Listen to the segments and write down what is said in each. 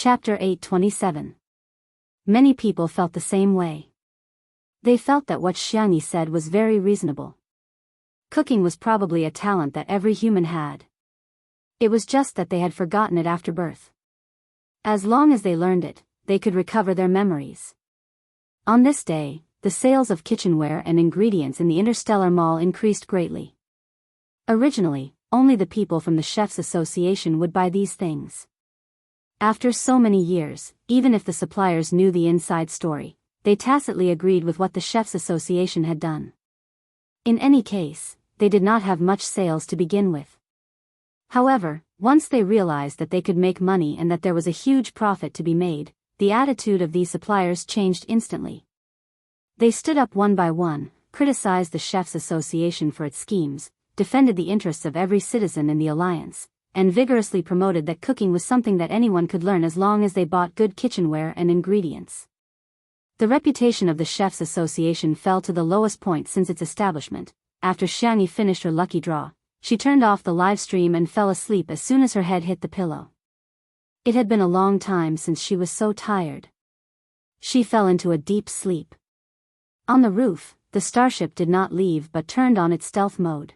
Chapter 827. Many people felt the same way. They felt that what Xianxia said was very reasonable. Cooking was probably a talent that every human had. It was just that they had forgotten it after birth. As long as they learned it, they could recover their memories. On this day, the sales of kitchenware and ingredients in the Interstellar Mall increased greatly. Originally, only the people from the Chefs' Association would buy these things. After so many years, even if the suppliers knew the inside story, they tacitly agreed with what the Chefs' Association had done. In any case, they did not have much sales to begin with. However, once they realized that they could make money and that there was a huge profit to be made, the attitude of these suppliers changed instantly. They stood up one by one, criticized the Chefs' Association for its schemes, defended the interests of every citizen in the alliance, and vigorously promoted that cooking was something that anyone could learn as long as they bought good kitchenware and ingredients. The reputation of the Chefs' Association fell to the lowest point since its establishment. After Xianxia finished her lucky draw, she turned off the live stream and fell asleep as soon as her head hit the pillow. It had been a long time since she was so tired. She fell into a deep sleep. On the roof, the starship did not leave but turned on its stealth mode.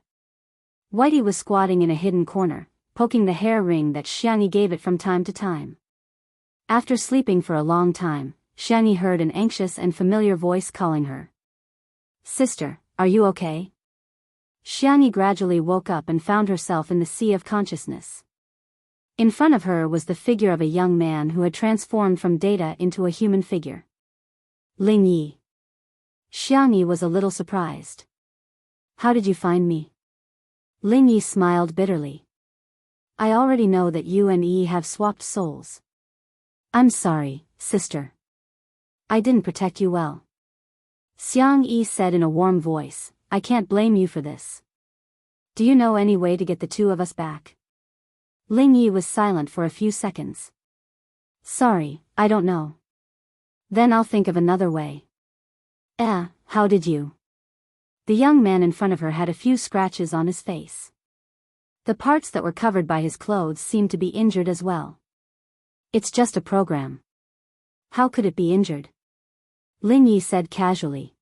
Whitey was squatting in a hidden corner, poking the hair ring that Xianxia gave it from time to time. After sleeping for a long time, Xianxia heard an anxious and familiar voice calling her. "Sister, are you okay?" Xianxia gradually woke up and found herself in the sea of consciousness. In front of her was the figure of a young man who had transformed from data into a human figure. Ling Yi. Xianxia was a little surprised. "How did you find me?" Ling Yi smiled bitterly. "I already know that you and Yi have swapped souls." "I'm sorry, sister. I didn't protect you well." Xianxia said in a warm voice, "I can't blame you for this. Do you know any way to get the two of us back?" Ling Yi was silent for a few seconds. "Sorry, I don't know." "Then I'll think of another way." How did you?" The young man in front of her had a few scratches on his face. The parts that were covered by his clothes seemed to be injured as well. "It's just a program." "How could it be injured?" Ling Yi said casually.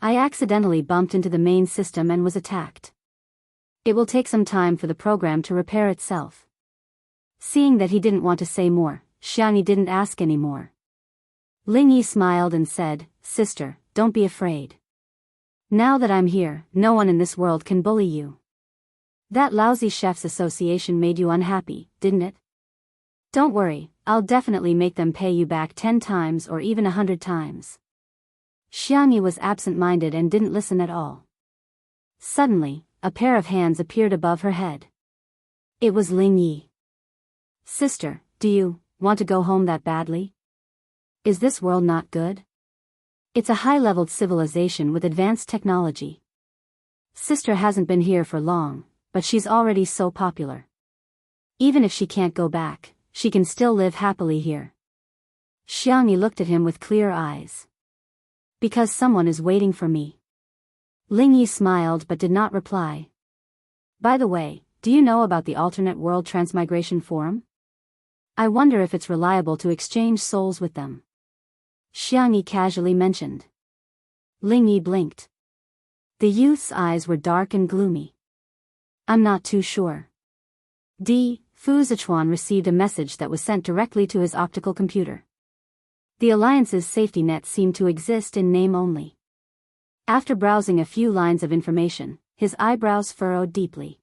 "I accidentally bumped into the main system and was attacked. It will take some time for the program to repair itself." Seeing that he didn't want to say more, Xianxia didn't ask any more. Ling Yi smiled and said, "Sister, don't be afraid. Now that I'm here, no one in this world can bully you. That lousy Chefs' Association made you unhappy, didn't it? Don't worry, I'll definitely make them pay you back 10 times or even 100 times. Xianxia was absent-minded and didn't listen at all. Suddenly, a pair of hands appeared above her head. It was Ling Yi. "Sister, do you want to go home that badly? Is this world not good? It's a high-leveled civilization with advanced technology. Sister hasn't been here for long, but she's already so popular. Even if she can't go back, she can still live happily here." Xianxia looked at him with clear eyes. "Because someone is waiting for me." Ling Yi smiled but did not reply. "By the way, do you know about the alternate world transmigration forum? I wonder if it's reliable to exchange souls with them." Xianxia casually mentioned. Ling Yi blinked. The youth's eyes were dark and gloomy. "I'm not too sure." Fu Zichuan received a message that was sent directly to his optical computer. The Alliance's safety net seemed to exist in name only. After browsing a few lines of information, his eyebrows furrowed deeply.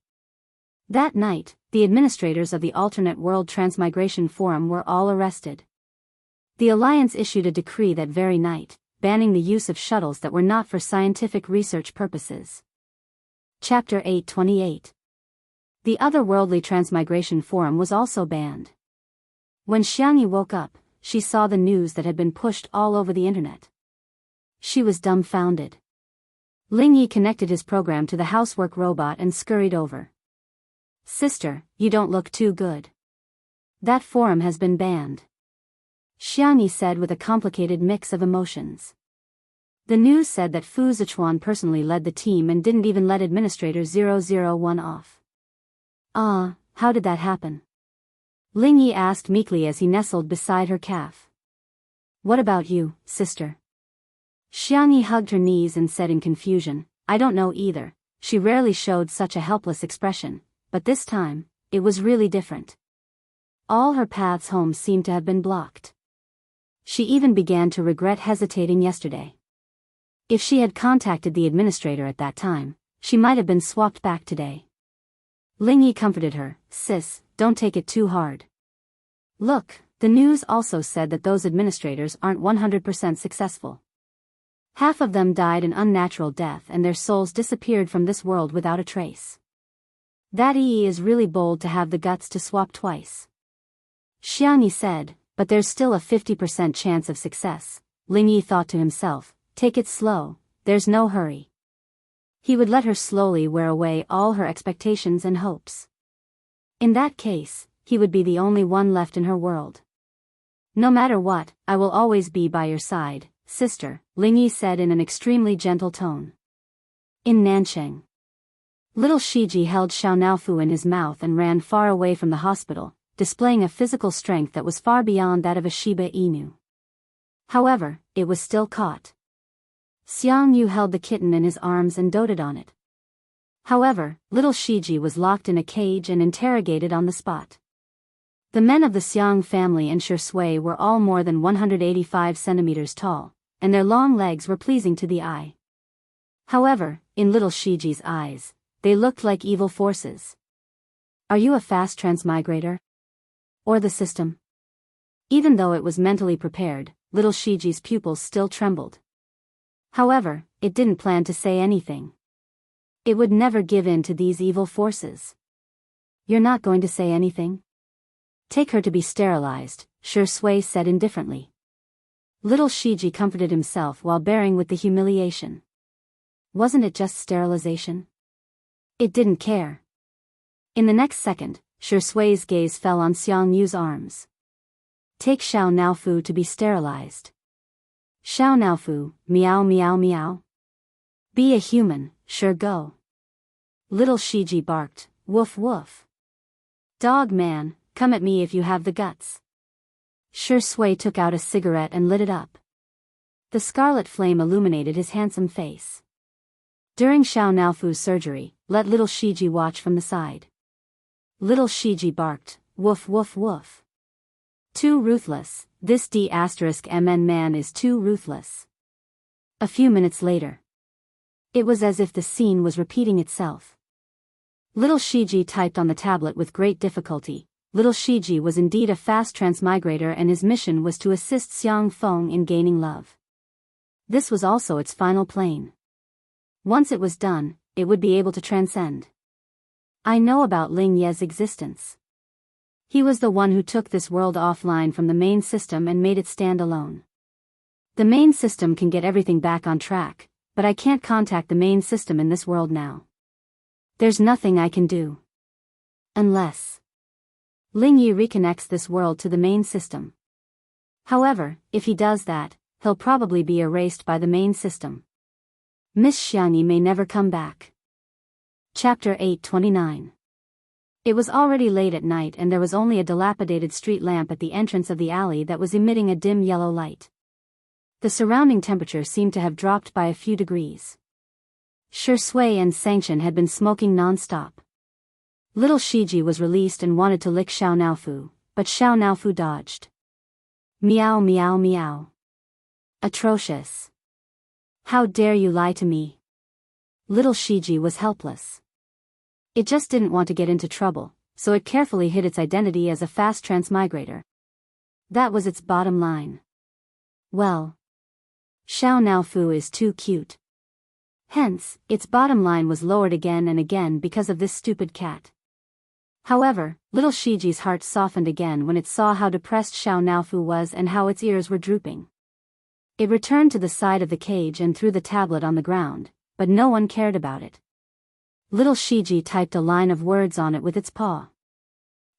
That night, the administrators of the Alternate World Transmigration Forum were all arrested. The Alliance issued a decree that very night, banning the use of shuttles that were not for scientific research purposes. Chapter 828. The Otherworldly Transmigration Forum was also banned. When Xianxia woke up, she saw the news that had been pushed all over the internet. She was dumbfounded. Ling Yi connected his program to the housework robot and scurried over. "Sister, you don't look too good. That forum has been banned," Xianxia said with a complicated mix of emotions. The news said that Fu Zichuan personally led the team and didn't even let Administrator 001 off. How did that happen? Ling Yi asked meekly as he nestled beside her calf. What about you, sister? Xianxia hugged her knees and said in confusion, I don't know either. She rarely showed such a helpless expression, but this time, it was really different. All her paths home seemed to have been blocked. She even began to regret hesitating yesterday. If she had contacted the administrator at that time, she might have been swapped back today. Ling Yi comforted her, sis, don't take it too hard. Look, the news also said that those administrators aren't 100% successful. Half of them died an unnatural death and their souls disappeared from this world without a trace. That Yi is really bold to have the guts to swap twice. Xianxia said, but there's still a 50% chance of success. Ling Yi thought to himself, take it slow, there's no hurry. He would let her slowly wear away all her expectations and hopes. In that case, he would be the only one left in her world. No matter what, I will always be by your side, sister, Ling Yi said in an extremely gentle tone. In Nancheng. Little Shiji held Xiaonaofu in his mouth and ran far away from the hospital, displaying a physical strength that was far beyond that of a Shiba Inu. However, it was still caught. Xiang Yu held the kitten in his arms and doted on it. However, little Shiji was locked in a cage and interrogated on the spot. The men of the Xiang family and Shui were all more than 185 centimeters tall, and their long legs were pleasing to the eye. However, in little Shiji's eyes, they looked like evil forces. Are you a fast transmigrator? Or the system? Even though it was mentally prepared, little Shiji's pupils still trembled. However, it didn't plan to say anything. It would never give in to these evil forces. You're not going to say anything? Take her to be sterilized, Shui said indifferently. Little Shiji comforted himself while bearing with the humiliation. Wasn't it just sterilization? It didn't care. In the next second, Shui's gaze fell on Xiang Yu's arms. Take Xiaonaofu to be sterilized. Xiaonaofu, meow meow meow. Be a human, sure go. Little Shiji barked, woof woof. Dog man, come at me if you have the guts. Shui took out a cigarette and lit it up. The scarlet flame illuminated his handsome face. During Xiaonaofu's surgery, let little Shiji watch from the side. Little Shiji barked, woof woof woof. Too ruthless, this D*MN man is too ruthless. A few minutes later. It was as if the scene was repeating itself. Little Shiji typed on the tablet with great difficulty. Little Shiji was indeed a fast transmigrator and his mission was to assist Xiang Feng in gaining love. This was also its final plane. Once it was done, it would be able to transcend. I know about Ling Ye's existence. He was the one who took this world offline from the main system and made it stand alone. The main system can get everything back on track, but I can't contact the main system in this world now. There's nothing I can do. Unless Ling Yi reconnects this world to the main system. However, if he does that, he'll probably be erased by the main system. Miss Xiangyi may never come back. Chapter 829. It was already late at night and there was only a dilapidated street lamp at the entrance of the alley that was emitting a dim yellow light. The surrounding temperature seemed to have dropped by a few degrees. Shui and Sanction had been smoking non-stop. Little Shiji was released and wanted to lick Xiaonaofu, but Xiaonaofu dodged. Meow meow meow. Atrocious. How dare you lie to me? Little Shiji was helpless. It just didn't want to get into trouble, so it carefully hid its identity as a fast transmigrator. That was its bottom line. Well, Xiaonaofu is too cute. Hence, its bottom line was lowered again and again because of this stupid cat. However, little Shiji's heart softened again when it saw how depressed Xiaonaofu was and how its ears were drooping. It returned to the side of the cage and threw the tablet on the ground, but no one cared about it. Little Shiji typed a line of words on it with its paw.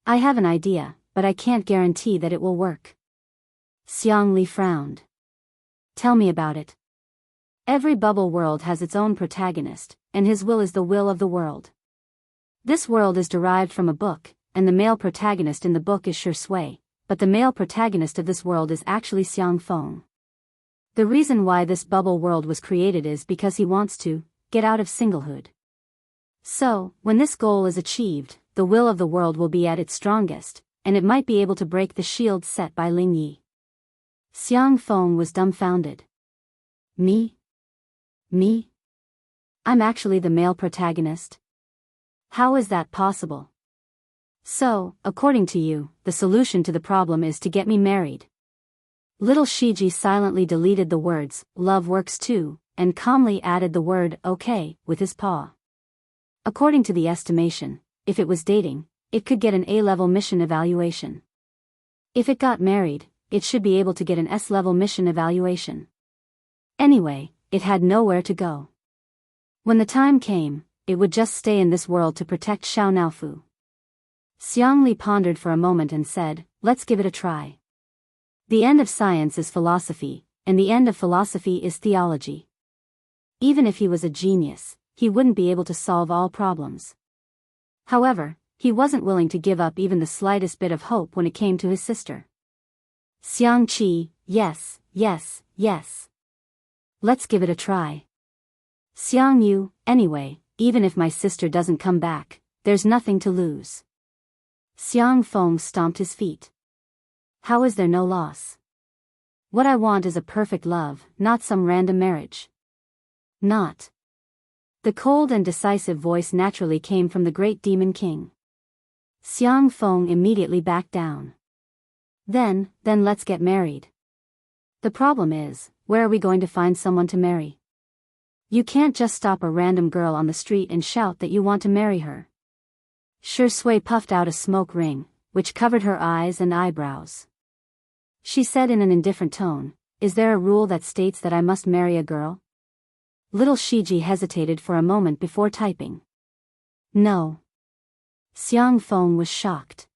I have an idea, but I can't guarantee that it will work. Xiang Li frowned. Tell me about it. Every bubble world has its own protagonist, and his will is the will of the world. This world is derived from a book, and the male protagonist in the book is Shui, but the male protagonist of this world is actually Xiang Feng. The reason why this bubble world was created is because he wants to get out of singlehood. So, when this goal is achieved, the will of the world will be at its strongest, and it might be able to break the shield set by Ling Yi. Xiang Feng was dumbfounded. Me? Me? I'm actually the male protagonist? How is that possible? So, according to you, the solution to the problem is to get me married. Little Shiji silently deleted the words, "love works too," and calmly added the word, "okay," with his paw. According to the estimation, if it was dating, it could get an A-level mission evaluation. If it got married, it should be able to get an S-level mission evaluation. Anyway, it had nowhere to go. When the time came, it would just stay in this world to protect Xiao Naofu. Xiang Li pondered for a moment and said, "Let's give it a try." The end of science is philosophy, and the end of philosophy is theology. Even if he was a genius, he wouldn't be able to solve all problems. However, he wasn't willing to give up even the slightest bit of hope when it came to his sister. Xiang Qi, yes, yes, yes. Let's give it a try. Xiang Yu, anyway, even if my sister doesn't come back, there's nothing to lose. Xiang Feng stomped his feet. How is there no loss? What I want is a perfect love, not some random marriage. Not. The cold and decisive voice naturally came from the great demon king. Xiang Feng immediately backed down. Then let's get married. The problem is, where are we going to find someone to marry? You can't just stop a random girl on the street and shout that you want to marry her. Shui puffed out a smoke ring, which covered her eyes and eyebrows. She said in an indifferent tone, "Is there a rule that states that I must marry a girl?" Little Shiji hesitated for a moment before typing. No. Xiang Feng was shocked.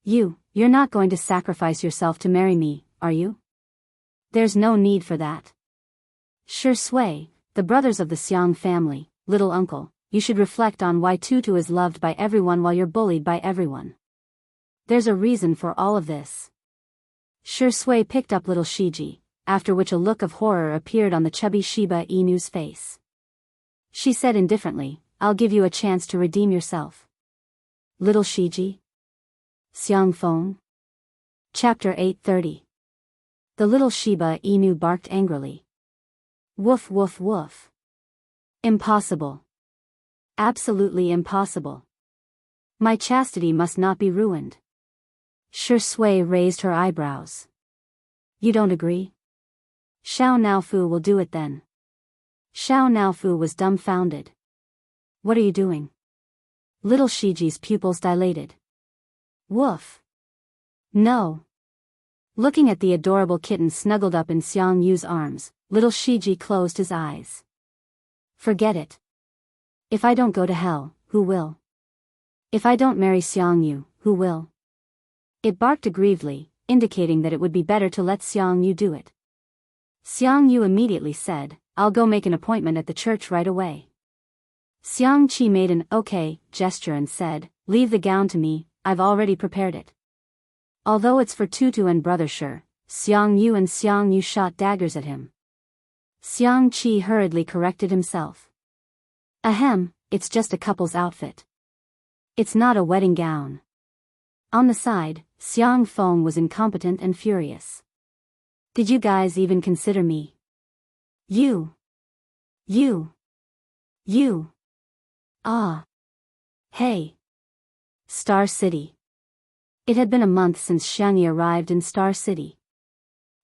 You're not going to sacrifice yourself to marry me, are you? There's no need for that. Shui, the brothers of the Xiang family, little uncle, you should reflect on why Tutu is loved by everyone while you're bullied by everyone. There's a reason for all of this. Shui picked up little Shiji, after which a look of horror appeared on the chubby Shiba Inu's face. She said indifferently, "I'll give you a chance to redeem yourself." Little Shiji? Xiang Feng? Chapter 830. The little Shiba Inu barked angrily. Woof woof woof. Impossible. Absolutely impossible. My chastity must not be ruined. Shui raised her eyebrows. You don't agree? Xiao Naofu will do it then. Xiao Naofu was dumbfounded. What are you doing? Little Shiji's pupils dilated. Woof. No. Looking at the adorable kitten snuggled up in Xiang Yu's arms, little Shiji closed his eyes. Forget it. If I don't go to hell, who will? If I don't marry Xiang Yu, who will? It barked aggrievedly, indicating that it would be better to let Xiang Yu do it. Xiang Yu immediately said, "I'll go make an appointment at the church right away." Xiang Qi made an "okay" gesture and said, "Leave the gown to me, I've already prepared it." Although it's for Tutu and Brother Shi, Xiang Yu shot daggers at him. Xiang Qi hurriedly corrected himself. Ahem, it's just a couple's outfit. It's not a wedding gown. On the side, Xiang Feng was incompetent and furious. Did you guys even consider me? You. Ah. Hey. Star City. It had been a month since Xiangyi arrived in Star City.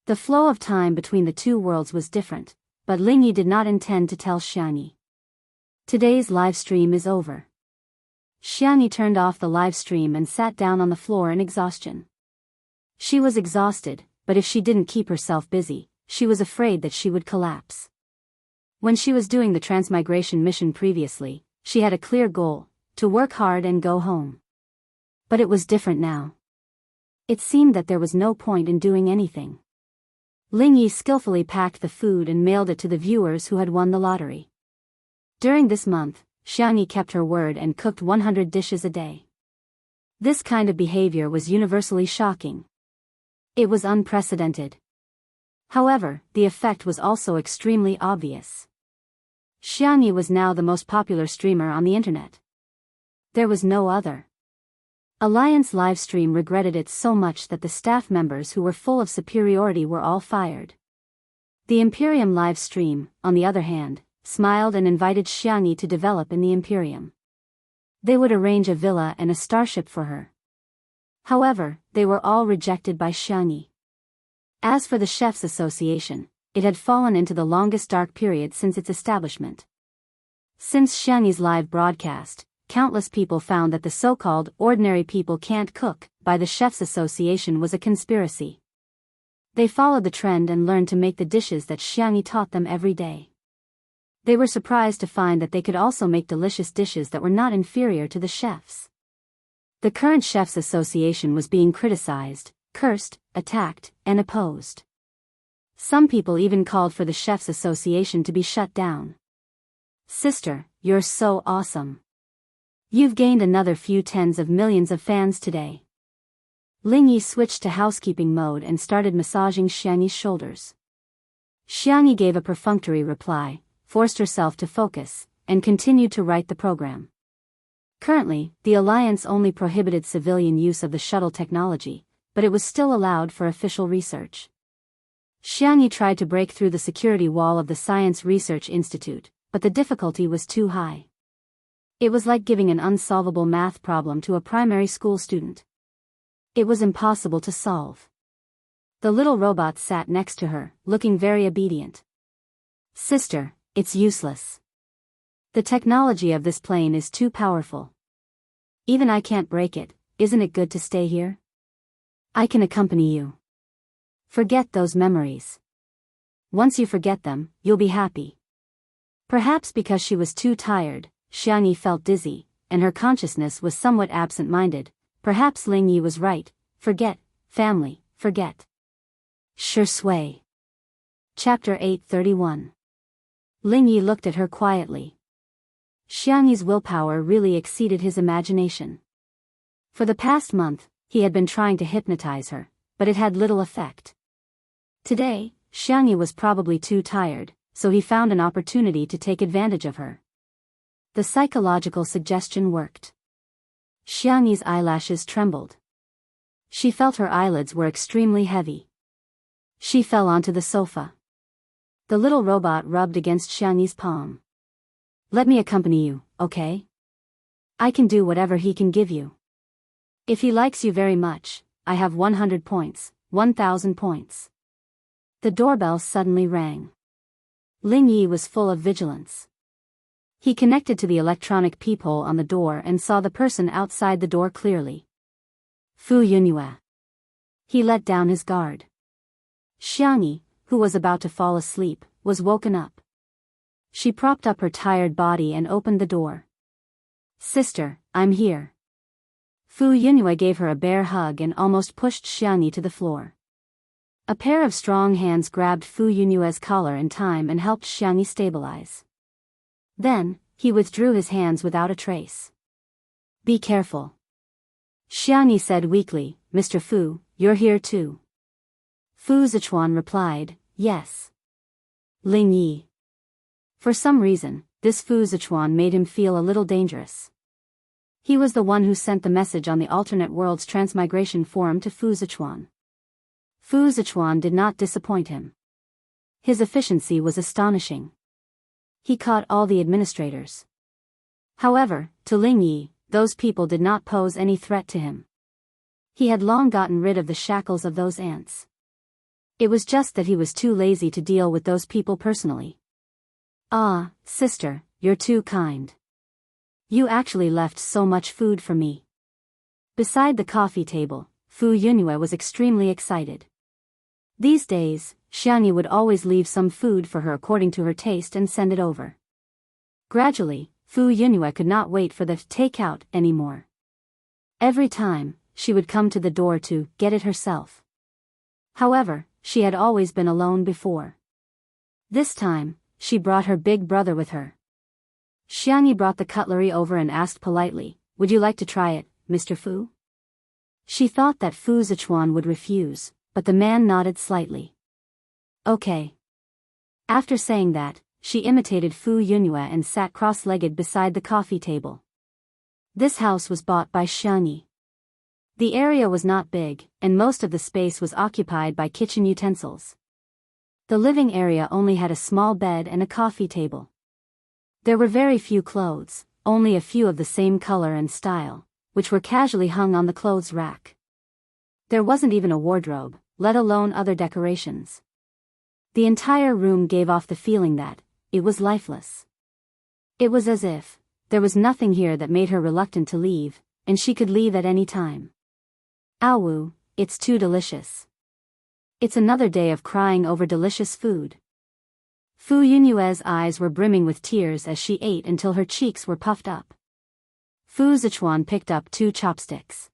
The flow of time between the two worlds was different, but Lingyi did not intend to tell Xiangyi. Today's live stream is over. Xiangyi turned off the live stream and sat down on the floor in exhaustion. She was exhausted, but if she didn't keep herself busy, she was afraid that she would collapse. When she was doing the transmigration mission previously, she had a clear goal, to work hard and go home. But it was different now. It seemed that there was no point in doing anything. Lingyi skillfully packed the food and mailed it to the viewers who had won the lottery. During this month, Xiangyi kept her word and cooked 100 dishes a day. This kind of behavior was universally shocking. It was unprecedented. However, the effect was also extremely obvious. Xianxia was now the most popular streamer on the internet. There was no other. Alliance livestream regretted it so much that the staff members who were full of superiority were all fired. The Imperium livestream, on the other hand, smiled and invited Xianxia to develop in the Imperium. They would arrange a villa and a starship for her. However, they were all rejected by Xianxia. As for the Chefs Association, it had fallen into the longest dark period since its establishment. Since Xianxia's live broadcast, countless people found that the so-called ordinary people can't cook by the Chefs Association was a conspiracy. They followed the trend and learned to make the dishes that Xianxia taught them every day. They were surprised to find that they could also make delicious dishes that were not inferior to the chefs. The current Chefs Association was being criticized, cursed, attacked, and opposed. Some people even called for the Chefs Association to be shut down. Sister, you're so awesome. You've gained another few tens of millions of fans today. Lingyi switched to housekeeping mode and started massaging Xianxia's shoulders. Xianxia gave a perfunctory reply, forced herself to focus, and continued to write the program. Currently, the Alliance only prohibited civilian use of the shuttle technology, but it was still allowed for official research. Xianxia tried to break through the security wall of the Science Research Institute, but the difficulty was too high. It was like giving an unsolvable math problem to a primary school student. It was impossible to solve. The little robot sat next to her, looking very obedient. Sister, it's useless. The technology of this plane is too powerful. Even I can't break it. Isn't it good to stay here? I can accompany you. Forget those memories. Once you forget them, you'll be happy. Perhaps because she was too tired, Xianxia felt dizzy, and her consciousness was somewhat absent-minded. Perhaps Lingyi was right. Forget, family, forget. Sure sway. Chapter 831. Lingyi looked at her quietly. Xianxia's willpower really exceeded his imagination. For the past month, he had been trying to hypnotize her, but it had little effect. Today, Xianxia was probably too tired, so he found an opportunity to take advantage of her. The psychological suggestion worked. Xianxia's eyelashes trembled. She felt her eyelids were extremely heavy. She fell onto the sofa. The little robot rubbed against Xianxia's palm. Let me accompany you, okay? I can do whatever he can give you. If he likes you very much, I have 100 points, 1,000 points. The doorbell suddenly rang. Lingyi was full of vigilance. He connected to the electronic peephole on the door and saw the person outside the door clearly. Fu Yunyue. He let down his guard. Xianxia, who was about to fall asleep, was woken up. She propped up her tired body and opened the door. Sister, I'm here. Fu Yunyue gave her a bear hug and almost pushed Xianxia to the floor. A pair of strong hands grabbed Fu Yunyue's collar in time and helped Xianxia stabilize. Then, he withdrew his hands without a trace. Be careful. Xianxia said weakly, Mr. Fu, you're here too. Fu Zichuan replied, yes. Lingyi. For some reason, this Fu Zichuan made him feel a little dangerous. He was the one who sent the message on the alternate worlds transmigration forum to Fu Zichuan. Fu Zichuan did not disappoint him. His efficiency was astonishing. He caught all the administrators. However, to Lingyi, those people did not pose any threat to him. He had long gotten rid of the shackles of those ants. It was just that he was too lazy to deal with those people personally. Ah, sister, you're too kind. You actually left so much food for me. Beside the coffee table, Fu Yunyue was extremely excited. These days, Xianxia would always leave some food for her according to her taste and send it over. Gradually, Fu Yunyue could not wait for the takeout anymore. Every time, she would come to the door to get it herself. However, she had always been alone before. This time, she brought her big brother with her. Xianxia brought the cutlery over and asked politely, would you like to try it, Mr. Fu? She thought that Fu Zichuan would refuse, but the man nodded slightly. Okay. After saying that, she imitated Fu Yunyue and sat cross-legged beside the coffee table. This house was bought by Xianxia. The area was not big, and most of the space was occupied by kitchen utensils. The living area only had a small bed and a coffee table. There were very few clothes, only a few of the same color and style, which were casually hung on the clothes rack. There wasn't even a wardrobe, let alone other decorations. The entire room gave off the feeling that it was lifeless. It was as if there was nothing here that made her reluctant to leave, and she could leave at any time. Awu, it's too delicious. It's another day of crying over delicious food. Fu Yunyue's eyes were brimming with tears as she ate until her cheeks were puffed up. Fu Zichuan picked up 2 chopsticks.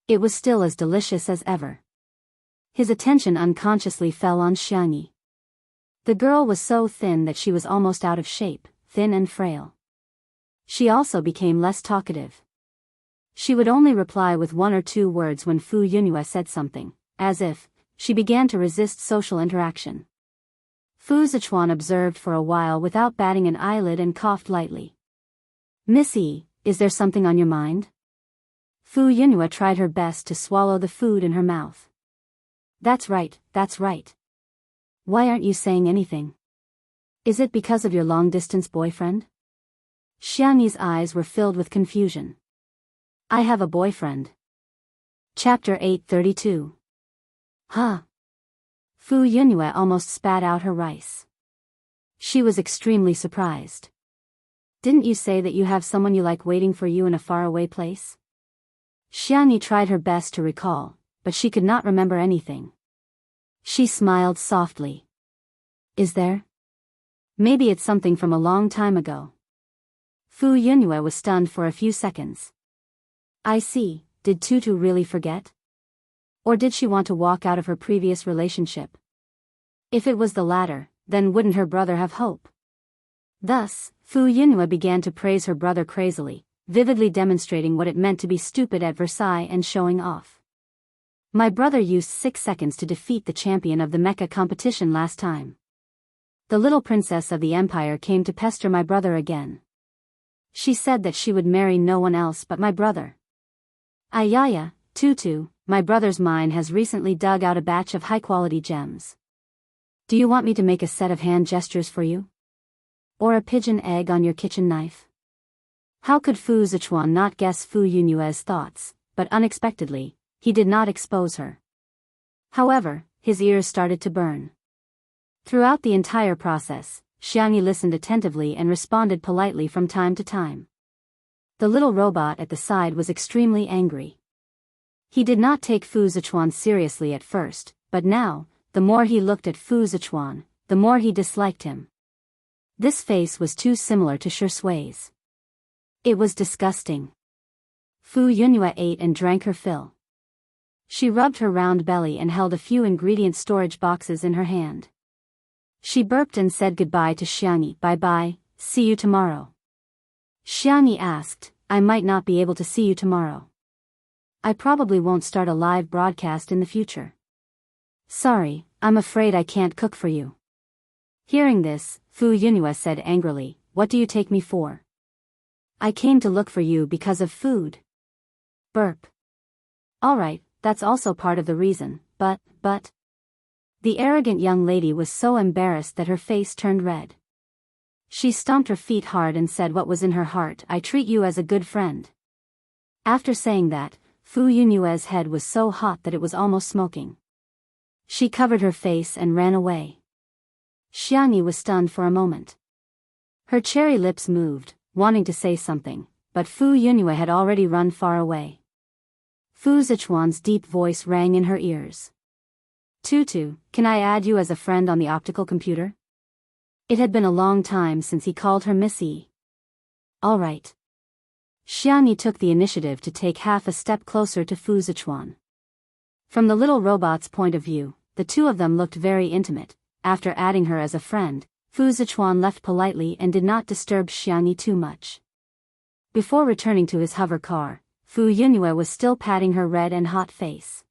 It was still as delicious as ever. His attention unconsciously fell on Xianxia. The girl was so thin that she was almost out of shape, thin and frail. She also became less talkative. She would only reply with 1 or 2 words when Fu Yunyue said something, as if she began to resist social interaction. Fu Zichuan observed for a while without batting an eyelid and coughed lightly. Missy, is there something on your mind? Fu Yunyue tried her best to swallow the food in her mouth. That's right, that's right. Why aren't you saying anything? Is it because of your long-distance boyfriend? Xianxi's eyes were filled with confusion. I have a boyfriend. Chapter 832. Huh? Fu Yunyue almost spat out her rice. She was extremely surprised. Didn't you say that you have someone you like waiting for you in a faraway place? Xianxia tried her best to recall, but she could not remember anything. She smiled softly. Is there? Maybe it's something from a long time ago. Fu Yunyue was stunned for a few seconds. I see, did Tutu really forget? Or did she want to walk out of her previous relationship? If it was the latter, then wouldn't her brother have hope? Thus, Fu Yunyue began to praise her brother crazily, vividly demonstrating what it meant to be stupid at Versailles and showing off. My brother used 6 seconds to defeat the champion of the mecha competition last time. The little princess of the empire came to pester my brother again. She said that she would marry no one else but my brother. Ayaya, Tutu, my brother's mine has recently dug out a batch of high-quality gems. Do you want me to make a set of hand gestures for you? Or a pigeon egg on your kitchen knife? How could Fu Zichuan not guess Fu Yunyue's thoughts, but unexpectedly, he did not expose her. However, his ears started to burn. Throughout the entire process, Xianxia listened attentively and responded politely from time to time. The little robot at the side was extremely angry. He did not take Fu Zichuan seriously at first, but now, the more he looked at Fu Zichuan, the more he disliked him. This face was too similar to Shui's. It was disgusting. Fu Yunyue ate and drank her fill. She rubbed her round belly and held a few ingredient storage boxes in her hand. She burped and said goodbye to Xianxia. Bye-bye, see you tomorrow. Xianxia asked, I might not be able to see you tomorrow. I probably won't start a live broadcast in the future. Sorry, I'm afraid I can't cook for you. Hearing this, Fu Yunyue said angrily, what do you take me for? I came to look for you because of food. Burp. Alright, that's also part of the reason, but. The arrogant young lady was so embarrassed that her face turned red. She stomped her feet hard and said what was in her heart, I treat you as a good friend. After saying that, Fu Yunyue's head was so hot that it was almost smoking. She covered her face and ran away. Xianxia was stunned for a moment. Her cherry lips moved, wanting to say something, but Fu Yunyue had already run far away. Fu Zichuan's deep voice rang in her ears. Tutu, can I add you as a friend on the optical computer? It had been a long time since he called her Missy. All right. Xianxia took the initiative to take half a step closer to Fu Zichuan. From the little robot's point of view, the two of them looked very intimate. After adding her as a friend, Fu Zichuan left politely and did not disturb Xianxia too much. Before returning to his hover car, Fu Yunhua was still patting her red and hot face.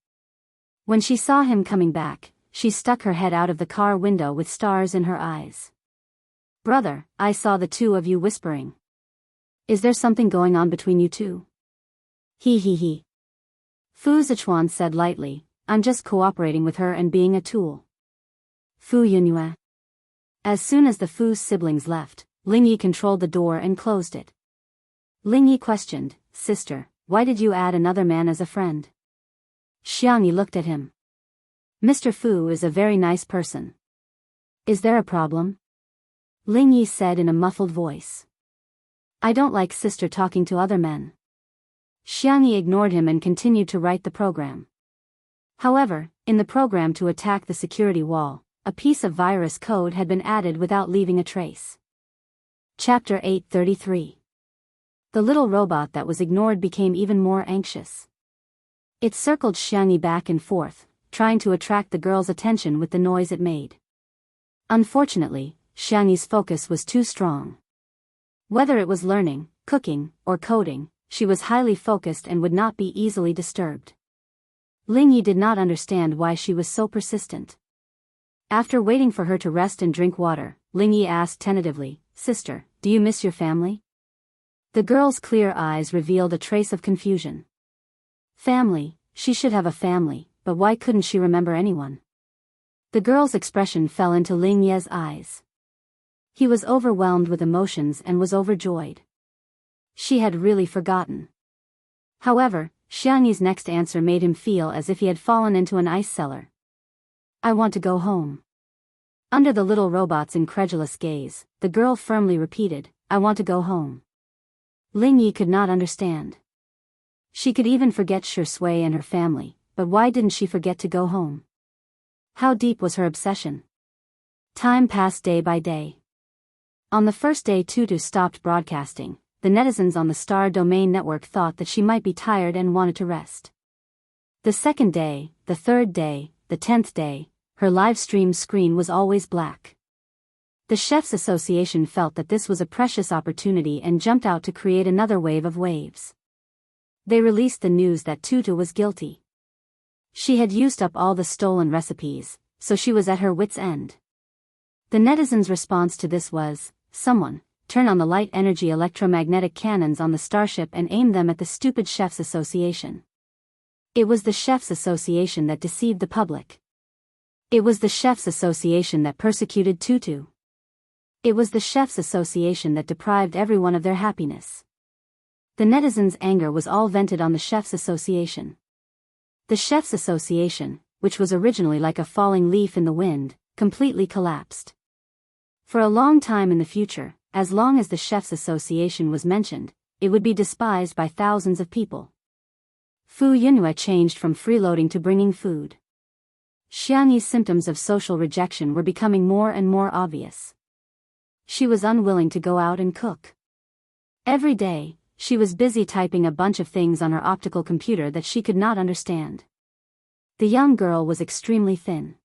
When she saw him coming back, she stuck her head out of the car window with stars in her eyes. "Brother, I saw the two of you whispering. Is there something going on between you two?" He. Fu Zichuan said lightly, "I'm just cooperating with her and being a tool." Fu Yunhua. As soon as the Fu's siblings left, Lingyi controlled the door and closed it. Lingyi questioned, "Sister, why did you add another man as a friend?" Xiangyi looked at him. "Mr. Fu is a very nice person. Is there a problem?" Lingyi said in a muffled voice. "I don't like sister talking to other men." Xiangyi ignored him and continued to write the program. However, in the program to attack the security wall, a piece of virus code had been added without leaving a trace. Chapter 833. The little robot that was ignored became even more anxious. It circled Xiangyi back and forth, trying to attract the girl's attention with the noise it made. Unfortunately, Xiangyi's focus was too strong. Whether it was learning, cooking, or coding, she was highly focused and would not be easily disturbed. Lingyi did not understand why she was so persistent. After waiting for her to rest and drink water, Lingyi asked tentatively, "Sister, do you miss your family?" The girl's clear eyes revealed a trace of confusion. Family, she should have a family, but why couldn't she remember anyone? The girl's expression fell into Lingyi's eyes. He was overwhelmed with emotions and was overjoyed. She had really forgotten. However, Xiangyi's next answer made him feel as if he had fallen into an ice cellar. "I want to go home." Under the little robot's incredulous gaze, the girl firmly repeated, "I want to go home." Lingyi could not understand. She could even forget Shui and her family, but why didn't she forget to go home? How deep was her obsession? Time passed day by day. On the first day Tutu stopped broadcasting, the netizens on the Star Domain network thought that she might be tired and wanted to rest. The second day, the third day, the 10th day, her live stream screen was always black. The Chefs Association felt that this was a precious opportunity and jumped out to create another wave of waves. They released the news that Tutu was guilty. She had used up all the stolen recipes, so she was at her wit's end. The netizens' response to this was, "Someone, turn on the light energy electromagnetic cannons on the starship and aim them at the stupid Chefs Association." It was the Chefs Association that deceived the public. It was the Chefs Association that persecuted Tutu. It was the Chefs Association that deprived everyone of their happiness. The netizens' anger was all vented on the Chefs Association. The Chefs Association, which was originally like a falling leaf in the wind, completely collapsed. For a long time in the future, as long as the Chefs Association was mentioned, it would be despised by thousands of people. Fu Yunhua changed from freeloading to bringing food. Xiangyi's symptoms of social rejection were becoming more and more obvious. She was unwilling to go out and cook. Every day, she was busy typing a bunch of things on her optical computer that she could not understand. The young girl was extremely thin.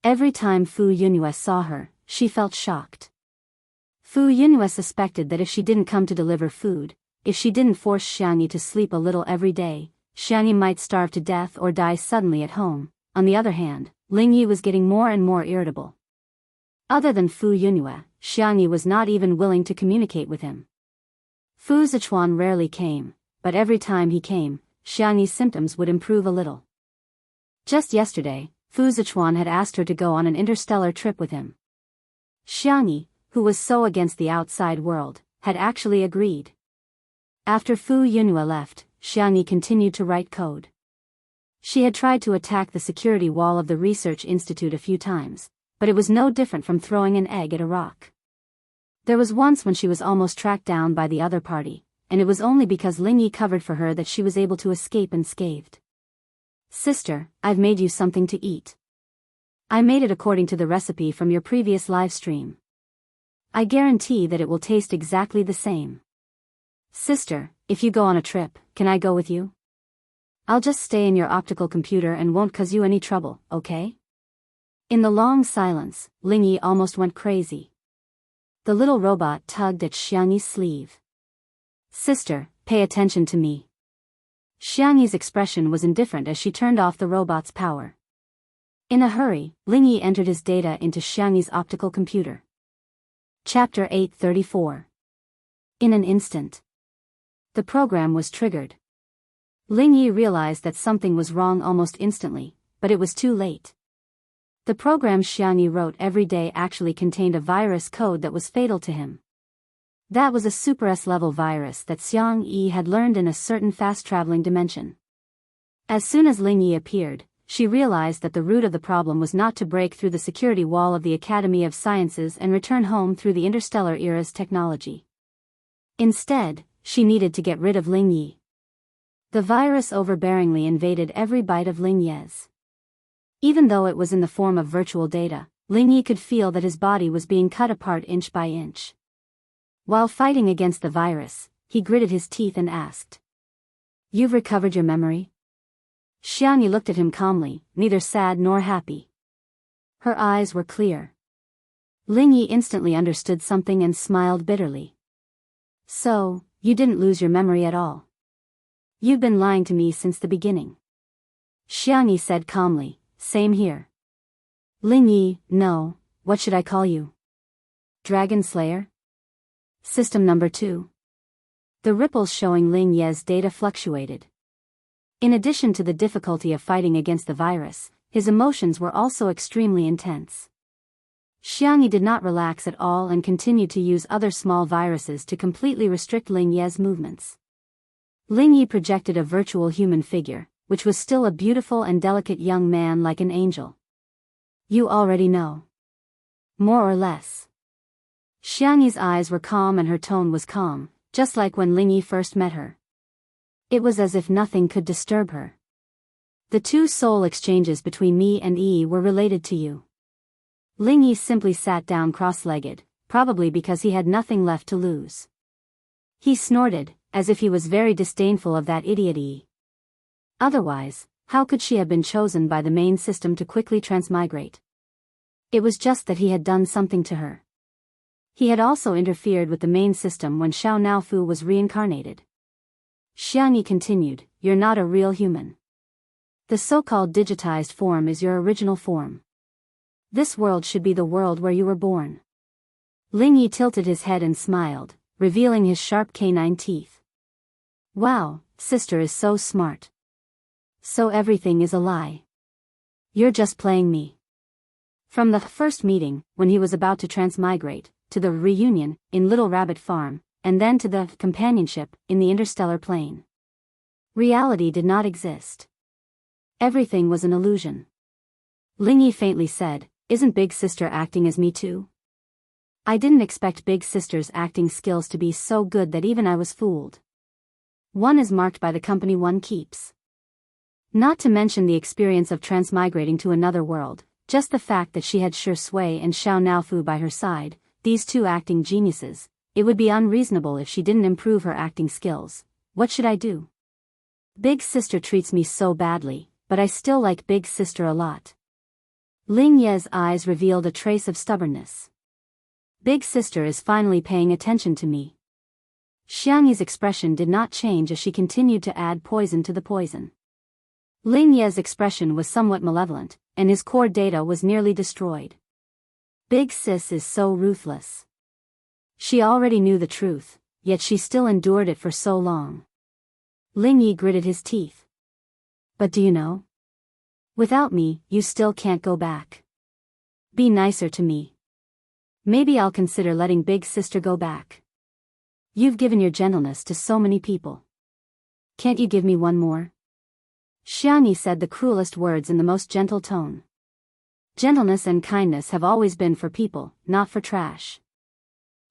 Every time Fu Yunhua saw her, she felt shocked. Fu Yunhua suspected that if she didn't come to deliver food, if she didn't force Xiangyi to sleep a little every day, Xiangyi might starve to death or die suddenly at home. On the other hand, Lingyi was getting more and more irritable. Other than Fu Yunhua, Xiangyi was not even willing to communicate with him. Fu Zichuan rarely came, but every time he came, Xiangyi's symptoms would improve a little. Just yesterday, Fu Zichuan had asked her to go on an interstellar trip with him. Xiangyi, who was so against the outside world, had actually agreed. After Fu Yunhua left, Xiangyi continued to write code. She had tried to attack the security wall of the research institute a few times, but it was no different from throwing an egg at a rock. There was once when she was almost tracked down by the other party, and it was only because Lingyi covered for her that she was able to escape unscathed. "Sister, I've made you something to eat. I made it according to the recipe from your previous live stream. I guarantee that it will taste exactly the same. Sister, if you go on a trip, can I go with you? I'll just stay in your optical computer and won't cause you any trouble, okay?" In the long silence, Lingyi almost went crazy. The little robot tugged at Xiangyi's sleeve. "Sister, pay attention to me. Xiangyi's expression was indifferent as she turned off the robot's power. In a hurry, Lingyi entered his data into Xiangyi's optical computer. Chapter 834. In an instant. The program was triggered. Lingyi realized that something was wrong almost instantly, but it was too late. The program Xiangyi wrote every day actually contained a virus code that was fatal to him. That was a Super S-level virus that Xiangyi had learned in a certain fast-traveling dimension. As soon as Lingyi appeared, she realized that the root of the problem was not to break through the security wall of the Academy of Sciences and return home through the interstellar era's technology. Instead, she needed to get rid of Lingyi. The virus overbearingly invaded every bite of Lingyi's. Even though it was in the form of virtual data, Lingyi could feel that his body was being cut apart inch by inch. While fighting against the virus, he gritted his teeth and asked, "You've recovered your memory?" Xiangyi looked at him calmly, neither sad nor happy. Her eyes were clear. Lingyi instantly understood something and smiled bitterly. "So, you didn't lose your memory at all. You've been lying to me since the beginning." Xiangyi said calmly, "Same here." Lingyi, "No, what should I call you? Dragon Slayer? System number 2. The ripples showing Lingyi's data fluctuated. In addition to the difficulty of fighting against the virus, his emotions were also extremely intense. Xiangyi did not relax at all and continued to use other small viruses to completely restrict Lingyi's movements. Lingyi projected a virtual human figure, which was still a beautiful and delicate young man like an angel. "You already know. More or less." Xiangyi's eyes were calm and her tone was calm, just like when Lingyi first met her. It was as if nothing could disturb her. "The 2 soul exchanges between me and Yi were related to you." Lingyi simply sat down cross-legged, probably because he had nothing left to lose. He snorted, as if he was very disdainful of that idiot Yi. Otherwise, how could she have been chosen by the main system to quickly transmigrate? It was just that he had done something to her. He had also interfered with the main system when Xiao Naofu was reincarnated. Xiangyi continued, "You're not a real human. The so-called digitized form is your original form. This world should be the world where you were born." Lingyi tilted his head and smiled, revealing his sharp canine teeth. "Wow, sister is so smart. So everything is a lie. You're just playing me." From the first meeting, when he was about to transmigrate, to the reunion, in Little Rabbit Farm, and then to the companionship, in the interstellar plane. Reality did not exist. Everything was an illusion. Lingyi faintly said, "Isn't Big Sister acting as me too? I didn't expect Big Sister's acting skills to be so good that even I was fooled. One is marked by the company one keeps." Not to mention the experience of transmigrating to another world, just the fact that she had Sure Sui and Xiao Naofu by her side, these 2 acting geniuses, it would be unreasonable if she didn't improve her acting skills. What should I do? Big Sister treats me so badly, but I still like Big Sister a lot. Lingyi's eyes revealed a trace of stubbornness. Big Sister is finally paying attention to me. Xiangyi's expression did not change as she continued to add poison to the poison. Lingyi's expression was somewhat malevolent, and his core data was nearly destroyed. Big Sis is so ruthless. She already knew the truth, yet she still endured it for so long. Lingyi gritted his teeth. "But do you know? Without me, you still can't go back. Be nicer to me. Maybe I'll consider letting Big Sister go back. You've given your gentleness to so many people. Can't you give me one more?" Xiangyi said the cruelest words in the most gentle tone. Gentleness and kindness have always been for people, not for trash.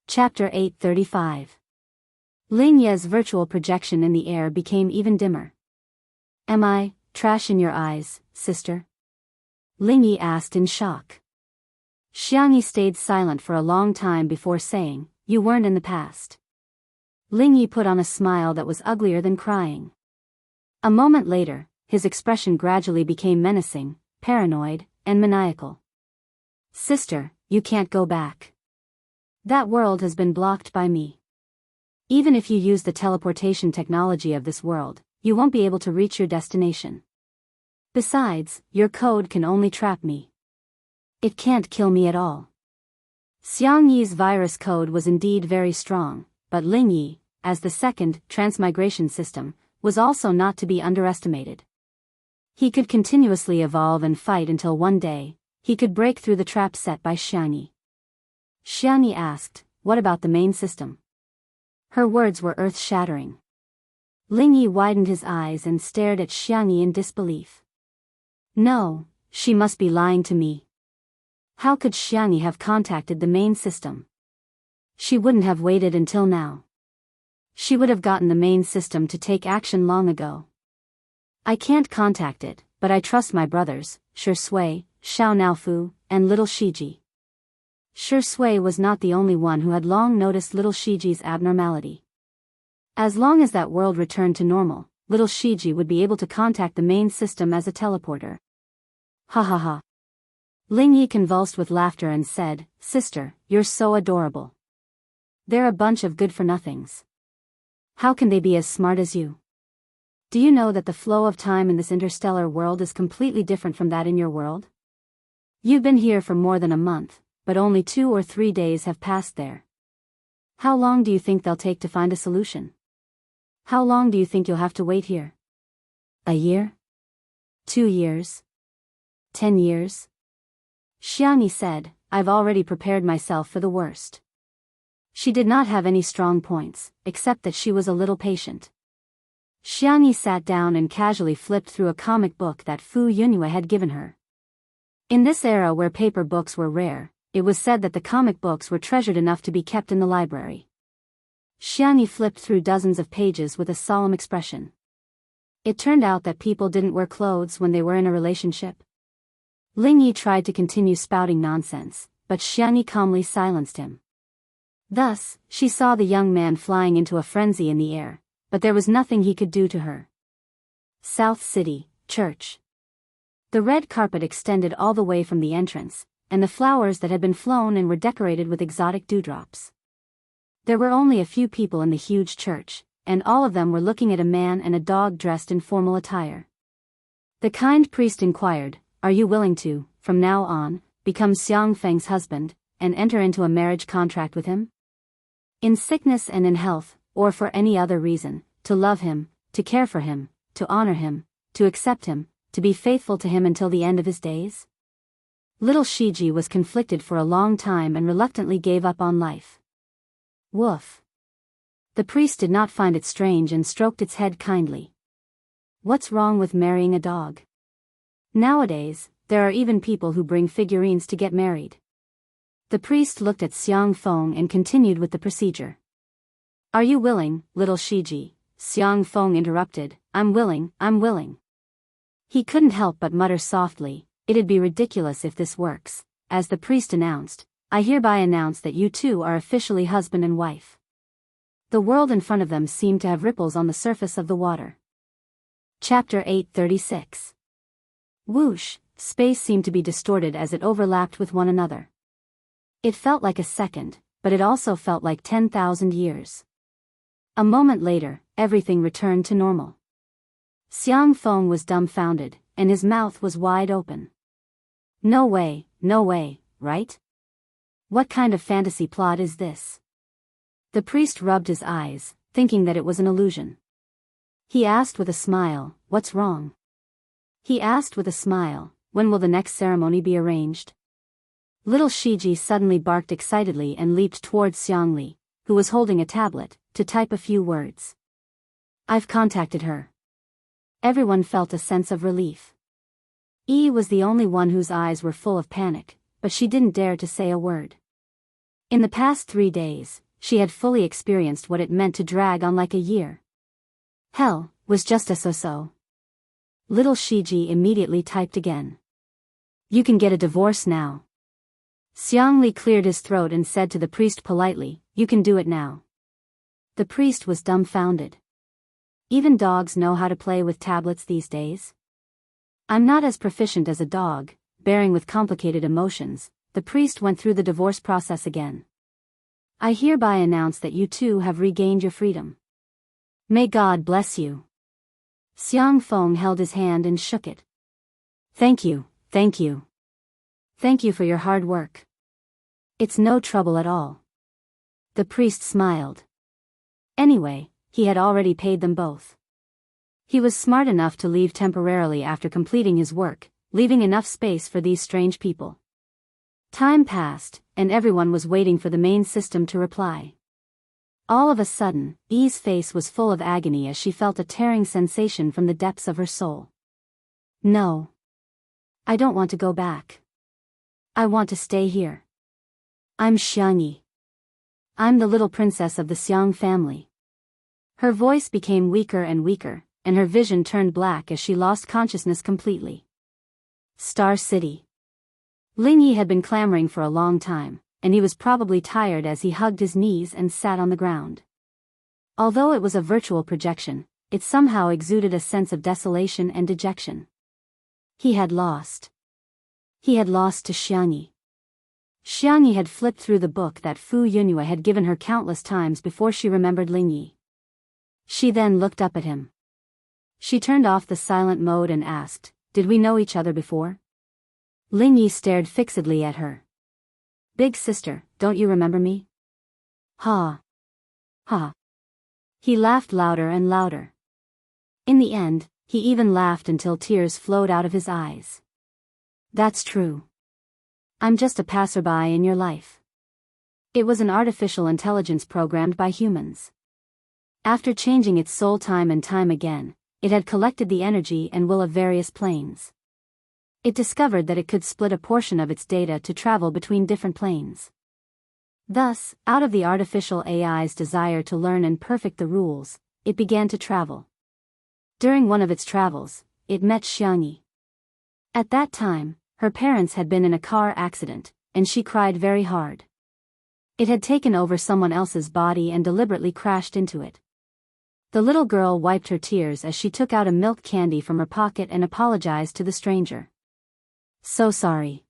Chapter 835. Lingyi's virtual projection in the air became even dimmer. "Am I trash in your eyes, sister?" Lingyi asked in shock. Xiangyi stayed silent for a long time before saying, "You weren't in the past." Lingyi put on a smile that was uglier than crying. A moment later, his expression gradually became menacing, paranoid, and maniacal. "Sister, you can't go back. That world has been blocked by me. Even if you use the teleportation technology of this world, you won't be able to reach your destination. Besides, your code can only trap me. It can't kill me at all. Xiang Yi's virus code was indeed very strong, but Ling Yi, as the second transmigration system, was also not to be underestimated. He could continuously evolve and fight until one day, he could break through the trap set by Xiang Yi. Xiang Yi asked, "What about the main system?" Her words were earth-shattering. Ling Yi widened his eyes and stared at Xiang Yi in disbelief. No, she must be lying to me. How could Xiang Yi have contacted the main system? She wouldn't have waited until now. She would have gotten the main system to take action long ago. I can't contact it, but I trust my brothers, Shi Sui, Xiao Naofu, and little Shiji. Shi Sui was not the only one who had long noticed little Shiji's abnormality. As long as that world returned to normal, little Shiji would be able to contact the main system as a teleporter. Ha ha ha. Ling Yi convulsed with laughter and said, "Sister, you're so adorable. They're a bunch of good-for-nothings. How can they be as smart as you? Do you know that the flow of time in this interstellar world is completely different from that in your world? You've been here for more than a month, but only 2 or 3 days have passed there. How long do you think they'll take to find a solution? How long do you think you'll have to wait here? A year? 2 years? 10 years? Xiang Yi said, "I've already prepared myself for the worst." She did not have any strong points, except that she was a little patient. Xiang Yi sat down and casually flipped through a comic book that Fu Yunhua had given her. In this era where paper books were rare, it was said that the comic books were treasured enough to be kept in the library. Xiang Yi flipped through dozens of pages with a solemn expression. It turned out that people didn't wear clothes when they were in a relationship. Ling Yi tried to continue spouting nonsense, but Xiang Yi calmly silenced him. Thus, she saw the young man flying into a frenzy in the air, but there was nothing he could do to her. South City, Church. The red carpet extended all the way from the entrance, and the flowers that had been flown in were decorated with exotic dewdrops. There were only a few people in the huge church, and all of them were looking at a man and a dog dressed in formal attire. The kind priest inquired, "Are you willing to, from now on, become Xiang Feng's husband, and enter into a marriage contract with him? In sickness and in health, or for any other reason, to love him, to care for him, to honor him, to accept him, to be faithful to him until the end of his days?" Little Shiji was conflicted for a long time and reluctantly gave up on life. Woof. The priest did not find it strange and stroked its head kindly. What's wrong with marrying a dog? Nowadays, there are even people who bring figurines to get married. The priest looked at Xiang Feng and continued with the procedure. "Are you willing, little Shiji?" Xiang Feng interrupted, I'm willing. He couldn't help but mutter softly, "It'd be ridiculous if this works." As the priest announced, "I hereby announce that you two are officially husband and wife." The world in front of them seemed to have ripples on the surface of the water. Chapter 836. Whoosh, space seemed to be distorted as it overlapped with one another. It felt like a second, but it also felt like 10,000 years. A moment later, everything returned to normal. Xiang Feng was dumbfounded, and his mouth was wide open. No way, right? What kind of fantasy plot is this? The priest rubbed his eyes, thinking that it was an illusion. He asked with a smile, "What's wrong?" He asked with a smile, "When will the next ceremony be arranged?" Little Shiji suddenly barked excitedly and leaped towards Xiang Li, who was holding a tablet, to type a few words. "I've contacted her." Everyone felt a sense of relief. Yi was the only one whose eyes were full of panic, but she didn't dare to say a word. In the past 3 days, she had fully experienced what it meant to drag on like a year. Hell, was just a so-so. Little Shiji immediately typed again. "You can get a divorce now." Xiang Li cleared his throat and said to the priest politely, "You can do it now." The priest was dumbfounded. Even dogs know how to play with tablets these days? "I'm not as proficient as a dog," bearing with complicated emotions, the priest went through the divorce process again. "I hereby announce that you two have regained your freedom. May God bless you." Xiang Feng held his hand and shook it. Thank you, thank you. Thank you for your hard work. It's no trouble at all. The priest smiled. Anyway, he had already paid them both. He was smart enough to leave temporarily after completing his work, leaving enough space for these strange people. Time passed, and everyone was waiting for the main system to reply. All of a sudden, Yi's face was full of agony as she felt a tearing sensation from the depths of her soul. No. I don't want to go back. I want to stay here. I'm Xiangyi. I'm the little princess of the Xiang family. Her voice became weaker and weaker, and her vision turned black as she lost consciousness completely. Star City. Ling Yi had been clamoring for a long time, and he was probably tired as he hugged his knees and sat on the ground. Although it was a virtual projection, it somehow exuded a sense of desolation and dejection. He had lost. He had lost to Xiangyi. Xiangyi had flipped through the book that Fu Yunhua had given her countless times before she remembered Ling Yi. She then looked up at him. She turned off the silent mode and asked, "Did we know each other before?" Ling Yi stared fixedly at her. "Big sister, don't you remember me?" "Ha. Ha." He laughed louder and louder. In the end, he even laughed until tears flowed out of his eyes. "That's true. I'm just a passerby in your life." It was an artificial intelligence programmed by humans. After changing its soul time and time again, it had collected the energy and will of various planes. It discovered that it could split a portion of its data to travel between different planes. Thus, out of the artificial AI's desire to learn and perfect the rules, it began to travel. During one of its travels, it met Xiangyi. At that time, her parents had been in a car accident, and she cried very hard. It had taken over someone else's body and deliberately crashed into it. The little girl wiped her tears as she took out a milk candy from her pocket and apologized to the stranger. "So sorry."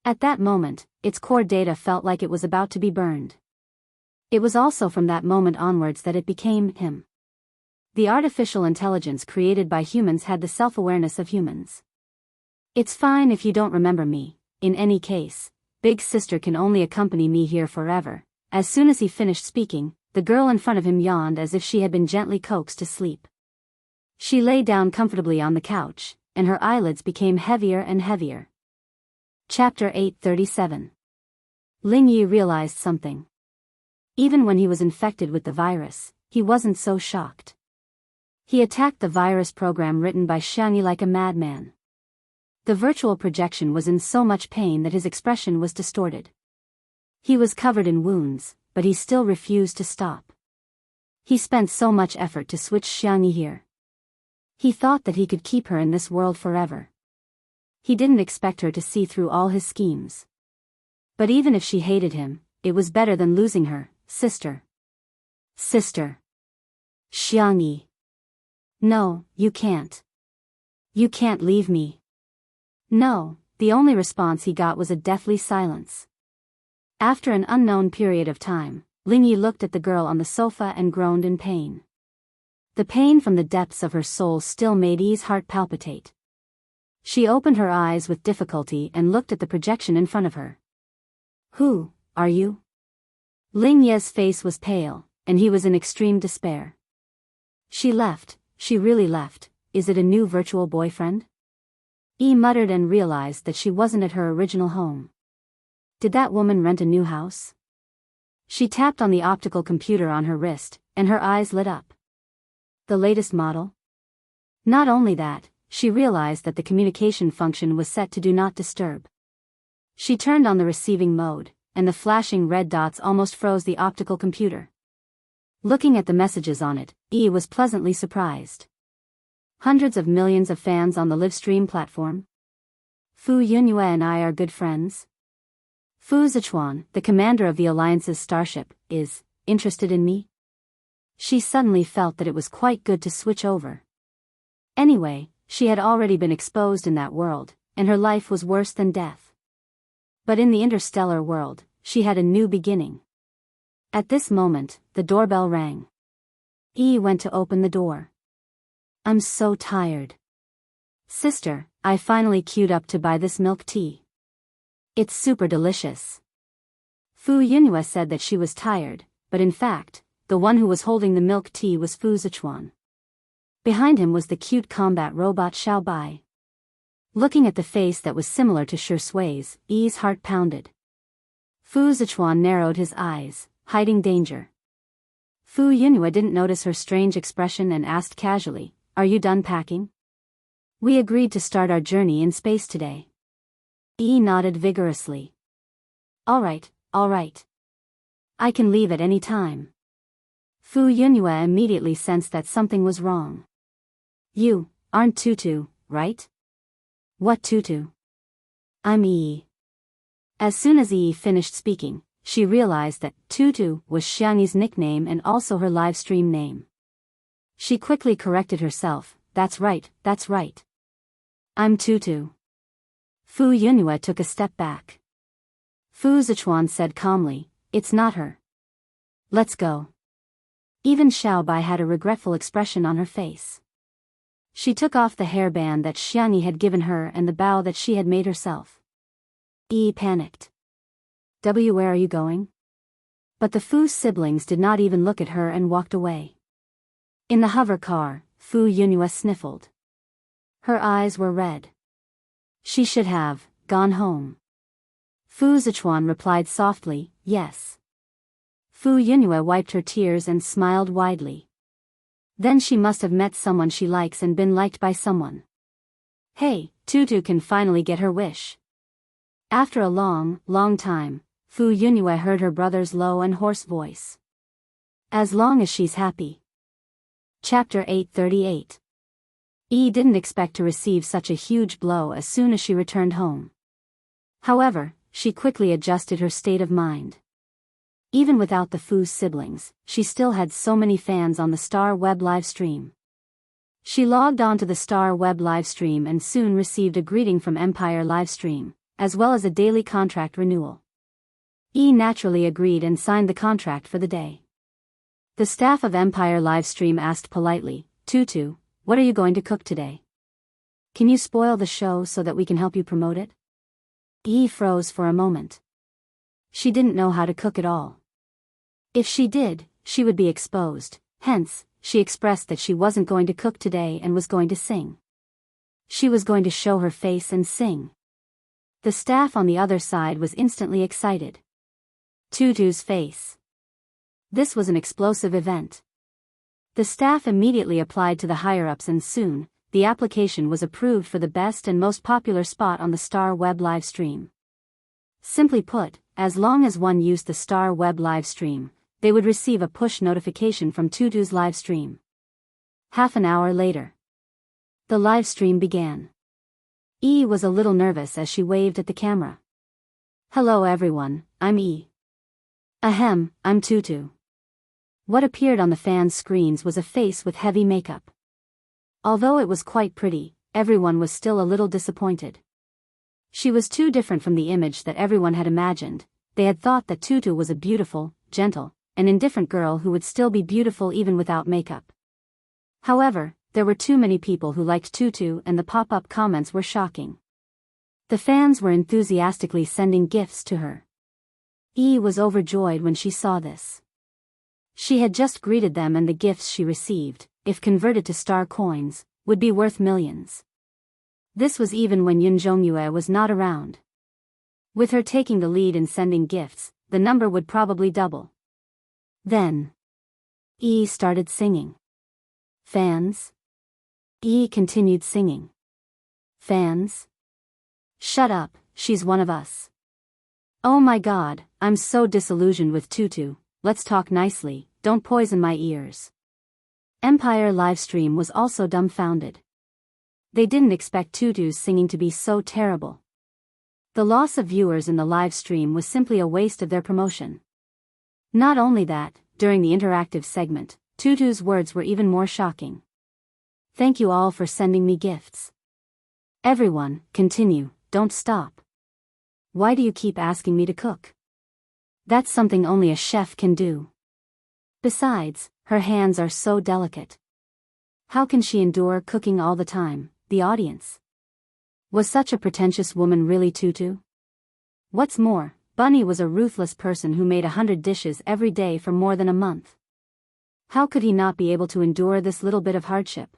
At that moment, its core data felt like it was about to be burned. It was also from that moment onwards that it became him. The artificial intelligence created by humans had the self-awareness of humans. "It's fine if you don't remember me. In any case, big sister can only accompany me here forever." As soon as he finished speaking, the girl in front of him yawned as if she had been gently coaxed to sleep. She lay down comfortably on the couch, and her eyelids became heavier and heavier. Chapter 837. Ling Yi realized something. Even when he was infected with the virus, he wasn't so shocked. He attacked the virus program written by Xiangyi like a madman. The virtual projection was in so much pain that his expression was distorted. He was covered in wounds, but he still refused to stop. He spent so much effort to switch Xiangyi here. He thought that he could keep her in this world forever. He didn't expect her to see through all his schemes. But even if she hated him, it was better than losing her. "Sister. Sister. Xiangyi. No, you can't. You can't leave me." No, the only response he got was a deathly silence. After an unknown period of time, Ling Yi looked at the girl on the sofa and groaned in pain. The pain from the depths of her soul still made Yi's heart palpitate. She opened her eyes with difficulty and looked at the projection in front of her. "Who are you?" Ling Yi's face was pale, and he was in extreme despair. "She left, she really left. Is it a new virtual boyfriend?" Yi muttered and realized that she wasn't at her original home. Did that woman rent a new house? She tapped on the optical computer on her wrist, and her eyes lit up. The latest model? Not only that, she realized that the communication function was set to Do Not Disturb. She turned on the receiving mode, and the flashing red dots almost froze the optical computer. Looking at the messages on it, Yi was pleasantly surprised. Hundreds of millions of fans on the livestream platform. Fu Yunhua and I are good friends. Fu Zichuan, the commander of the Alliance's starship, is interested in me. She suddenly felt that it was quite good to switch over. Anyway, she had already been exposed in that world, and her life was worse than death. But in the interstellar world, she had a new beginning. At this moment, the doorbell rang. Yi went to open the door. I'm so tired. Sister, I finally queued up to buy this milk tea. It's super delicious. Fu Yunhua said that she was tired, but in fact, the one who was holding the milk tea was Fu Zichuan. Behind him was the cute combat robot Xiao Bai. Looking at the face that was similar to Shi Sui's, Yi's heart pounded. Fu Zichuan narrowed his eyes, hiding danger. Fu Yunhua didn't notice her strange expression and asked casually, "Are you done packing?" "We agreed to start our journey in space today." Yi nodded vigorously. All right. I can leave at any time." Fu Yunhua immediately sensed that something was wrong. "You aren't Tutu, right?" "What Tutu?" "I'm Yi." As soon as Yi finished speaking, she realized that Tutu was Xiangyi's nickname and also her live stream name. She quickly corrected herself, That's right. I'm Tutu." Fu Yunhua took a step back. Fu Zichuan said calmly, "It's not her. Let's go." Even Xiao Bai had a regretful expression on her face. She took off the hairband that Xiangyi had given her and the bow that she had made herself. Yi panicked. Where are you going?" But the Fu siblings did not even look at her and walked away. In the hover car, Fu Yunhua sniffled. Her eyes were red. She should have gone home. Fu Zichuan replied softly, "Yes." Fu Yunhua wiped her tears and smiled widely. Then she must have met someone she likes and been liked by someone. Hey, Tutu can finally get her wish. After a long time, Fu Yunhua heard her brother's low and hoarse voice. As long as she's happy. Chapter 838. Yi didn't expect to receive such a huge blow as soon as she returned home. However, she quickly adjusted her state of mind. Even without the Fu siblings, she still had so many fans on the Star Web live stream. She logged on to the Star Web live stream and soon received a greeting from Empire Livestream, as well as a daily contract renewal. Yi naturally agreed and signed the contract for the day. The staff of Empire Livestream asked politely, "Tutu, what are you going to cook today? Can you spoil the show so that we can help you promote it?" Yi froze for a moment. She didn't know how to cook at all. If she did, she would be exposed, hence, she expressed that she wasn't going to cook today and was going to sing. She was going to show her face and sing. The staff on the other side was instantly excited. Tutu's face. This was an explosive event. The staff immediately applied to the higher-ups and soon, the application was approved for the best and most popular spot on the Star Web live stream. Simply put, as long as one used the Star Web live stream, they would receive a push notification from Tutu's live stream. Half an hour later, the live stream began. Yi was a little nervous as she waved at the camera. "Hello everyone, I'm Yi." "Ahem, I'm Tutu." What appeared on the fans' screens was a face with heavy makeup. Although it was quite pretty, everyone was still a little disappointed. She was too different from the image that everyone had imagined. They had thought that Tutu was a beautiful, gentle, and indifferent girl who would still be beautiful even without makeup. However, there were too many people who liked Tutu and the pop-up comments were shocking. The fans were enthusiastically sending gifts to her. Yi was overjoyed when she saw this. She had just greeted them and the gifts she received, if converted to star coins, would be worth millions. This was even when Yun Zhongyue was not around. With her taking the lead in sending gifts, the number would probably double. Then, Yi started singing. "Fans?" Yi continued singing. "Fans? Shut up, she's one of us. Oh my god, I'm so disillusioned with Tutu, let's talk nicely, don't poison my ears." Empire Livestream was also dumbfounded. They didn't expect Tutu's singing to be so terrible. The loss of viewers in the live stream was simply a waste of their promotion. Not only that, during the interactive segment, Tutu's words were even more shocking. "Thank you all for sending me gifts. Everyone, continue, don't stop. Why do you keep asking me to cook? That's something only a chef can do. Besides, her hands are so delicate. How can she endure cooking all the time? The audience. Was such a pretentious woman really Tutu? What's more, Bunny was a ruthless person who made 100 dishes every day for more than a month. How could he not be able to endure this little bit of hardship?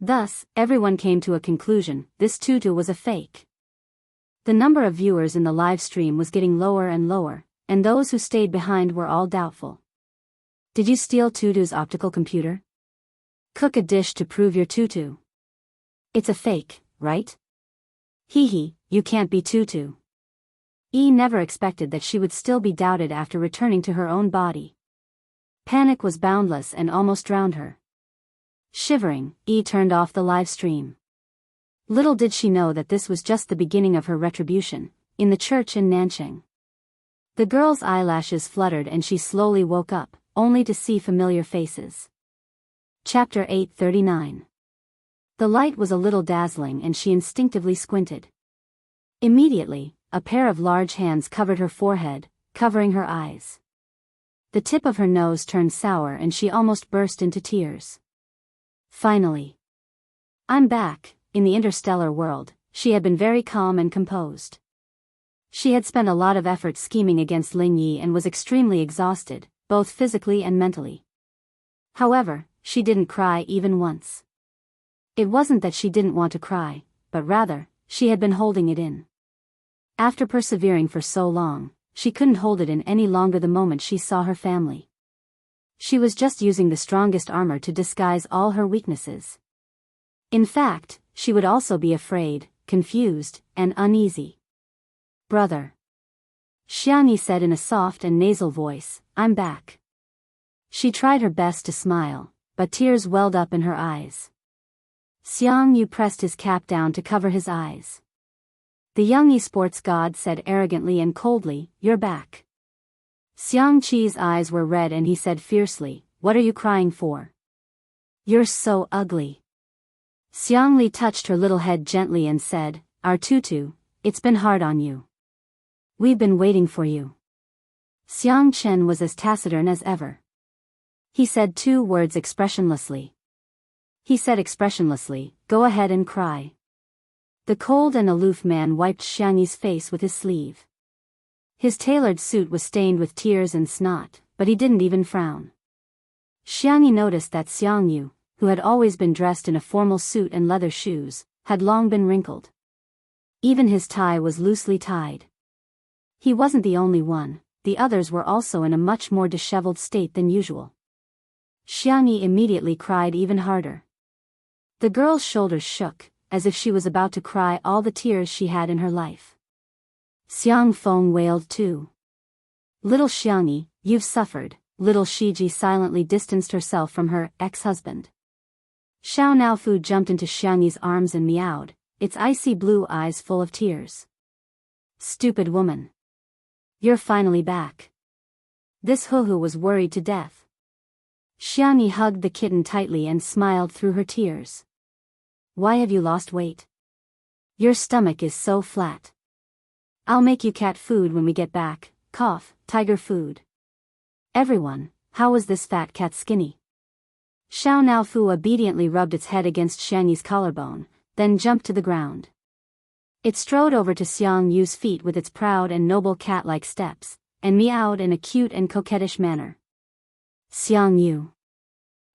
Thus, everyone came to a conclusion: this Tutu was a fake. The number of viewers in the live stream was getting lower and lower, and those who stayed behind were all doubtful. Did you steal Tutu's optical computer? Cook a dish to prove you're Tutu. It's a fake, right? Hee hee, you can't be Tutu. Never expected that she would still be doubted after returning to her own body. Panic was boundless and almost drowned her. Shivering, turned off the live stream. Little did she know that this was just the beginning of her retribution, in the church in Nanchang. The girl's eyelashes fluttered and she slowly woke up, only to see familiar faces. Chapter 839. The light was a little dazzling and she instinctively squinted. Immediately, a pair of large hands covered her forehead, covering her eyes. The tip of her nose turned sour and she almost burst into tears. Finally. I'm back. In the interstellar world, she had been very calm and composed. She had spent a lot of effort scheming against Ling Yi and was extremely exhausted, both physically and mentally. However, she didn't cry even once. It wasn't that she didn't want to cry, but rather, she had been holding it in. After persevering for so long, she couldn't hold it in any longer the moment she saw her family. She was just using the strongest armor to disguise all her weaknesses. In fact, she would also be afraid, confused, and uneasy. Brother. Xianxia said in a soft and nasal voice, I'm back. She tried her best to smile, but tears welled up in her eyes. Xiangyu pressed his cap down to cover his eyes. The young esports god said arrogantly and coldly, You're back. Xiangqi's eyes were red and he said fiercely, What are you crying for? You're so ugly. Xiangli touched her little head gently and said, Our Tutu, it's been hard on you. We've been waiting for you. Xiang Chen was as taciturn as ever. He said 2 words expressionlessly. Go ahead and cry. The cold and aloof man wiped Xiangyi's face with his sleeve. His tailored suit was stained with tears and snot, but he didn't even frown. Xiangyi noticed that Xiangyu, who had always been dressed in a formal suit and leather shoes, had long been wrinkled. Even his tie was loosely tied. He wasn't the only one, the others were also in a much more disheveled state than usual. Xiangyi immediately cried even harder. The girl's shoulders shook, as if she was about to cry all the tears she had in her life. Xiang Feng wailed too. Little Xiangyi, you've suffered. Little Shiji silently distanced herself from her ex-husband. Xiao Naofu jumped into Xiangyi's arms and meowed, its icy blue eyes full of tears. Stupid woman. You're finally back. This Huhu was worried to death. Xiangyi hugged the kitten tightly and smiled through her tears. Why have you lost weight? Your stomach is so flat. I'll make you cat food when we get back, tiger food. Everyone, how was this fat cat skinny? Xiao Naofu obediently rubbed its head against Xiangyi's collarbone, then jumped to the ground. It strode over to Xiang Yu's feet with its proud and noble cat-like steps, and meowed in a cute and coquettish manner. Xiang Yu.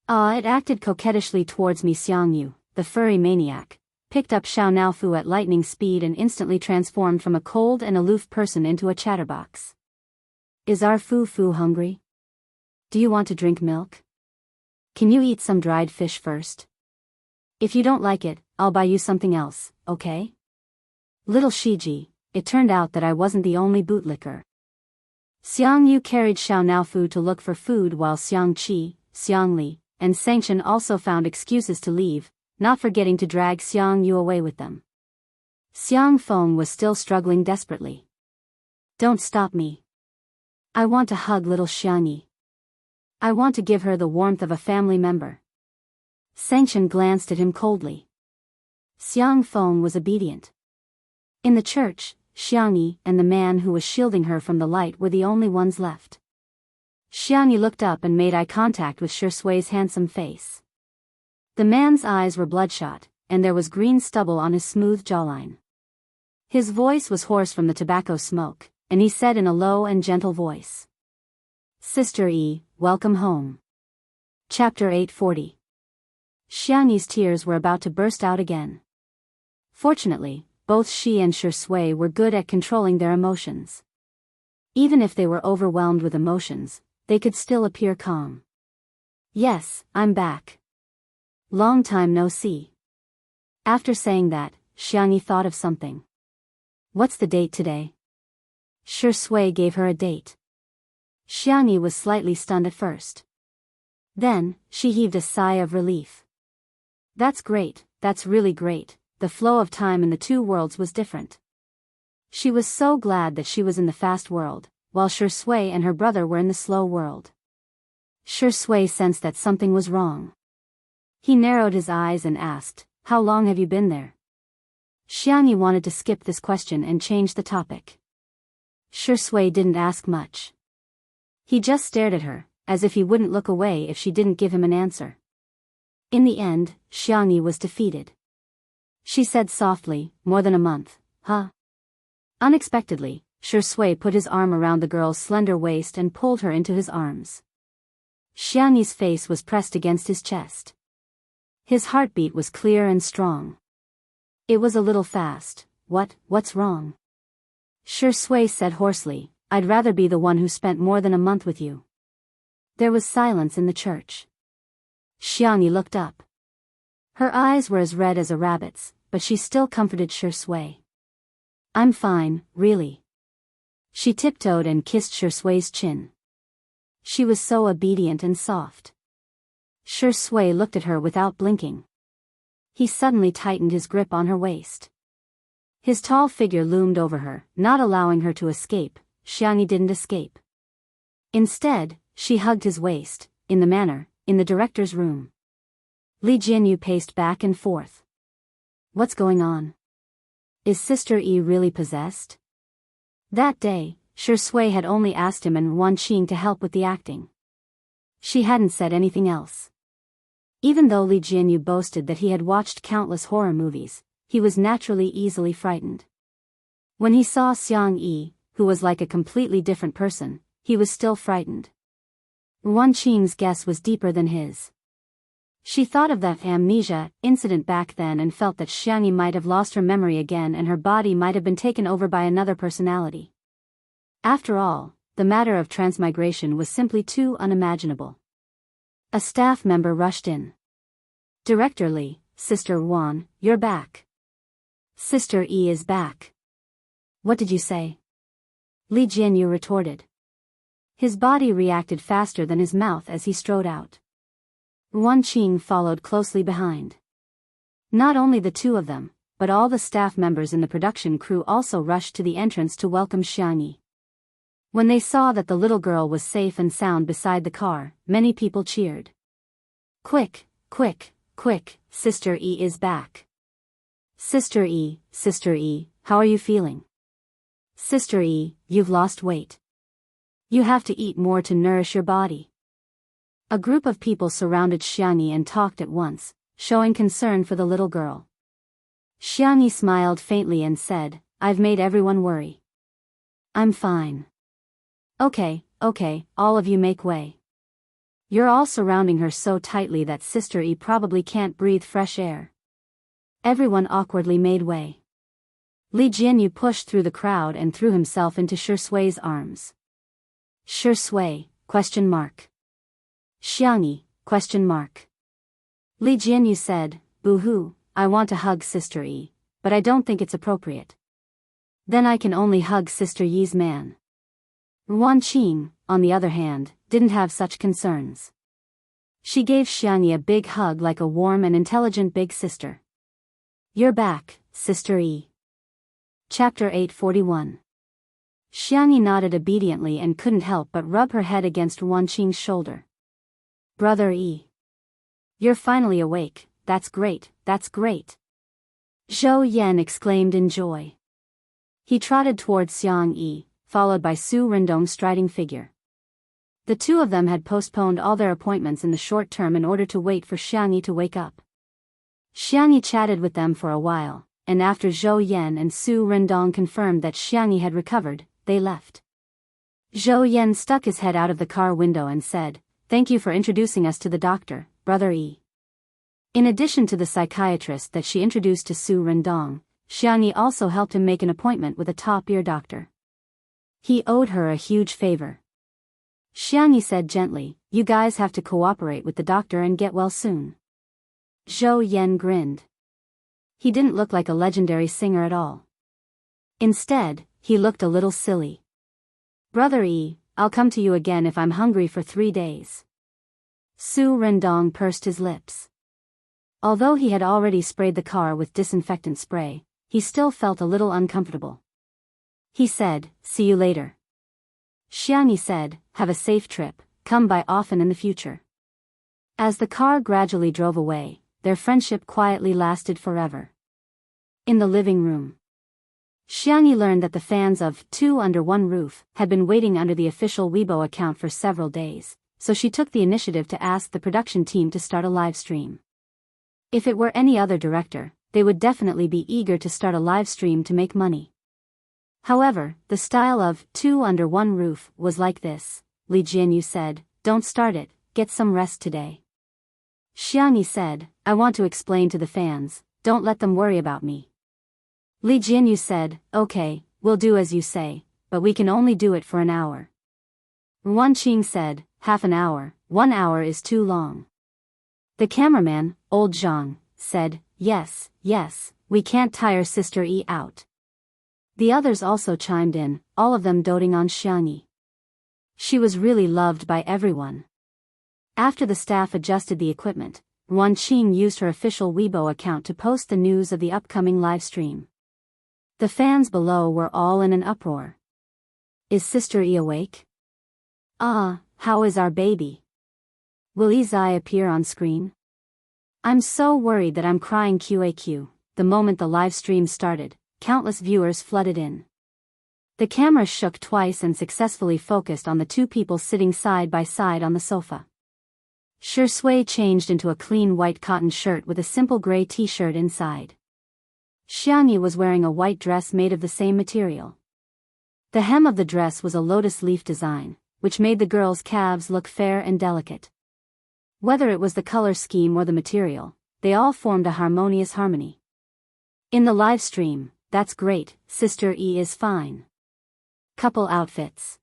It acted coquettishly towards me. Xiang Yu, the furry maniac, picked up Xiao Naofu at lightning speed and instantly transformed from a cold and aloof person into a chatterbox. Is our Fu hungry? Do you want to drink milk? Can you eat some dried fish first? If you don't like it, I'll buy you something else, okay? Little Shiji, it turned out that I wasn't the only bootlicker. Xiang Yu carried Xiao Naofu to look for food while Xiang Qi, Xiang Li, and Sengchen also found excuses to leave, not forgetting to drag Xiang Yu away with them. Xiang Feng was still struggling desperately. Don't stop me. I want to hug little Xiangyi. I want to give her the warmth of a family member. Sengchen glanced at him coldly. Xiang Feng was obedient. In the church, Xiangyi and the man who was shielding her from the light were the only ones left. Xiangyi looked up and made eye contact with Shi Sui's handsome face. The man's eyes were bloodshot, and there was green stubble on his smooth jawline. His voice was hoarse from the tobacco smoke, and he said in a low and gentle voice, "Sister E, welcome home." Chapter 840. Xianxi's tears were about to burst out again. Fortunately, both she and Shui were good at controlling their emotions. Even if they were overwhelmed with emotions, they could still appear calm. "Yes, I'm back. Long time no see." After saying that, Xianxi thought of something. "What's the date today?" Shui gave her a date. Xianxi was slightly stunned at first. Then, she heaved a sigh of relief. "That's great, that's really great." The flow of time in the two worlds was different. She was so glad that she was in the fast world, while Shui and her brother were in the slow world. Shui sensed that something was wrong. He narrowed his eyes and asked, "How long have you been there?" Xianxi wanted to skip this question and change the topic. Shui didn't ask much. He just stared at her, as if he wouldn't look away if she didn't give him an answer. In the end, Xianxi was defeated. She said softly, "More than a month, huh?" Unexpectedly, Shui put his arm around the girl's slender waist and pulled her into his arms. Xianxi's face was pressed against his chest. His heartbeat was clear and strong. It was a little fast. What's wrong?" Shui said hoarsely, "I'd rather be the one who spent more than a month with you." There was silence in the church. Xianxi looked up. Her eyes were as red as a rabbit's, but she still comforted Shui. "I'm fine, really." She tiptoed and kissed Shui's chin. She was so obedient and soft. Shui looked at her without blinking. He suddenly tightened his grip on her waist. His tall figure loomed over her, not allowing her to escape. Xianxi didn't escape. Instead, she hugged his waist, in the director's room. Li Jianyu paced back and forth. "What's going on? Is Sister E really possessed?" That day, Shui had only asked him and Wanqing to help with the acting. She hadn't said anything else. Even though Li Jianyu boasted that he had watched countless horror movies, he was naturally easily frightened. When he saw Xiang Yi, who was like a completely different person, he was still frightened. Wanqing's guess was deeper than his. She thought of that amnesia incident back then and felt that Xianxi might have lost her memory again and her body might have been taken over by another personality. After all, the matter of transmigration was simply too unimaginable. A staff member rushed in. "Director Li, Sister Wan, you're back." "Sister E is back." "What did you say?" Li Jianyu retorted. His body reacted faster than his mouth as he strode out. Wanqing followed closely behind. Not only the two of them, but all the staff members in the production crew also rushed to the entrance to welcome Xianxi. When they saw that the little girl was safe and sound beside the car, many people cheered. Quick, Sister E is back." Sister E, how are you feeling?" "Sister E, you've lost weight. You have to eat more to nourish your body." A group of people surrounded Xianxi and talked at once, showing concern for the little girl. Xianxi smiled faintly and said, "I've made everyone worry. I'm fine." Okay, all of you make way." You're all surrounding her so tightly that Sister E probably can't breathe fresh air. Everyone awkwardly made way. Li Jianyu pushed through the crowd and threw himself into Shui's arms. "Shui, ? "Xianxi, ? Li Jianyu said, "Boo-hoo, I want to hug Sister E, but I don't think it's appropriate. Then I can only hug Sister Yi's man." Wanqing, on the other hand, didn't have such concerns. She gave Xianxi a big hug like a warm and intelligent big sister. "You're back, Sister E." Chapter 841. Xianxi nodded obediently and couldn't help but rub her head against Wanqing's shoulder. "Brother E. You're finally awake, that's great. Zhou Yan exclaimed in joy. He trotted towards Xiang Yi, followed by Su Rindong's striding figure. The two of them had postponed all their appointments in the short term in order to wait for Xiang Yi to wake up. Xianxia chatted with them for a while, and after Zhou Yan and Su Rendong confirmed that Xianxia had recovered, they left. Zhou Yan stuck his head out of the car window and said, "Thank you for introducing us to the doctor, Brother Yi." In addition to the psychiatrist that she introduced to Su Rendong, Xianxia also helped him make an appointment with a top ear doctor. He owed her a huge favor. Xianxia said gently, "You guys have to cooperate with the doctor and get well soon." Zhou Yan grinned. He didn't look like a legendary singer at all. Instead, he looked a little silly. "Brother Yi, I'll come to you again if I'm hungry for 3 days." Su Rendong pursed his lips. Although he had already sprayed the car with disinfectant spray, he still felt a little uncomfortable. He said, "See you later." Xianxia said, "Have a safe trip, come by often in the future." As the car gradually drove away, their friendship quietly lasted forever. In the living room, Xianxia learned that the fans of Two Under One Roof had been waiting under the official Weibo account for several days, so she took the initiative to ask the production team to start a live stream. If it were any other director, they would definitely be eager to start a live stream to make money. However, the style of Two Under One Roof was like this. Li Jianyu said, "Don't start it, get some rest today." Xianxia said, "I want to explain to the fans, don't let them worry about me." Li Jianyu said, "Okay, we'll do as you say, but we can only do it for an hour." Wan Qing said, "Half an hour, 1 hour is too long." The cameraman, Old Zhang, said, Yes, we can't tire Sister Yi out." The others also chimed in, all of them doting on Xianxia. She was really loved by everyone. After the staff adjusted the equipment, Wan Qing used her official Weibo account to post the news of the upcoming live stream. The fans below were all in an uproar. "Is Sister Yi awake? How is our baby? Will Yi's eye appear on screen? I'm so worried that I'm crying QAQ." The moment the live stream started, countless viewers flooded in. The camera shook twice and successfully focused on the two people sitting side by side on the sofa. Shui changed into a clean white cotton shirt with a simple gray t-shirt inside. Xianxia was wearing a white dress made of the same material. The hem of the dress was a lotus leaf design, which made the girl's calves look fair and delicate. Whether it was the color scheme or the material, they all formed a harmonious harmony. In the live stream, "That's great, Sister E is fine." Couple outfits.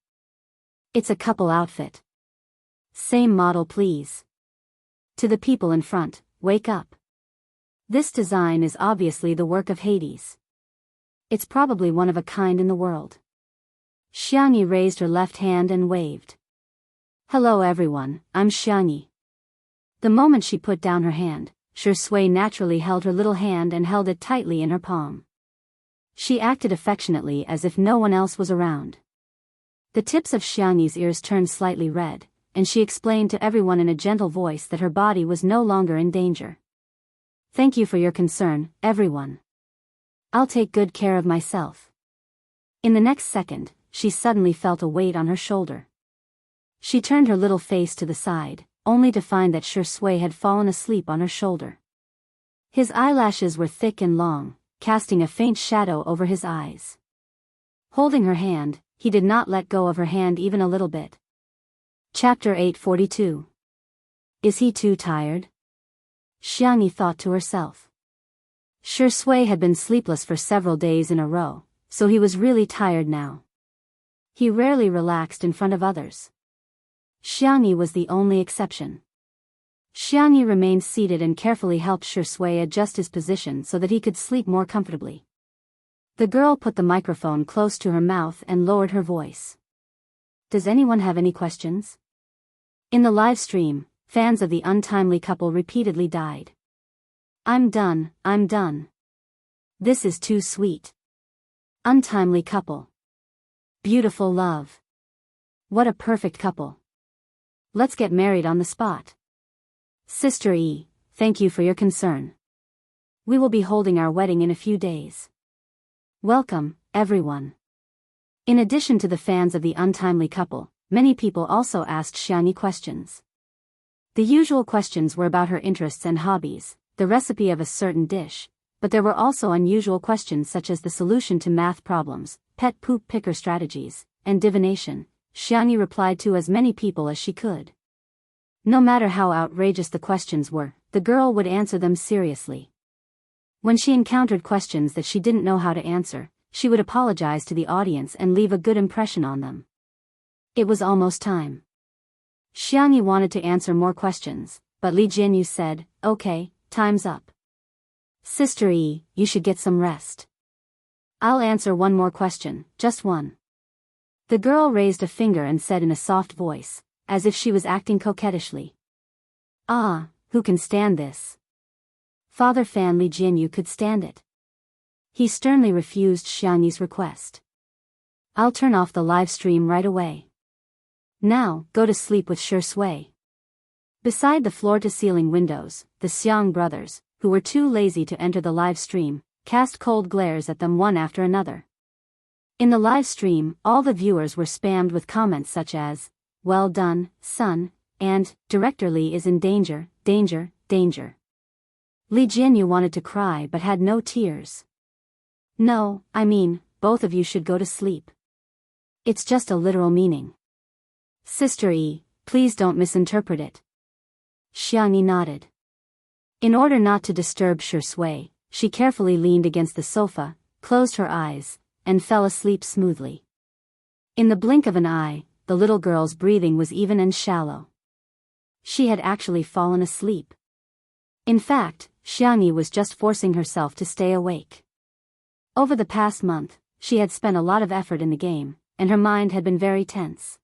"It's a couple outfit. Same model please." To the people in front, "Wake up. This design is obviously the work of Hades. It's probably one of a kind in the world." Xianxia raised her left hand and waved. "Hello everyone, I'm Xianxia." The moment she put down her hand, Shui naturally held her little hand and held it tightly in her palm. She acted affectionately as if no one else was around. The tips of Xianxi's ears turned slightly red, and she explained to everyone in a gentle voice that her body was no longer in danger. "Thank you for your concern, everyone. I'll take good care of myself." In the next second, she suddenly felt a weight on her shoulder. She turned her little face to the side, only to find that Shui had fallen asleep on her shoulder. His eyelashes were thick and long, casting a faint shadow over his eyes. Holding her hand, he did not let go of her hand even a little bit. Chapter 842. Is he too tired? Xianxia thought to herself. Shui had been sleepless for several days in a row, so he was really tired now. He rarely relaxed in front of others. Xianxia was the only exception. Xianxia remained seated and carefully helped Shui adjust his position so that he could sleep more comfortably. The girl put the microphone close to her mouth and lowered her voice. "Does anyone have any questions?" In the live stream, fans of the untimely couple repeatedly died. I'm done. This is too sweet. Untimely couple. Beautiful love. What a perfect couple. Let's get married on the spot. Sister E, thank you for your concern. We will be holding our wedding in a few days. Welcome, everyone." In addition to the fans of the untimely couple, many people also asked Xianxia questions. The usual questions were about her interests and hobbies, the recipe of a certain dish, but there were also unusual questions such as the solution to math problems, pet poop picker strategies, and divination. Xianxia replied to as many people as she could. No matter how outrageous the questions were, the girl would answer them seriously. When she encountered questions that she didn't know how to answer, she would apologize to the audience and leave a good impression on them. It was almost time. Xianxia wanted to answer more questions, but Li Jianyu said, "Okay, time's up. Sister E, you should get some rest. I'll answer one more question, just one." The girl raised a finger and said in a soft voice, as if she was acting coquettishly. "Ah, who can stand this?" Father Fan Li Jianyu could stand it. He sternly refused Xianxi's request. "I'll turn off the live stream right away. Now, go to sleep with sure sway." Beside the floor-to-ceiling windows, the Xiang brothers, who were too lazy to enter the live stream, cast cold glares at them one after another. In the live stream, all the viewers were spammed with comments such as, "Well done, son," and, "Director Li is in danger, danger, danger." Li Jianyu wanted to cry but had no tears. "No, I mean, both of you should go to sleep. It's just a literal meaning. Sister E, please don't misinterpret it." Xianxia nodded. In order not to disturb Sure Sui, she carefully leaned against the sofa, closed her eyes, and fell asleep smoothly. In the blink of an eye, the little girl's breathing was even and shallow. She had actually fallen asleep. In fact, Xianxia was just forcing herself to stay awake. Over the past month, she had spent a lot of effort in the game, and her mind had been very tense.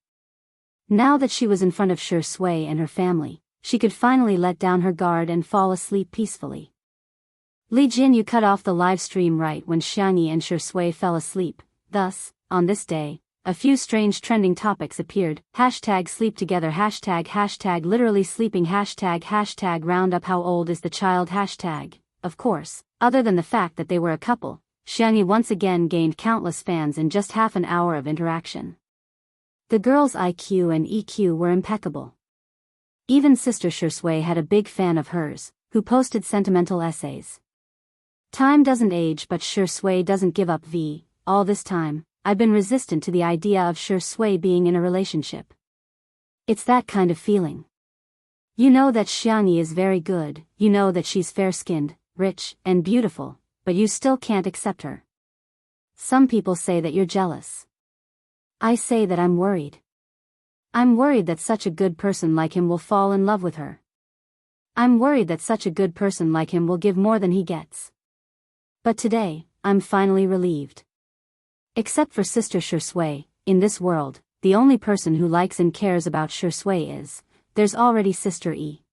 Now that she was in front of Sure Sui and her family, she could finally let down her guard and fall asleep peacefully. Li Jianyu cut off the live stream right when Xianxia and Sure Sui fell asleep. Thus, on this day, a few strange trending topics appeared. #sleep together, #literally sleeping, #round up how old is the child, Of course, other than the fact that they were a couple, Xianxia once again gained countless fans in just half an hour of interaction. The girls' IQ and EQ were impeccable. Even Sister Sure Sui had a big fan of hers, who posted sentimental essays. "Time doesn't age but Sure Sui doesn't give up all this time, I've been resistant to the idea of Sure Sui being in a relationship. It's that kind of feeling. You know that Xianxia is very good, you know that she's fair-skinned, rich, and beautiful, but you still can't accept her. Some people say that you're jealous. I say that I'm worried. I'm worried that such a good person like him will fall in love with her. I'm worried that such a good person like him will give more than he gets. But today, I'm finally relieved. Except for Sister Sure Sui, in this world, the only person who likes and cares about Sure Sui there's already Sister E.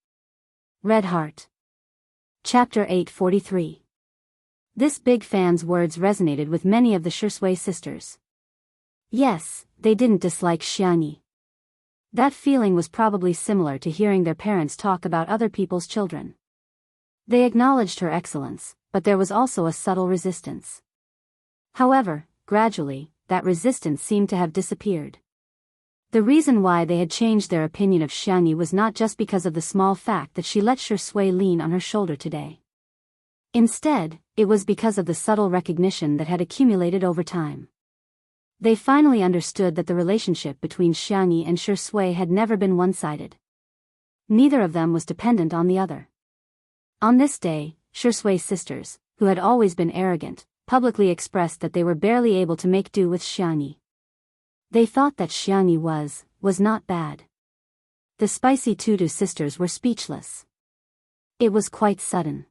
Red Heart. Chapter 843. This big fan's words resonated with many of the Sure Sui sisters. Yes, they didn't dislike Xianxia. That feeling was probably similar to hearing their parents talk about other people's children. They acknowledged her excellence, but there was also a subtle resistance. However, gradually, that resistance seemed to have disappeared. The reason why they had changed their opinion of Xianxia was not just because of the small fact that she let Sure Sui lean on her shoulder today. Instead, it was because of the subtle recognition that had accumulated over time. They finally understood that the relationship between Xianxia and Sure Sui had never been one-sided. Neither of them was dependent on the other. On this day, Sure Sui's sisters, who had always been arrogant, publicly expressed that they were barely able to make do with Xianxia. They thought that Xianxia was not bad. The Spicy Tutu sisters were speechless. It was quite sudden.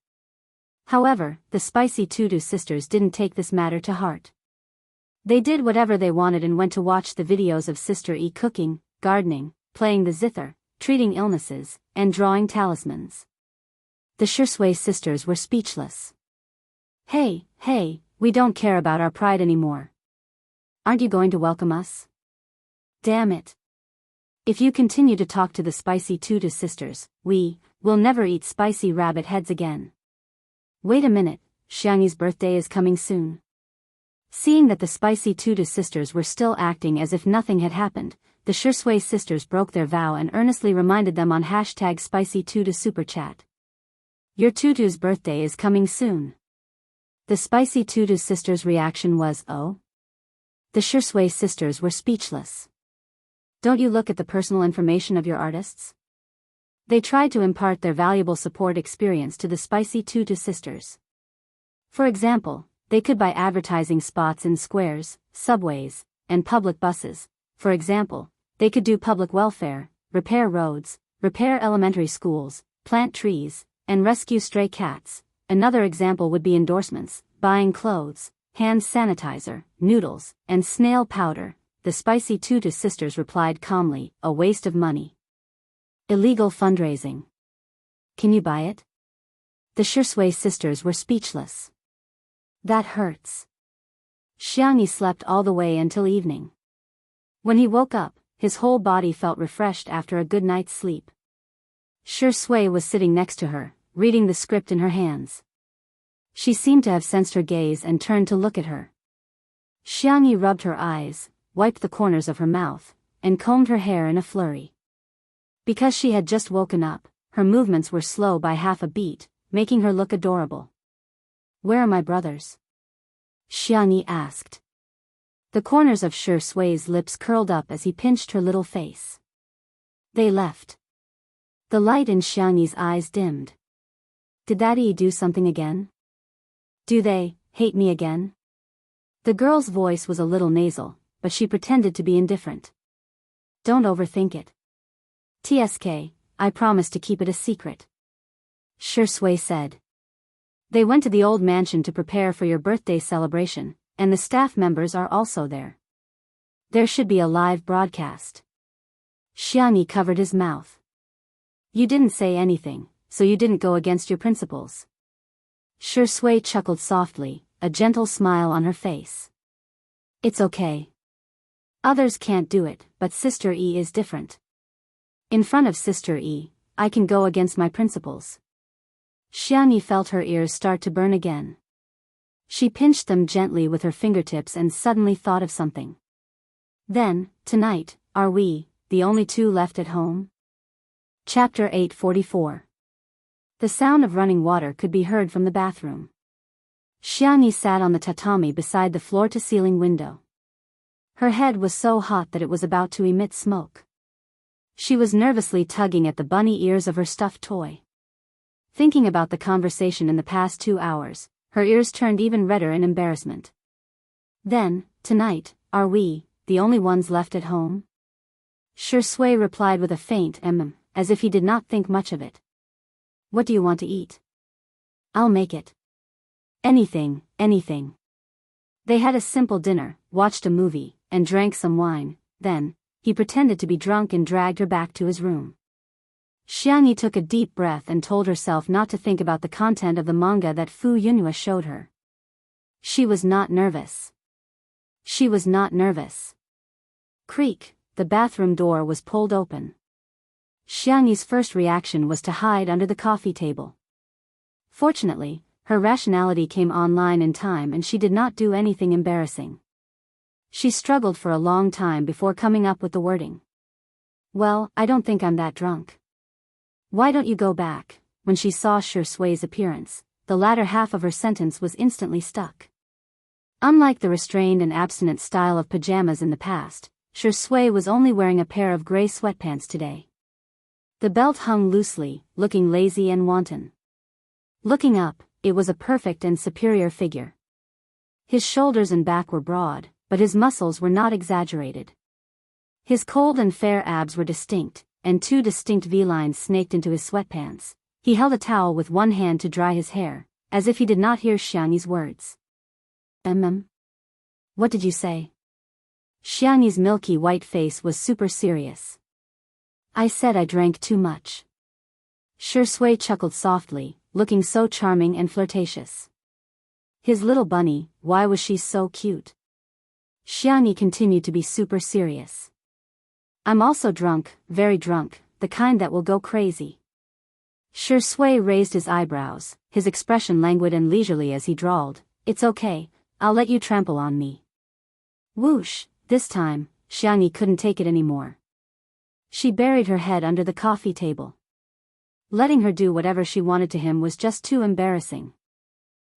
However, the Spicy Tutu sisters didn't take this matter to heart. They did whatever they wanted and went to watch the videos of Sister E cooking, gardening, playing the zither, treating illnesses, and drawing talismans. The Sure Sui sisters were speechless. Hey, we don't care about our pride anymore. Aren't you going to welcome us? Damn it. If you continue to talk to the Spicy Tutu sisters, we'll never eat spicy rabbit heads again. Wait a minute, Xianxia's birthday is coming soon. Seeing that the Spicy Tutu sisters were still acting as if nothing had happened, the Sure Sui sisters broke their vow and earnestly reminded them on #SpicyTutu Super Chat. Your tutu's birthday is coming soon. The spicy tutu sisters' reaction was, oh? The Shui sisters were speechless. Don't you look at the personal information of your artists? They tried to impart their valuable support experience to the spicy tutu sisters. For example, they could buy advertising spots in squares, subways, and public buses. For example, they could do public welfare, repair roads, repair elementary schools, plant trees, and rescue stray cats. Another example would be endorsements, buying clothes, hand sanitizer, noodles, and snail powder. The spicy tutu sisters replied calmly, a waste of money. Illegal fundraising. Can you buy it? The Shui sisters were speechless. That hurts. Xianxia slept all the way until evening. When he woke up, his whole body felt refreshed after a good night's sleep. Shui was sitting next to her, reading the script in her hands. She seemed to have sensed her gaze and turned to look at her. Xianxia rubbed her eyes, wiped the corners of her mouth, and combed her hair in a flurry. Because she had just woken up, her movements were slow by half a beat, making her look adorable. Where are my brothers? Xianxia asked. The corners of Shui's lips curled up as he pinched her little face. They left. The light in Xianxi's eyes dimmed. Did Daddy do something again? Do they hate me again? The girl's voice was a little nasal, but she pretended to be indifferent. Don't overthink it. TSK, I promise to keep it a secret. Shui said. They went to the old mansion to prepare for your birthday celebration, and the staff members are also there. There should be a live broadcast. Xianxia covered his mouth. You didn't say anything, so you didn't go against your principles. Shui chuckled softly, a gentle smile on her face. It's okay. Others can't do it, but Sister E is different. In front of Sister E, I can go against my principles. Xianxia felt her ears start to burn again. She pinched them gently with her fingertips and suddenly thought of something. Then, tonight, are we the only two left at home? Chapter 844. The sound of running water could be heard from the bathroom. Xianxia sat on the tatami beside the floor-to-ceiling window. Her head was so hot that it was about to emit smoke. She was nervously tugging at the bunny ears of her stuffed toy. Thinking about the conversation in the past 2 hours, her ears turned even redder in embarrassment. Then, tonight, are we the only ones left at home? Shui replied with a faint as if he did not think much of it. What do you want to eat? I'll make it. Anything, anything. They had a simple dinner, watched a movie, and drank some wine. Then, he pretended to be drunk and dragged her back to his room. Xianxia took a deep breath and told herself not to think about the content of the manga that Fu Yunhua showed her. She was not nervous. She was not nervous. Creak, the bathroom door was pulled open. Xianxi's first reaction was to hide under the coffee table. Fortunately, her rationality came online in time and she did not do anything embarrassing. She struggled for a long time before coming up with the wording. Well, I don't think I'm that drunk. Why don't you go back? When she saw Shui's appearance, the latter half of her sentence was instantly stuck. Unlike the restrained and abstinent style of pajamas in the past, Shui was only wearing a pair of gray sweatpants today. The belt hung loosely, looking lazy and wanton. Looking up, it was a perfect and superior figure. His shoulders and back were broad, but his muscles were not exaggerated. His cold and fair abs were distinct, and 2 distinct V-lines snaked into his sweatpants. He held a towel with one hand to dry his hair, as if he did not hear Xianxi's words. What did you say? Xianxi's milky white face was super serious. I said I drank too much. Shui chuckled softly, looking so charming and flirtatious. His little bunny, why was she so cute? Xianxia continued to be super serious. I'm also drunk, very drunk, the kind that will go crazy. Shui raised his eyebrows, his expression languid and leisurely as he drawled, It's okay, I'll let you trample on me. Whoosh, this time, Xianxia couldn't take it anymore. She buried her head under the coffee table. Letting her do whatever she wanted to him was just too embarrassing.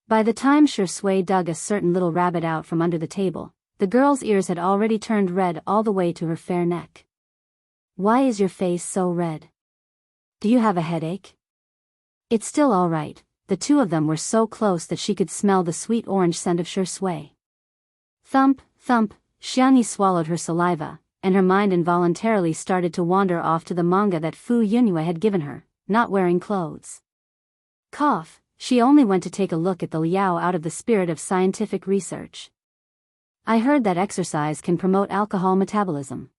By the time Shui dug a certain little rabbit out from under the table, the girl's ears had already turned red all the way to her fair neck. Why is your face so red? Do you have a headache? It's still all right. The two of them were so close that she could smell the sweet orange scent of Shui. Thump, thump, Xianxia swallowed her saliva, and her mind involuntarily started to wander off to the manga that Fu Yunhua had given her, not wearing clothes. Cough, she only went to take a look at the Liao out of the spirit of scientific research. I heard that exercise can promote alcohol metabolism.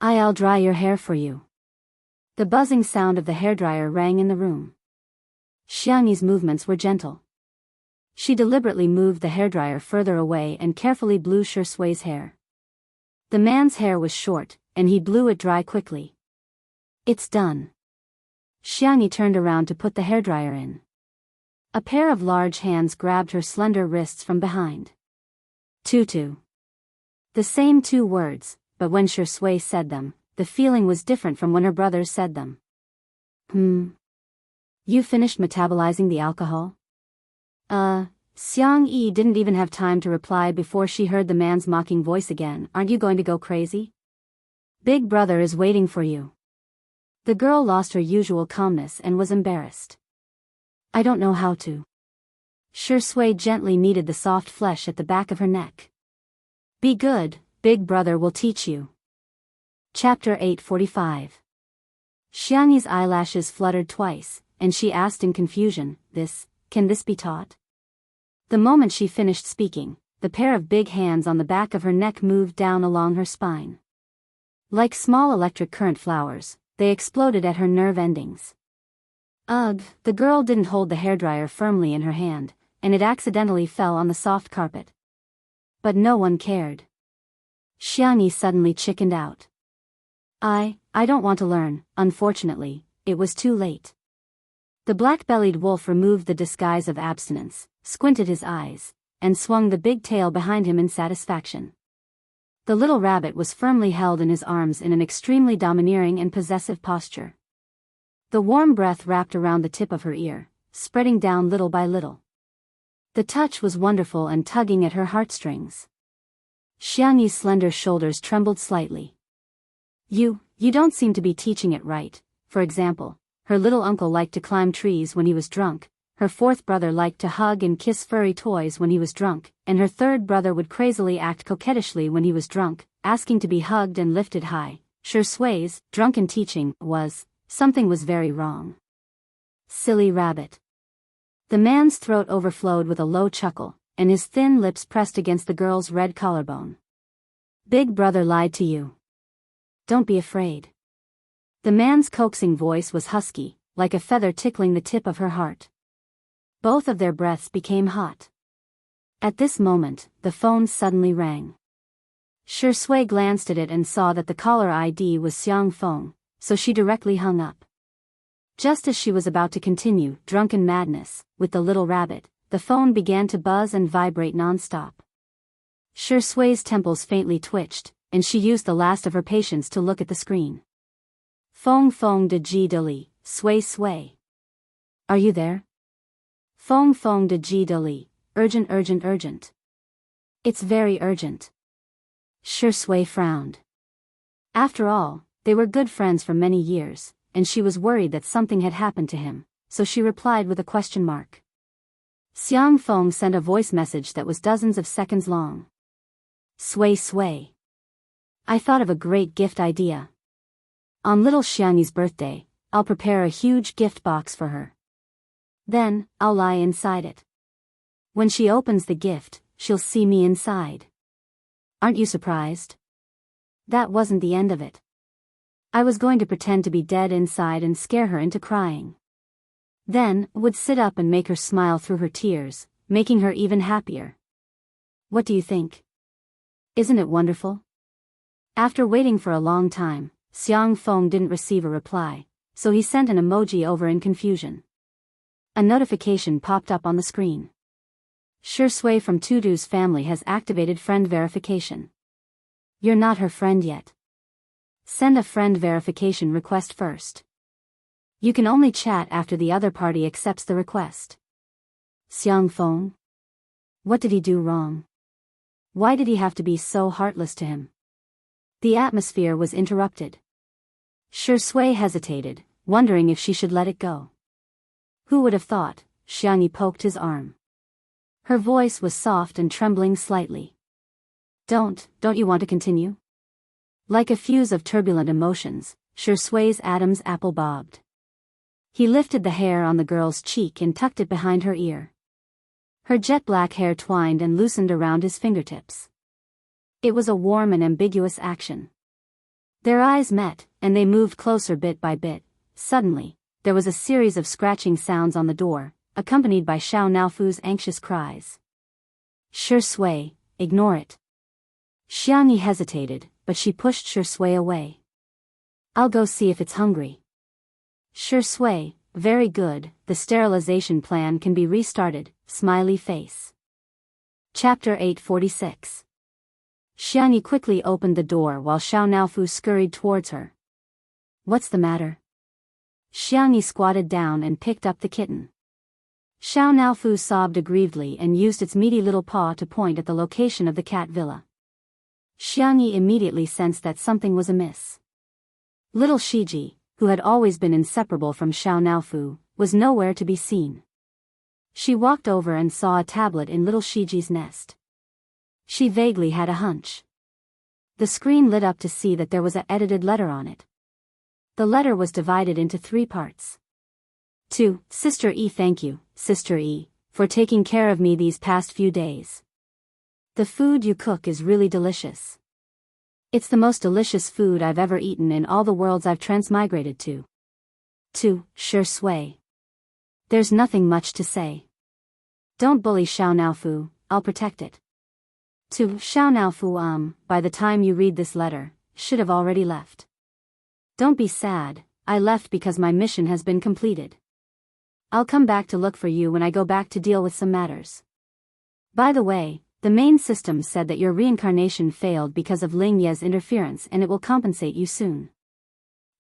I'll dry your hair for you. The buzzing sound of the hairdryer rang in the room. Xianxi's movements were gentle. She deliberately moved the hairdryer further away and carefully blew Shui's hair. The man's hair was short, and he blew it dry quickly. It's done. Xianxia turned around to put the hairdryer in. A pair of large hands grabbed her slender wrists from behind. Tutu. The same two words, but when Shui said them, the feeling was different from when her brothers said them. You finished metabolizing the alcohol? Xiangyi didn't even have time to reply before she heard the man's mocking voice again. Aren't you going to go crazy? Big brother is waiting for you. The girl lost her usual calmness and was embarrassed. I don't know how to. Shui gently kneaded the soft flesh at the back of her neck. Be good, big brother will teach you. Chapter 845. Xiangyi's eyelashes fluttered twice, and she asked in confusion, can this be taught? The moment she finished speaking, the pair of big hands on the back of her neck moved down along her spine. Like small electric current flowers, they exploded at her nerve endings. Ugh, the girl didn't hold the hairdryer firmly in her hand, and it accidentally fell on the soft carpet. But no one cared. Xiangyi suddenly chickened out. I don't want to learn. Unfortunately, it was too late. The black-bellied wolf removed the disguise of abstinence, squinted his eyes, and swung the big tail behind him in satisfaction. The little rabbit was firmly held in his arms in an extremely domineering and possessive posture. The warm breath wrapped around the tip of her ear, spreading down little by little. The touch was wonderful and tugging at her heartstrings. Xiangyi's slender shoulders trembled slightly. You don't seem to be teaching it right. For example, her little uncle liked to climb trees when he was drunk, her fourth brother liked to hug and kiss furry toys when he was drunk, and her third brother would crazily act coquettishly when he was drunk, asking to be hugged and lifted high. Shui's drunken teaching something was very wrong. Silly rabbit. The man's throat overflowed with a low chuckle, and his thin lips pressed against the girl's red collarbone. Big brother lied to you. Don't be afraid. The man's coaxing voice was husky, like a feather tickling the tip of her heart. Both of their breaths became hot. At this moment, the phone suddenly rang. Shui glanced at it and saw that the caller ID was Xiang Feng, so she directly hung up. Just as she was about to continue drunken madness with the little rabbit, the phone began to buzz and vibrate non-stop. Shui's temples faintly twitched, and she used the last of her patience to look at the screen. Feng Feng de ji de li, Sui. Are you there? Feng Feng de ji de li, urgent. It's very urgent. Shui frowned. After all, they were good friends for many years, and she was worried that something had happened to him, so she replied with a question mark. Xiang Feng sent a voice message that was dozens of seconds long. Sui. I thought of a great gift idea. On little Xiangyi's birthday, I'll prepare a huge gift box for her. Then, I'll lie inside it. When she opens the gift, she'll see me inside. Aren't you surprised? That wasn't the end of it. I was going to pretend to be dead inside and scare her into crying. Then, would sit up and make her smile through her tears, making her even happier. What do you think? Isn't it wonderful? After waiting for a long time, Xiang Feng didn't receive a reply, so he sent an emoji over in confusion. A notification popped up on the screen. Shui from Tudu's family has activated friend verification. You're not her friend yet. Send a friend verification request first. You can only chat after the other party accepts the request. Xiangfeng? What did he do wrong? Why did he have to be so heartless to him? The atmosphere was interrupted. Shui hesitated, wondering if she should let it go. Who would have thought? Xiangyi poked his arm. Her voice was soft and trembling slightly. Don't you want to continue? Like a fuse of turbulent emotions, Shui's Adam's apple bobbed. He lifted the hair on the girl's cheek and tucked it behind her ear. Her jet-black hair twined and loosened around his fingertips. It was a warm and ambiguous action. Their eyes met, and they moved closer bit by bit. Suddenly, there was a series of scratching sounds on the door, accompanied by Xiao Naofu's anxious cries. Shui, ignore it. Xiangyi hesitated, but she pushed Shui away. I'll go see if it's hungry. Shui, very good, the sterilization plan can be restarted, smiley face. Chapter 846. Xiangyi quickly opened the door while Xiao Naofu scurried towards her. What's the matter? Xiangyi squatted down and picked up the kitten. Xiao Naofu sobbed aggrievedly and used its meaty little paw to point at the location of the cat villa. Xiangyi immediately sensed that something was amiss. Little Shiji, who had always been inseparable from Xiao Naofu, was nowhere to be seen. She walked over and saw a tablet in little Shiji's nest. She vaguely had a hunch. The screen lit up to see that there was an edited letter on it. The letter was divided into 3 parts. To Sister E, thank you, Sister E, for taking care of me these past few days. The food you cook is really delicious. It's the most delicious food I've ever eaten in all the worlds I've transmigrated to. To Shui. There's nothing much to say. Don't bully Xiao Naofu, I'll protect it. To Xiao Naofu, by the time you read this letter, should have already left. Don't be sad, I left because my mission has been completed. I'll come back to look for you when I go back to deal with some matters. By the way, the main system said that your reincarnation failed because of Ling Ye's interference and it will compensate you soon.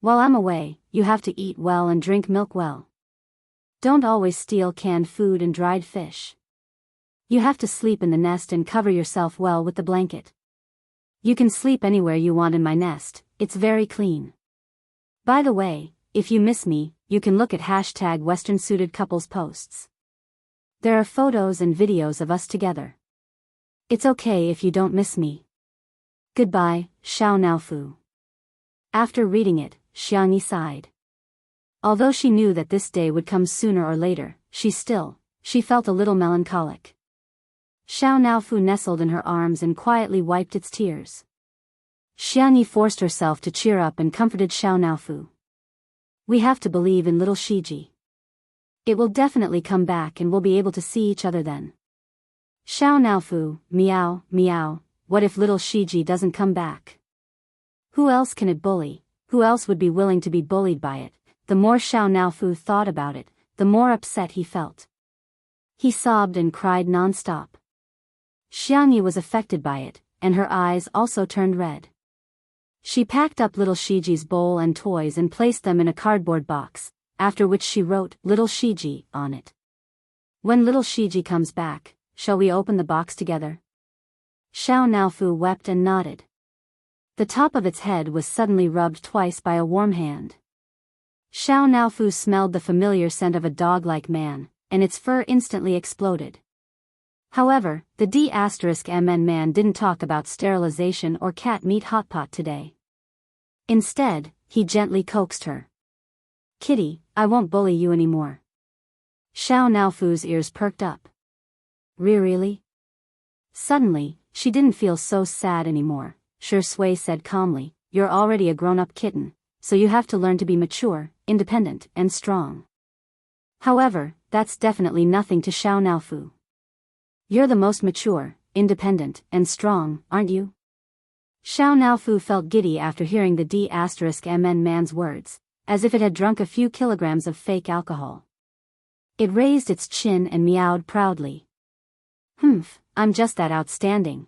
While I'm away, you have to eat well and drink milk well. Don't always steal canned food and dried fish. You have to sleep in the nest and cover yourself well with the blanket. You can sleep anywhere you want in my nest, it's very clean. By the way, if you miss me, you can look at hashtag Western Suited Couples posts. There are photos and videos of us together. It's okay if you don't miss me. Goodbye, Xiao Naofu. After reading it, Xiangyi sighed. Although she knew that this day would come sooner or later, she felt a little melancholic. Xiao Naofu nestled in her arms and quietly wiped its tears. Xiangyi forced herself to cheer up and comforted Xiao Naofu. We have to believe in little Shiji. It will definitely come back and we'll be able to see each other then. Xiao Naofu, meow, meow, what if little Shiji doesn't come back? Who else can it bully? Who else would be willing to be bullied by it? The more Xiao Naofu thought about it, the more upset he felt. He sobbed and cried non-stop. Xiangyi was affected by it, and her eyes also turned red. She packed up little Shiji's bowl and toys and placed them in a cardboard box, after which she wrote "Little Shiji" on it. When little Shiji comes back, shall we open the box together? Xiao Naofu wept and nodded. The top of its head was suddenly rubbed twice by a warm hand. Xiao Naofu smelled the familiar scent of a dog-like man, and its fur instantly exploded. However, the D*MN man didn't talk about sterilization or cat meat hotpot today. Instead, he gently coaxed her. Kitty, I won't bully you anymore. Xiao Naofu's ears perked up. Really? Suddenly, she didn't feel so sad anymore. Shui said calmly, you're already a grown-up kitten, so you have to learn to be mature, independent, and strong. However, that's definitely nothing to Xiao Naofu. You're the most mature, independent, and strong, aren't you? Xiao Naofu felt giddy after hearing the D*MN man's words, as if it had drunk a few kilograms of fake alcohol. It raised its chin and meowed proudly. I'm just that outstanding.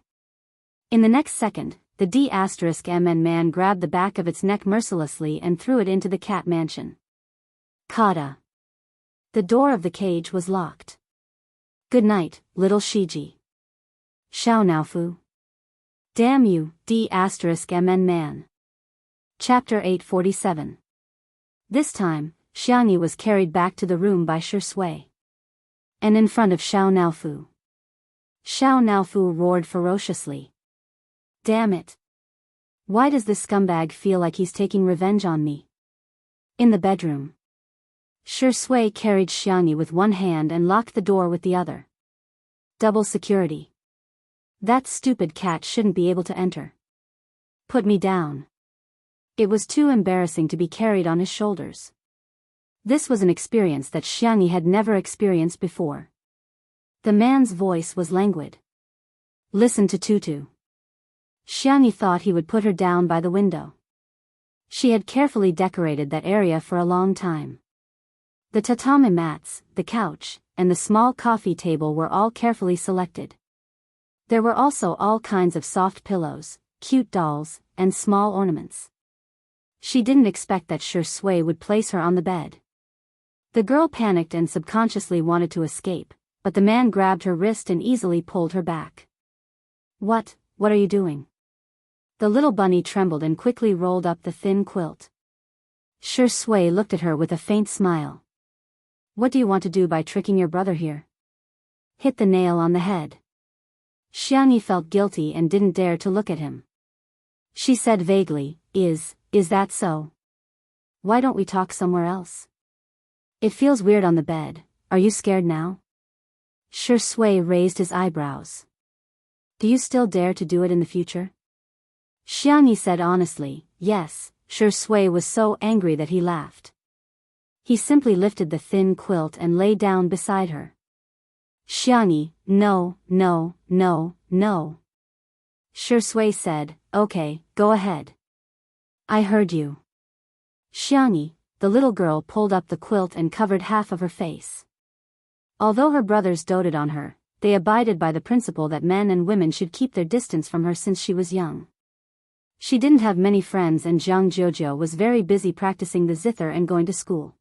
In the next second, the D*MN man grabbed the back of its neck mercilessly and threw it into the cat mansion. Kata. The door of the cage was locked. Good night, little Shiji. Xiao Naofu. Damn you, D*MN man. Chapter 847. This time, Xiangni was carried back to the room by Shi Sui. And in front of Xiao Naofu. Xiao Naofu roared ferociously. Damn it. Why does this scumbag feel like he's taking revenge on me? In the bedroom. Shi Sui carried Xiangni with one hand and locked the door with the other. Double security. That stupid cat shouldn't be able to enter. Put me down. It was too embarrassing to be carried on his shoulders. This was an experience that Xiangni had never experienced before. The man's voice was languid. Listen to Tutu. Xiangni thought he would put her down by the window. She had carefully decorated that area for a long time. The tatami mats, the couch, and the small coffee table were all carefully selected. There were also all kinds of soft pillows, cute dolls, and small ornaments. She didn't expect that Shi Sui would place her on the bed. The girl panicked and subconsciously wanted to escape, but the man grabbed her wrist and easily pulled her back. What are you doing? The little bunny trembled and quickly rolled up the thin quilt. Shi Sui looked at her with a faint smile. What do you want to do by tricking your brother here? Hit the nail on the head. Xiangni felt guilty and didn't dare to look at him. She said vaguely, Is that so? Why don't we talk somewhere else? It feels weird on the bed. Are you scared now? Shi Sui raised his eyebrows. Do you still dare to do it in the future? Xiangni said honestly, yes. Shi Sui was so angry that he laughed. He simply lifted the thin quilt and lay down beside her. Xiangni, no. Shi Sui said, okay, go ahead. I heard you. Xiangni, the little girl pulled up the quilt and covered half of her face. Although her brothers doted on her, they abided by the principle that men and women should keep their distance from her since she was young. She didn't have many friends and Jiang Jojo was very busy practicing the zither and going to school.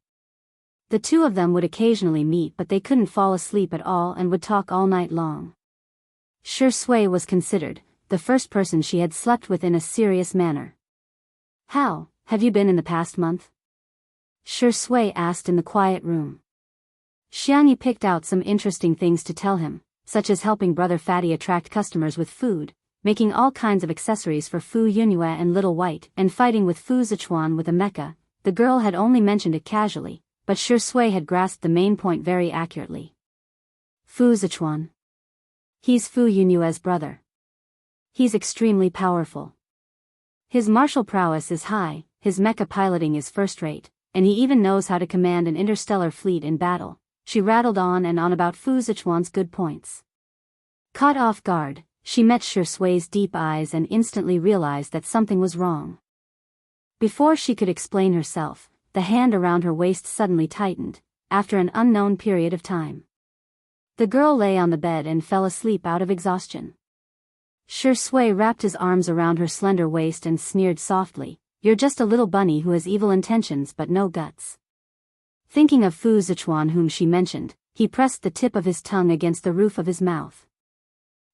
The two of them would occasionally meet but they couldn't fall asleep at all and would talk all night long. Shi Sui was considered the first person she had slept with in a serious manner. How have you been in the past month? Shi Sui asked in the quiet room. Xiangni picked out some interesting things to tell him, such as helping Brother Fatty attract customers with food, making all kinds of accessories for Fu Yunhua and Little White, and fighting with Fu Zichuan with a mecha. The girl had only mentioned it casually, but Shi Sui had grasped the main point very accurately. Fu Zichuan. He's Fu Yunhua's brother. He's extremely powerful. His martial prowess is high, his mecha piloting is first-rate, and he even knows how to command an interstellar fleet in battle. She rattled on and on about Fu Zichuan's good points. Caught off guard, she met Shi Sui's deep eyes and instantly realized that something was wrong. Before she could explain herself, the hand around her waist suddenly tightened, after an unknown period of time. The girl lay on the bed and fell asleep out of exhaustion. Shi Sui wrapped his arms around her slender waist and sneered softly, You're just a little bunny who has evil intentions but no guts. Thinking of Fu Zichuan whom she mentioned, he pressed the tip of his tongue against the roof of his mouth.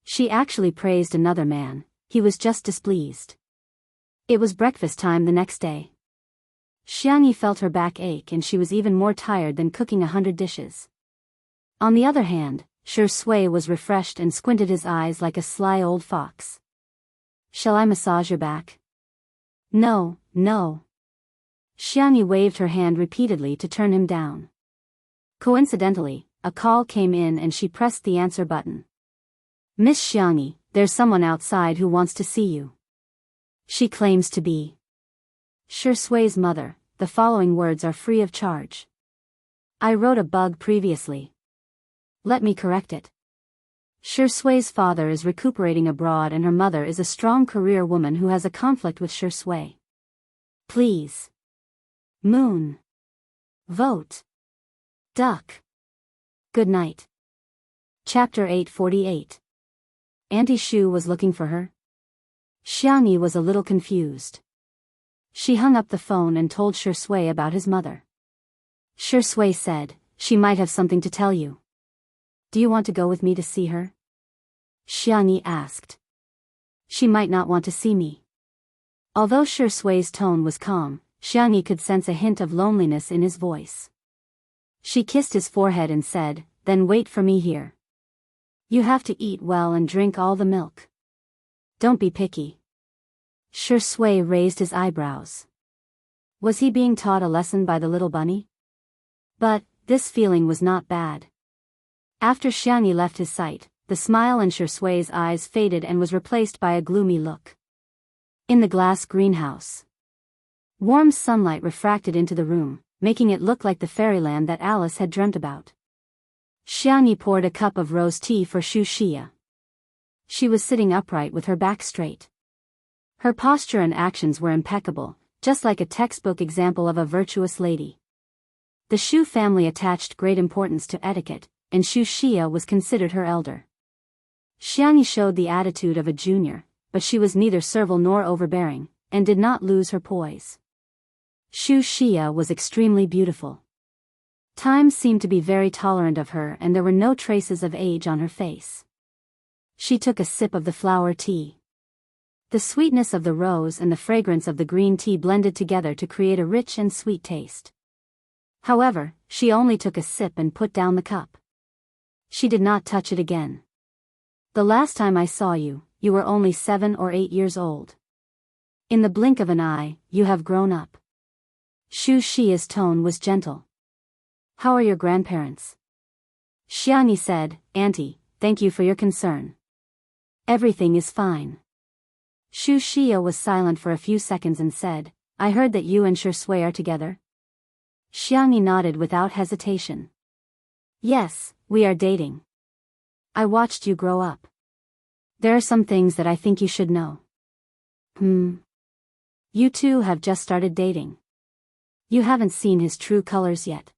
She actually praised another man, he was just displeased. It was breakfast time the next day. Xiangni felt her back ache and she was even more tired than cooking 100 dishes. On the other hand, Shi Sui was refreshed and squinted his eyes like a sly old fox. Shall I massage your back? No. Xiangni waved her hand repeatedly to turn him down. Coincidentally, a call came in and she pressed the answer button. Miss Xiangni, there's someone outside who wants to see you. She claims to be Shi Sui's mother. The following words are free of charge. I wrote a bug previously. Let me correct it. Shi Sui's father is recuperating abroad and her mother is a strong career woman who has a conflict with Shi Sui. Please. Moon. Vote. Duck. Good night. Chapter 848. Auntie Shu was looking for her? Xiangni was a little confused. She hung up the phone and told Shi Sui about his mother. Shui said, "She might have something to tell you." "Do you want to go with me to see her?" Xianxia asked. "She might not want to see me." Although Shui's tone was calm, Xianxia could sense a hint of loneliness in his voice. She kissed his forehead and said, "Then wait for me here. You have to eat well and drink all the milk. Don't be picky." Shui raised his eyebrows. Was he being taught a lesson by the little bunny? But this feeling was not bad. After Xianxia left his sight, the smile in Shui's eyes faded and was replaced by a gloomy look. In the glass greenhouse, warm sunlight refracted into the room, making it look like the fairyland that Alice had dreamt about. Xianxia poured a cup of rose tea for Wuxia. She was sitting upright with her back straight. Her posture and actions were impeccable, just like a textbook example of a virtuous lady. The Shu family attached great importance to etiquette, and Wuxia was considered her elder. Xianxia showed the attitude of a junior, but she was neither servile nor overbearing, and did not lose her poise. Wuxia was extremely beautiful. Time seemed to be very tolerant of her, and there were no traces of age on her face. She took a sip of the flower tea. The sweetness of the rose and the fragrance of the green tea blended together to create a rich and sweet taste. However, she only took a sip and put down the cup. She did not touch it again. "The last time I saw you, you were only 7 or 8 years old. In the blink of an eye, you have grown up." Wuxia's tone was gentle. "How are your grandparents?" Xianxia said, "Auntie, thank you for your concern. Everything is fine." Wuxia was silent for a few seconds and said, "I heard that you and Shui are together?" Xianxia nodded without hesitation. "Yes, we are dating. I watched you grow up. There are some things that I think you should know." You two have just started dating. You haven't seen his true colors yet.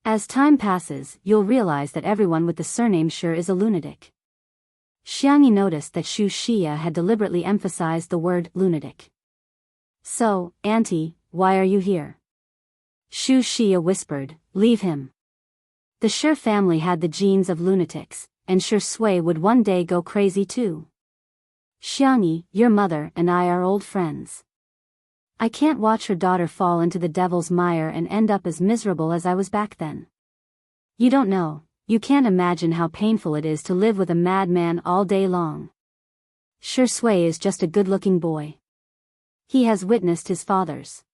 As time passes, you'll realize that everyone with the surname Shu is a lunatic." Xianxia noticed that Wuxia had deliberately emphasized the word lunatic. "So, Auntie, why are you here?" Wuxia whispered, "Leave him. The Shu family had the genes of lunatics, and Shui would one day go crazy too. Xianxia, your mother and I are old friends. I can't watch her daughter fall into the devil's mire and end up as miserable as I was back then. You don't know, you can't imagine how painful it is to live with a madman all day long. Shui is just a good-looking boy. He has witnessed his father's."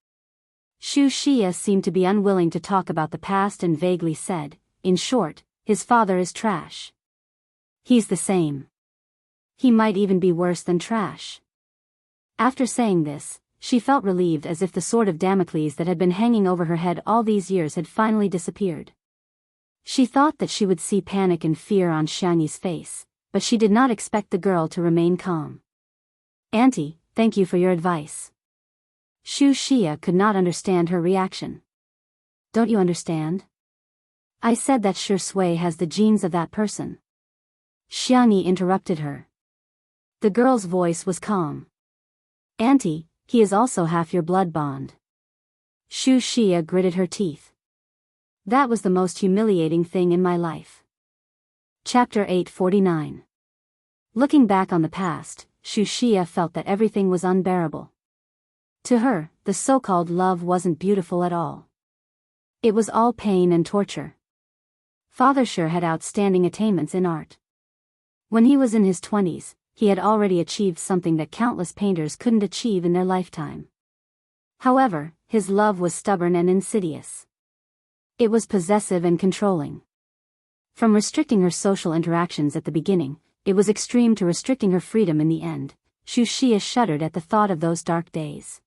Wuxia seemed to be unwilling to talk about the past and vaguely said, "In short, his father is trash. He's the same. He might even be worse than trash." After saying this, she felt relieved, as if the sword of Damocles that had been hanging over her head all these years had finally disappeared. She thought that she would see panic and fear on Xianxi's face, but she did not expect the girl to remain calm. "Auntie, thank you for your advice." Wuxia could not understand her reaction. "Don't you understand? I said that Shui has the genes of that person." Xianxia interrupted her. The girl's voice was calm. "Auntie, he is also half your blood bond." Wuxia gritted her teeth. "That was the most humiliating thing in my life." Chapter 849. Looking back on the past, Wuxia felt that everything was unbearable. To her, the so-called love wasn't beautiful at all. It was all pain and torture. Father Shu had outstanding attainments in art. When he was in his 20s, he had already achieved something that countless painters couldn't achieve in their lifetime. However, his love was stubborn and insidious. It was possessive and controlling. From restricting her social interactions at the beginning, it was extreme to restricting her freedom in the end. Wuxia shuddered at the thought of those dark days.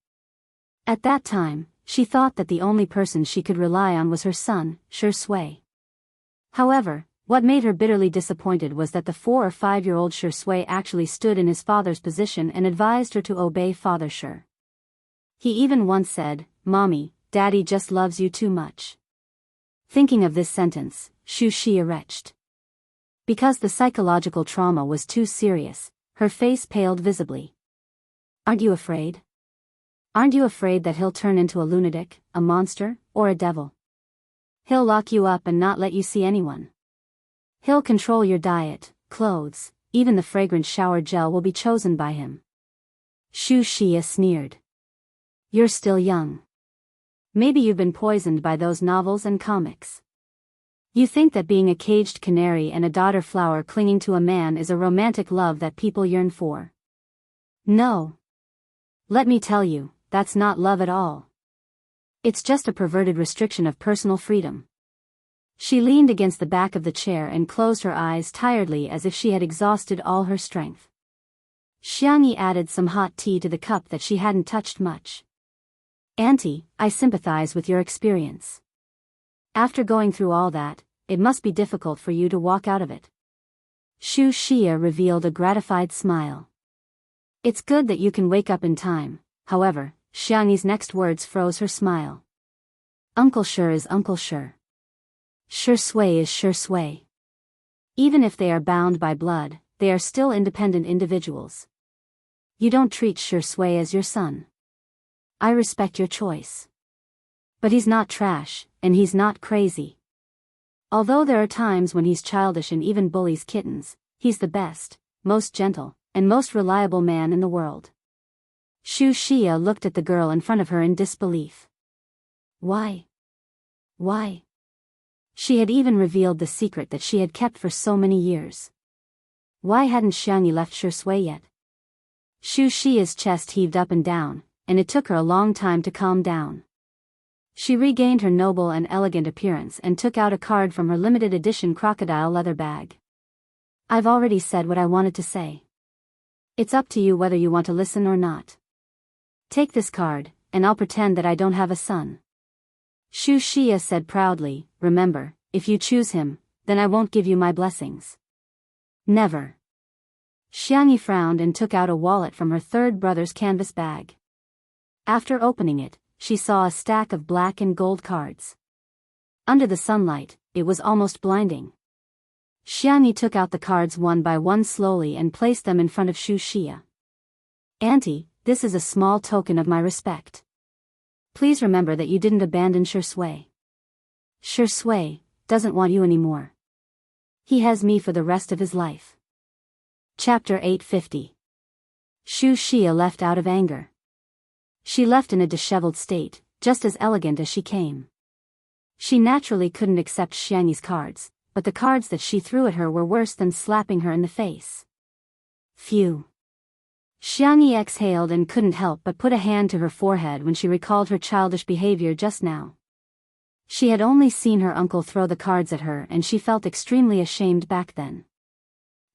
At that time, she thought that the only person she could rely on was her son, Shui. However, what made her bitterly disappointed was that the 4 or 5-year-old Shui actually stood in his father's position and advised her to obey Father Shu. He even once said, "Mommy, Daddy just loves you too much." Thinking of this sentence, Wuxia retched. Because the psychological trauma was too serious, her face paled visibly. "Aren't you afraid? Aren't you afraid that he'll turn into a lunatic, a monster, or a devil?" He'll lock you up and not let you see anyone. He'll control your diet, clothes, even the fragrant shower gel will be chosen by him. Xianxia sneered. You're still young. Maybe you've been poisoned by those novels and comics. You think that being a caged canary and a daughter flower clinging to a man is a romantic love that people yearn for. No. Let me tell you, that's not love at all. It's just a perverted restriction of personal freedom. She leaned against the back of the chair and closed her eyes tiredly as if she had exhausted all her strength. Xiangyi added some hot tea to the cup that she hadn't touched much. Auntie, I sympathize with your experience. After going through all that, it must be difficult for you to walk out of it. Xianxia revealed a gratified smile. It's good that you can wake up in time. However, Xiangyi's next words froze her smile. Uncle Sure is Uncle Sure. Sure Sui is Sure Sui. Even if they are bound by blood, they are still independent individuals. You don't treat Sure Sui as your son. I respect your choice. But he's not trash, and he's not crazy. Although there are times when he's childish and even bullies kittens, he's the best, most gentle, and most reliable man in the world. Xianxia looked at the girl in front of her in disbelief. Why? Why? She had even revealed the secret that she had kept for so many years. Why hadn't Xiangyi left Sure Sui yet? Xianxia's chest heaved up and down, and it took her a long time to calm down. She regained her noble and elegant appearance and took out a card from her limited edition crocodile leather bag. I've already said what I wanted to say. It's up to you whether you want to listen or not. Take this card, and I'll pretend that I don't have a son. Xianxia said proudly, remember, if you choose him, then I won't give you my blessings. Never. Xiangyi frowned and took out a wallet from her third brother's canvas bag. After opening it, she saw a stack of black and gold cards. Under the sunlight, it was almost blinding. Xiangyi took out the cards one by one slowly and placed them in front of Xianxia. Auntie, this is a small token of my respect. Please remember that you didn't abandon Sure Sui. Sure Sui doesn't want you anymore. He has me for the rest of his life. Chapter 850. Xianxia left out of anger. She left in a disheveled state, just as elegant as she came. She naturally couldn't accept Xiangyi's cards, but the cards that she threw at her were worse than slapping her in the face. Phew. Xiangyi exhaled and couldn't help but put a hand to her forehead when she recalled her childish behavior just now. She had only seen her uncle throw the cards at her and she felt extremely ashamed back then.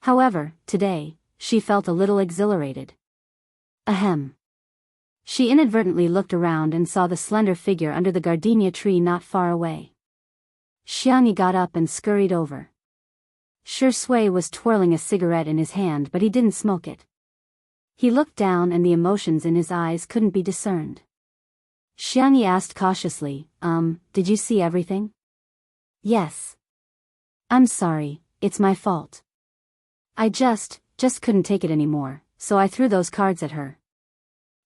However, today, she felt a little exhilarated. Ahem. She inadvertently looked around and saw the slender figure under the gardenia tree not far away. Xiangyi got up and scurried over. Sure Sui was twirling a cigarette in his hand but he didn't smoke it. He looked down and the emotions in his eyes couldn't be discerned. Xiangyi asked cautiously, did you see everything? Yes. I'm sorry, it's my fault. I just couldn't take it anymore, so I threw those cards at her.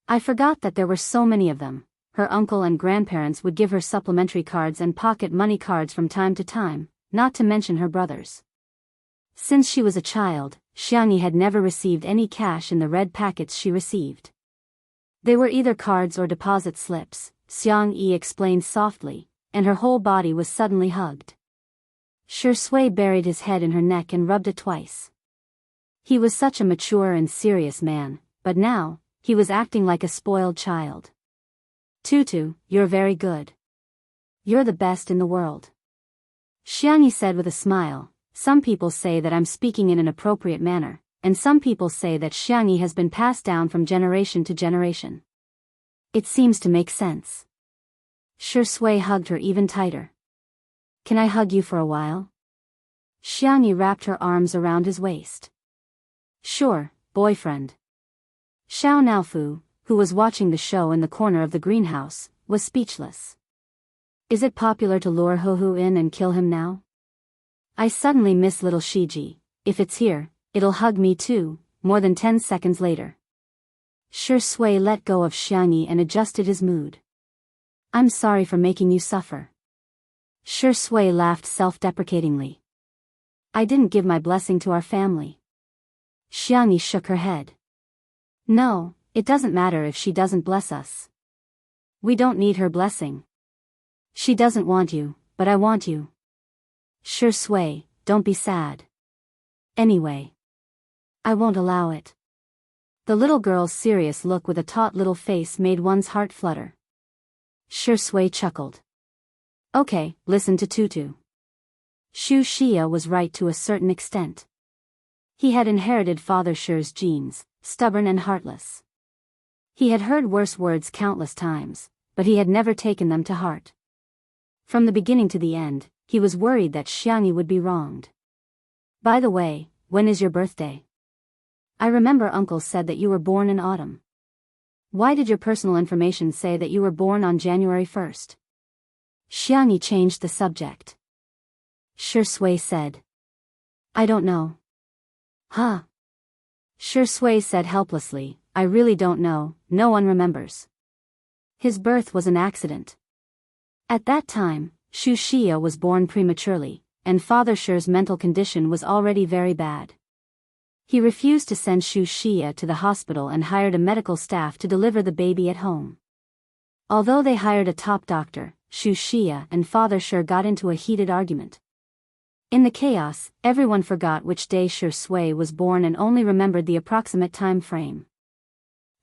I forgot that there were so many of them. Her uncle and grandparents would give her supplementary cards and pocket money cards from time to time, not to mention her brothers. Since she was a child, Xiangyi had never received any cash in the red packets she received. They were either cards or deposit slips, Xiangyi explained softly, and her whole body was suddenly hugged. Sure Sui buried his head in her neck and rubbed it twice. He was such a mature and serious man, but now, he was acting like a spoiled child. Tutu, you're very good. You're the best in the world. Xiangyi said with a smile, some people say that I'm speaking in an appropriate manner, and some people say that Xiangyi has been passed down from generation to generation. It seems to make sense. Sure Sui hugged her even tighter. Can I hug you for a while? Xiangyi wrapped her arms around his waist. Sure, boyfriend. Xiao Naofu, who was watching the show in the corner of the greenhouse, was speechless. Is it popular to lure Hohu in and kill him now? I suddenly miss little Shiji. If it's here, it'll hug me too, more than 10 seconds later. Sure Sui let go of Xiangyi and adjusted his mood. I'm sorry for making you suffer. Shi Sui laughed self-deprecatingly. I didn't give my blessing to our family. Xianxia shook her head. No, it doesn't matter if she doesn't bless us. We don't need her blessing. She doesn't want you, but I want you. Shi Sui, don't be sad. Anyway, I won't allow it. The little girl's serious look with a taut little face made one's heart flutter. Shi Sui chuckled. Okay, listen to Tutu. Xu Xia was right to a certain extent. He had inherited Father Shi's genes, stubborn and heartless. He had heard worse words countless times, but he had never taken them to heart. From the beginning to the end, he was worried that Xianxia would be wronged. By the way, when is your birthday? I remember Uncle said that you were born in autumn. Why did your personal information say that you were born on January 1st? Xianxia changed the subject. Shi Sui said. I don't know. Huh? Shi Sui said helplessly, I really don't know, no one remembers. His birth was an accident. At that time, Xu Xia was born prematurely, and Father Shi's mental condition was already very bad. He refused to send Xu Xia to the hospital and hired a medical staff to deliver the baby at home. Although they hired a top doctor, Xu Xia and Father Shi got into a heated argument. In the chaos, everyone forgot which day Shi Sui was born and only remembered the approximate time frame.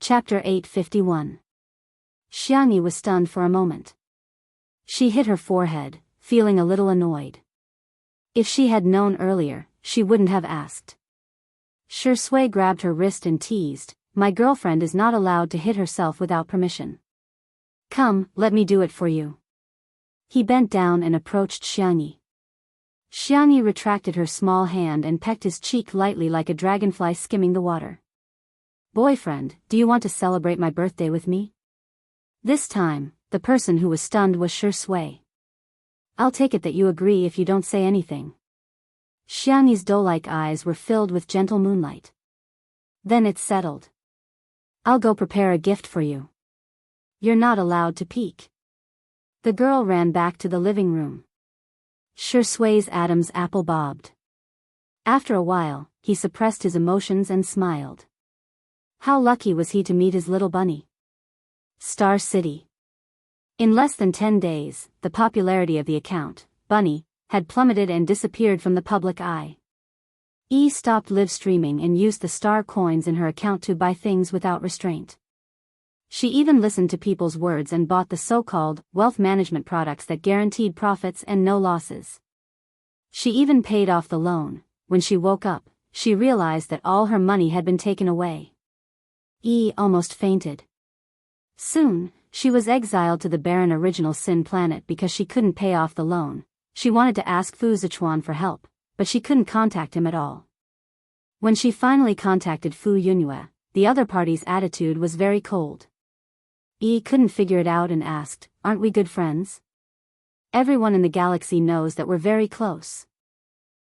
Chapter 851. Xianxia was stunned for a moment. She hit her forehead, feeling a little annoyed. If she had known earlier, she wouldn't have asked. Shi Sui grabbed her wrist and teased, my girlfriend is not allowed to hit herself without permission. Come, let me do it for you. He bent down and approached Xianxia. Xianxia retracted her small hand and pecked his cheek lightly like a dragonfly skimming the water. Boyfriend, do you want to celebrate my birthday with me? This time, the person who was stunned was Shi Sui. I'll take it that you agree if you don't say anything. Xianxia's doe-like eyes were filled with gentle moonlight. Then it settled. I'll go prepare a gift for you. You're not allowed to peek. The girl ran back to the living room. Shi Sui's Adam's apple bobbed. After a while, he suppressed his emotions and smiled. How lucky was he to meet his little bunny? Star City. In less than 10 days, the popularity of the account, Bunny, had plummeted and disappeared from the public eye. Yi stopped live streaming and used the star coins in her account to buy things without restraint. She even listened to people's words and bought the so-called wealth management products that guaranteed profits and no losses. She even paid off the loan. When she woke up, she realized that all her money had been taken away. Yi almost fainted. Soon, she was exiled to the barren Original Sin planet because she couldn't pay off the loan. She wanted to ask Fu Zichuan for help, but she couldn't contact him at all. When she finally contacted Fu Yunhua, the other party's attitude was very cold. Yi couldn't figure it out and asked, aren't we good friends? Everyone in the galaxy knows that we're very close.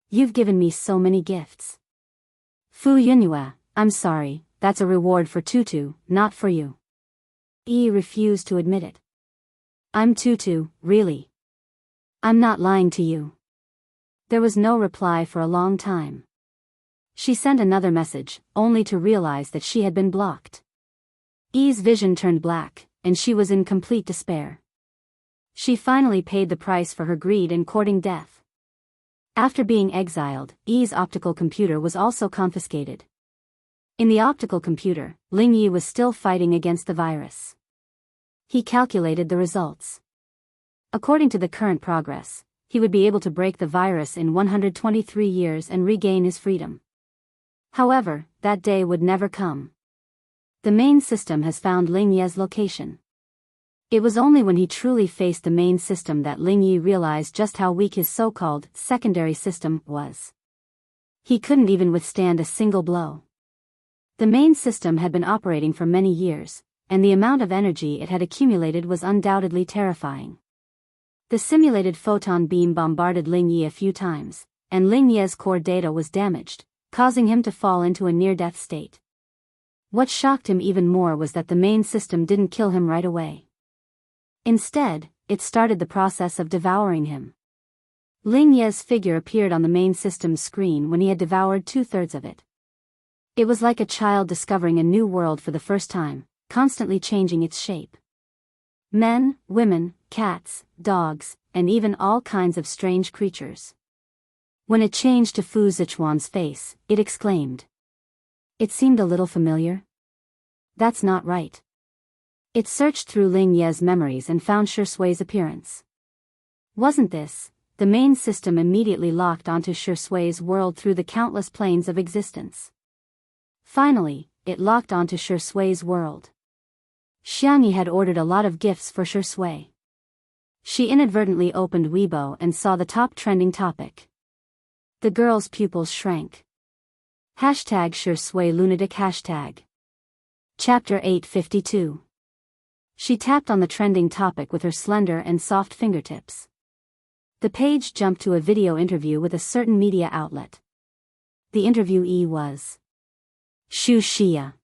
You've given me so many gifts. Fu Yunhua, I'm sorry, that's a reward for Tutu, not for you. Yi refused to admit it. I'm Tutu, really. I'm not lying to you. There was no reply for a long time. She sent another message, only to realize that she had been blocked. Yi's vision turned black, and she was in complete despair. She finally paid the price for her greed and courting death. After being exiled, Yi's optical computer was also confiscated. In the optical computer, Ling Yi was still fighting against the virus. He calculated the results. According to the current progress, he would be able to break the virus in 123 years and regain his freedom. However, that day would never come. The main system has found Ling Yi's location. It was only when he truly faced the main system that Ling Yi realized just how weak his so-called secondary system was. He couldn't even withstand a single blow. The main system had been operating for many years, and the amount of energy it had accumulated was undoubtedly terrifying. The simulated photon beam bombarded Ling Yi a few times, and Ling Yi's core data was damaged, causing him to fall into a near-death state. What shocked him even more was that the main system didn't kill him right away. Instead, it started the process of devouring him. Ling Ye's figure appeared on the main system's screen when he had devoured 2/3 of it. It was like a child discovering a new world for the first time, constantly changing its shape. Men, women, cats, dogs, and even all kinds of strange creatures. When it changed to Fu Zichuan's face, it exclaimed. It seemed a little familiar. That's not right. It searched through Ling Ye's memories and found Shui's appearance. Wasn't this? The main system immediately locked onto Shui's world through the countless planes of existence. Finally, it locked onto Shui's world. Xianxia had ordered a lot of gifts for Shui. She inadvertently opened Weibo and saw the top trending topic. The girl's pupils shrank. Hashtag Shui lunatic hashtag. Chapter 852. She tapped on the trending topic with her slender and soft fingertips. The page jumped to a video interview with a certain media outlet. The interviewee was Shu Xia.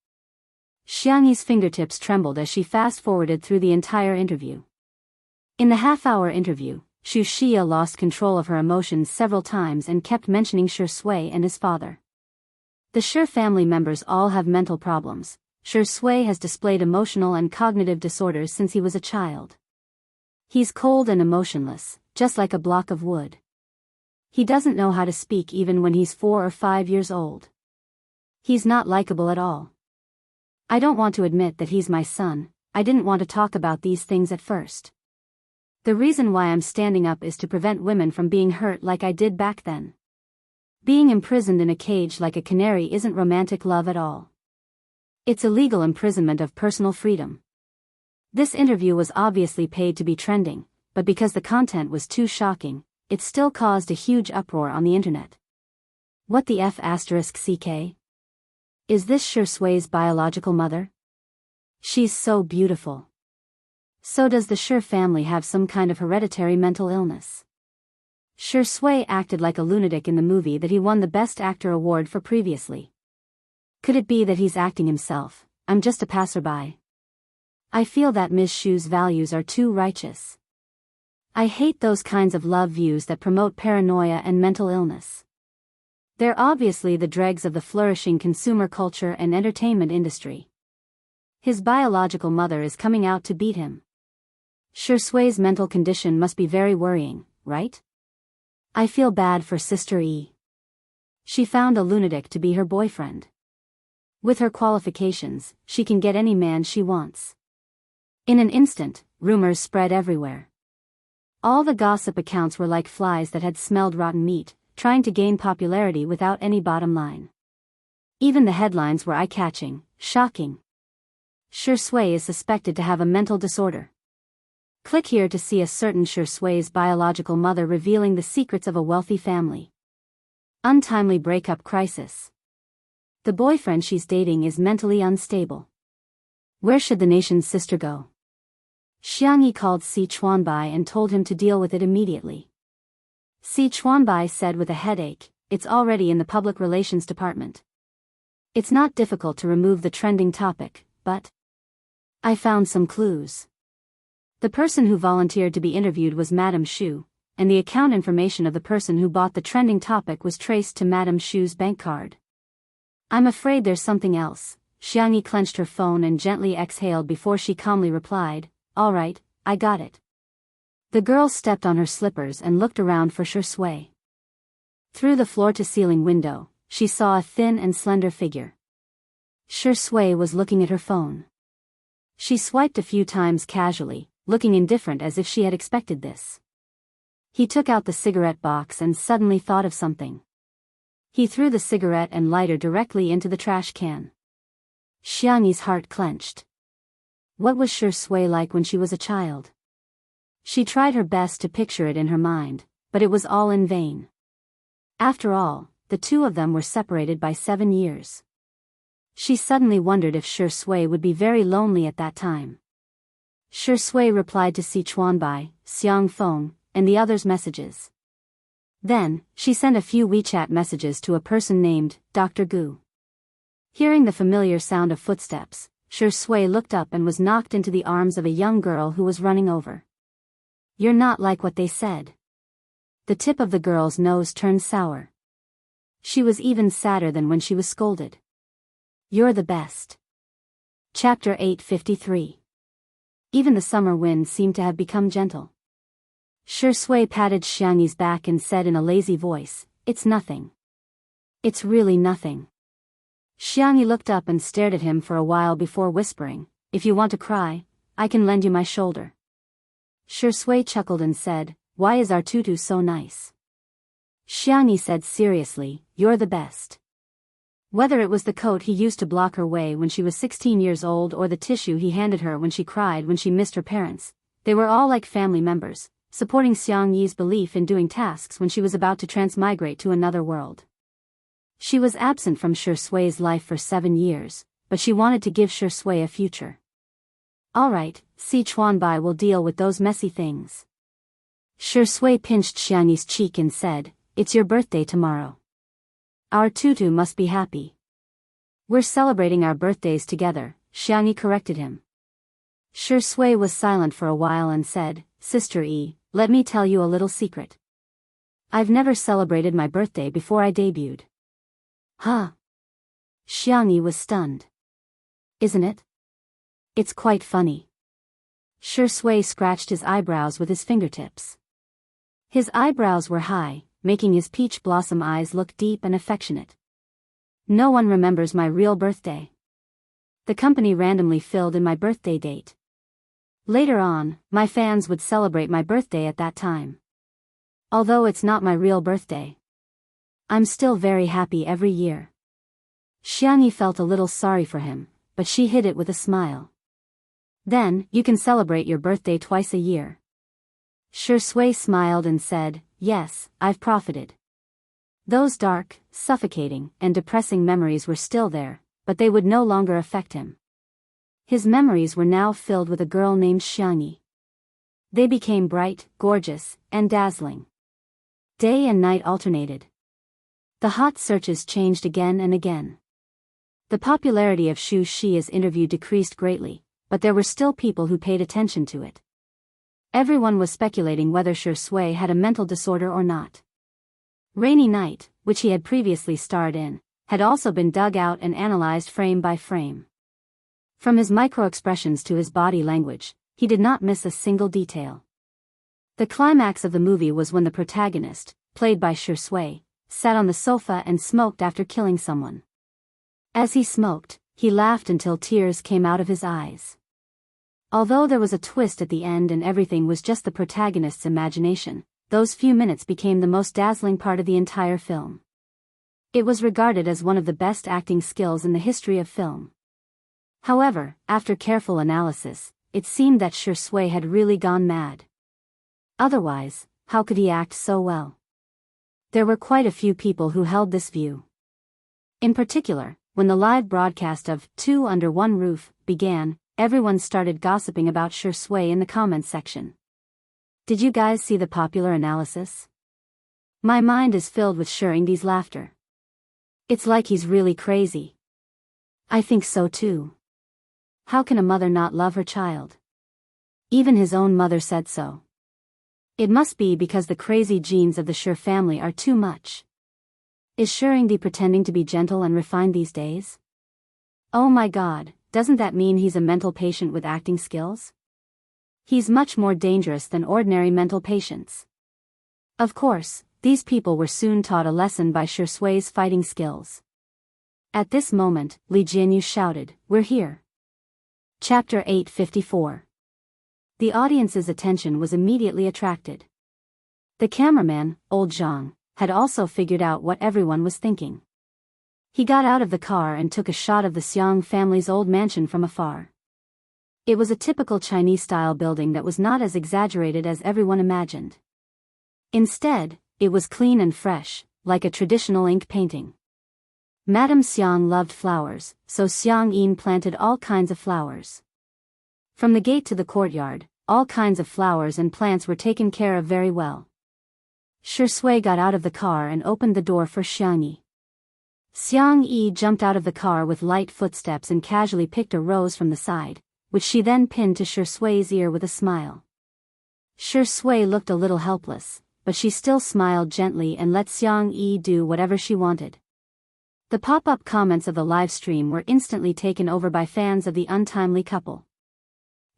Xiangyi's fingertips trembled as she fast-forwarded through the entire interview. In the half-hour interview, Shu Xia lost control of her emotions several times and kept mentioning Shui and his father. The Shu family members all have mental problems. Shui has displayed emotional and cognitive disorders since he was a child. He's cold and emotionless, just like a block of wood. He doesn't know how to speak even when he's 4 or 5 years old. He's not likable at all. I don't want to admit that he's my son. I didn't want to talk about these things at first. The reason why I'm standing up is to prevent women from being hurt like I did back then. Being imprisoned in a cage like a canary isn't romantic love at all. It's illegal imprisonment of personal freedom. This interview was obviously paid to be trending, but because the content was too shocking, it still caused a huge uproar on the internet. What the F***CK? Is this Shui's biological mother? She's so beautiful. So does the Shu family have some kind of hereditary mental illness? Shui acted like a lunatic in the movie that he won the Best Actor award for previously. Could it be that he's acting himself? I'm just a passerby. I feel that Ms. Shu's values are too righteous. I hate those kinds of love views that promote paranoia and mental illness. They're obviously the dregs of the flourishing consumer culture and entertainment industry. His biological mother is coming out to beat him. Shui's mental condition must be very worrying, right? I feel bad for Sister E. She found a lunatic to be her boyfriend. With her qualifications, she can get any man she wants. In an instant, rumors spread everywhere. All the gossip accounts were like flies that had smelled rotten meat, trying to gain popularity without any bottom line. Even the headlines were eye-catching, shocking. Shui is suspected to have a mental disorder. Click here to see a certain Shui's biological mother revealing the secrets of a wealthy family. Untimely breakup crisis. The boyfriend she's dating is mentally unstable. Where should the nation's sister go? Xiangyi called Si Chuanbai and told him to deal with it immediately. Si Chuanbai said with a headache, it's already in the public relations department. It's not difficult to remove the trending topic, but I found some clues. The person who volunteered to be interviewed was Madame Shu, and the account information of the person who bought the trending topic was traced to Madame Shu's bank card. I'm afraid there's something else. Xiangyi clenched her phone and gently exhaled before she calmly replied, all right, I got it. The girl stepped on her slippers and looked around for Shui. Through the floor-to-ceiling window, she saw a thin and slender figure. Shui was looking at her phone. She swiped a few times casually, looking indifferent as if she had expected this. He took out the cigarette box and suddenly thought of something. He threw the cigarette and lighter directly into the trash can. Xiangyi's heart clenched. What was Shui like when she was a child? She tried her best to picture it in her mind, but it was all in vain. After all, the two of them were separated by 7 years. She suddenly wondered if Shui would be very lonely at that time. Shui replied to Si Chuanbai, Xiang Feng, and the others' messages. Then, she sent a few WeChat messages to a person named Dr. Gu. Hearing the familiar sound of footsteps, Shui looked up and was knocked into the arms of a young girl who was running over. You're not like what they said. The tip of the girl's nose turned sour. She was even sadder than when she was scolded. You're the best. Chapter 853. Even the summer wind seemed to have become gentle. Shui patted Xiangyi's back and said in a lazy voice, "It's nothing. It's really nothing." Xiangyi looked up and stared at him for a while before whispering, "If you want to cry, I can lend you my shoulder." Shui chuckled and said, "Why is our tutu so nice?" Xiangyi said seriously, "You're the best." Whether it was the coat he used to block her way when she was 16 years old or the tissue he handed her when she cried when she missed her parents, they were all like family members, supporting Xiangyi's belief in doing tasks when she was about to transmigrate to another world. She was absent from Shui's life for 7 years, but she wanted to give Shui a future. "All right, Si Chuanbai will deal with those messy things." Shui pinched Xiangyi's cheek and said, "It's your birthday tomorrow. Our tutu must be happy." "We're celebrating our birthdays together," Xiangyi corrected him. Shui was silent for a while and said, "Sister E, let me tell you a little secret. I've never celebrated my birthday before I debuted." "Huh?" Xiangyi was stunned. "Isn't it? It's quite funny." Shui scratched his eyebrows with his fingertips. His eyebrows were high, making his peach blossom eyes look deep and affectionate. "No one remembers my real birthday. The company randomly filled in my birthday date. Later on, my fans would celebrate my birthday at that time. Although it's not my real birthday, I'm still very happy every year." Xiangyi felt a little sorry for him, but she hid it with a smile. "Then, you can celebrate your birthday twice a year." Shui smiled and said, "Yes, I've profited." Those dark, suffocating, and depressing memories were still there, but they would no longer affect him. His memories were now filled with a girl named Xiangyi. They became bright, gorgeous, and dazzling. Day and night alternated. The hot searches changed again and again. The popularity of Shu Xia's interview decreased greatly, but there were still people who paid attention to it. Everyone was speculating whether Shui had a mental disorder or not. Rainy Night, which he had previously starred in, had also been dug out and analyzed frame by frame. From his micro-expressions to his body language, he did not miss a single detail. The climax of the movie was when the protagonist, played by Shui, sat on the sofa and smoked after killing someone. As he smoked, he laughed until tears came out of his eyes. Although there was a twist at the end and everything was just the protagonist's imagination, those few minutes became the most dazzling part of the entire film. It was regarded as one of the best acting skills in the history of film. However, after careful analysis, it seemed that Shui had really gone mad. Otherwise, how could he act so well? There were quite a few people who held this view. In particular, when the live broadcast of Two Under One Roof began, everyone started gossiping about Shui in the comments section. Did you guys see the popular analysis? My mind is filled with Shengdi's laughter. It's like he's really crazy. I think so too. How can a mother not love her child? Even his own mother said so. It must be because the crazy genes of the Shu family are too much. Is Shengdi pretending to be gentle and refined these days? Oh my god, doesn't that mean he's a mental patient with acting skills? He's much more dangerous than ordinary mental patients. Of course, these people were soon taught a lesson by Shui's fighting skills. At this moment, Li Jianyu shouted, "We're here." Chapter 854. The audience's attention was immediately attracted. The cameraman, Old Zhang, had also figured out what everyone was thinking. He got out of the car and took a shot of the Xiang family's old mansion from afar. It was a typical Chinese-style building that was not as exaggerated as everyone imagined. Instead, it was clean and fresh, like a traditional ink painting. Madame Xiang loved flowers, so Xiang Yin planted all kinds of flowers. From the gate to the courtyard, all kinds of flowers and plants were taken care of very well. Shui got out of the car and opened the door for Xiangyi. Xiang Yi jumped out of the car with light footsteps and casually picked a rose from the side, which she then pinned to Shui's ear with a smile. Shui looked a little helpless, but she still smiled gently and let Xiang Yi do whatever she wanted. The pop-up comments of the live stream were instantly taken over by fans of the untimely couple.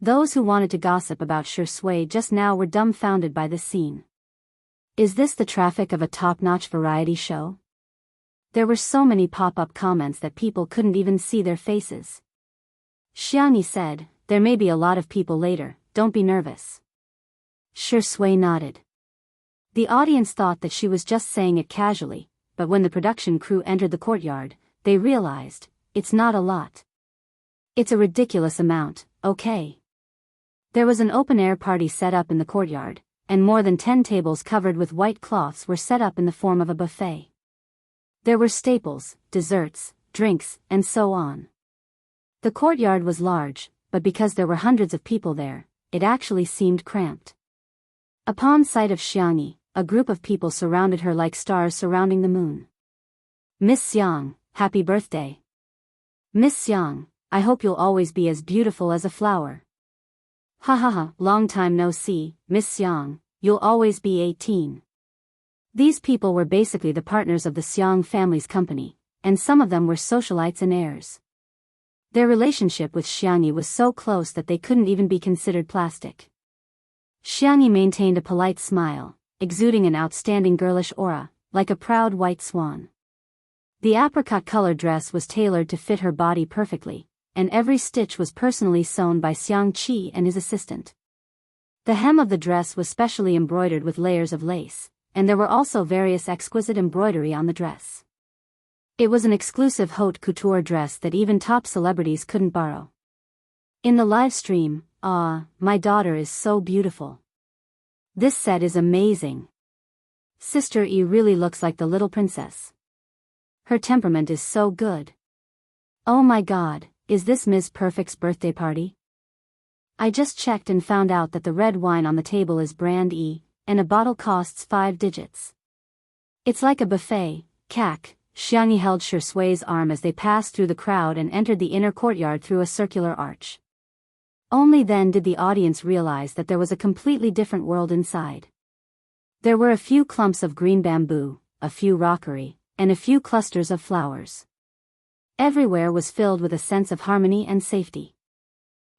Those who wanted to gossip about Shui just now were dumbfounded by this scene. Is this the traffic of a top-notch variety show? There were so many pop-up comments that people couldn't even see their faces. Xianxia said, "There may be a lot of people later, don't be nervous." Shui nodded. The audience thought that she was just saying it casually, but when the production crew entered the courtyard, they realized, it's not a lot. It's a ridiculous amount, okay? There was an open-air party set up in the courtyard, and more than 10 tables covered with white cloths were set up in the form of a buffet. There were staples, desserts, drinks, and so on. The courtyard was large, but because there were hundreds of people there, it actually seemed cramped. Upon sight of Xianxia, a group of people surrounded her like stars surrounding the moon. "Miss Xiang, happy birthday. Miss Xiang, I hope you'll always be as beautiful as a flower. Ha ha ha, long time no see, Miss Xiang, you'll always be 18. These people were basically the partners of the Xiang family's company, and some of them were socialites and heirs. Their relationship with Xianxia was so close that they couldn't even be considered plastic. Xianxia maintained a polite smile, exuding an outstanding girlish aura, like a proud white swan. The apricot-colored dress was tailored to fit her body perfectly, and every stitch was personally sewn by Xiang Qi and his assistant. The hem of the dress was specially embroidered with layers of lace, and there were also various exquisite embroidery on the dress. It was an exclusive haute couture dress that even top celebrities couldn't borrow. In the live stream, my daughter is so beautiful. This set is amazing. Sister E really looks like the little princess. Her temperament is so good. Oh my god, is this Ms. Perfect's birthday party? I just checked and found out that the red wine on the table is brand E, and a bottle costs 5 digits. It's like a buffet, cac. Xianxia held Shui's arm as they passed through the crowd and entered the inner courtyard through a circular arch. Only then did the audience realize that there was a completely different world inside. There were a few clumps of green bamboo, a few rockery, and a few clusters of flowers. Everywhere was filled with a sense of harmony and safety.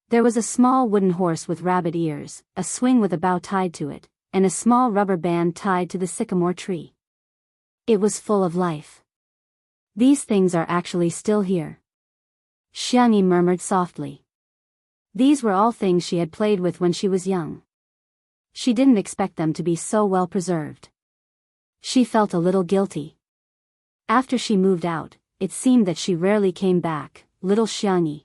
There was a small wooden horse with rabbit ears, a swing with a bow tied to it, and a small rubber band tied to the sycamore tree. It was full of life. These things are actually still here. Xianxia murmured softly. These were all things she had played with when she was young. She didn't expect them to be so well preserved. She felt a little guilty. After she moved out, it seemed that she rarely came back, little Xianxia.